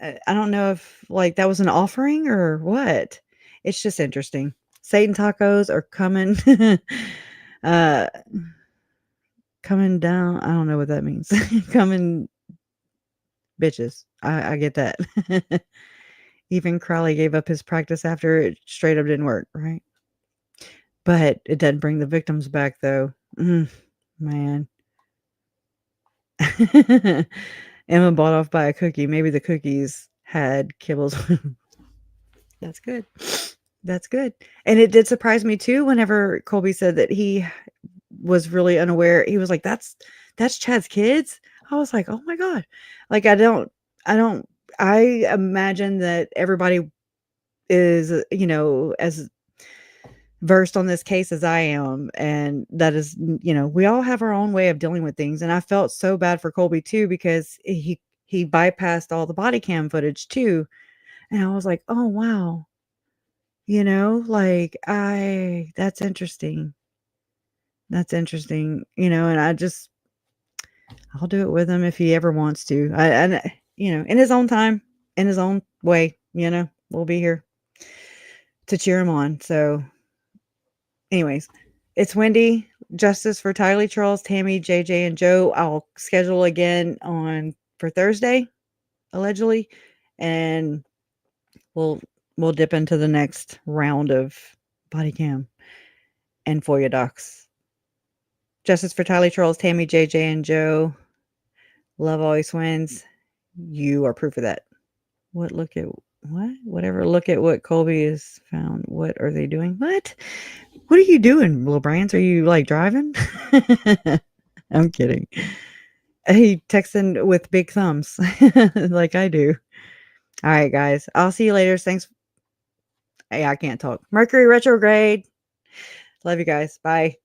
I don't know if like that was an offering or what. It's just interesting. Satan tacos are coming. uh coming down. I don't know what that means. Coming bitches. I get that. Even Crowley gave up his practice after it straight up didn't work, right? But it doesn't bring the victims back, though. Man. Emma bought off by a cookie. Maybe the cookies had kibbles. That's good. That's good. And it did surprise me too whenever Colby said that he was really unaware. He was like, that's Chad's kids. I was like, oh my God. Like, I imagine that everybody is, as versed on this case as I am. And that is, we all have our own way of dealing with things. And I felt so bad for Colby too, because he bypassed all the body cam footage too. And I was like, oh, wow. That's interesting. That's interesting, and I'll do it with him if he ever wants to. In his own time, in his own way, we'll be here to cheer him on. So anyways, it's Wendy, justice for Tylee, Charles, Tammy, JJ, and Joe. I'll schedule again for Thursday, allegedly, and we'll dip into the next round of body cam and FOIA docs. Justice for Tylee, Charles, Tammy, JJ, and Joe. Love always wins. You are proof of that. Whatever. Look at what Colby has found. What are they doing? What are you doing, Little Brands? Are you like driving? I'm kidding. He texting with big thumbs like I do. All right, guys. I'll see you later. Thanks. Hey, I can't talk. Mercury retrograde. Love you guys. Bye.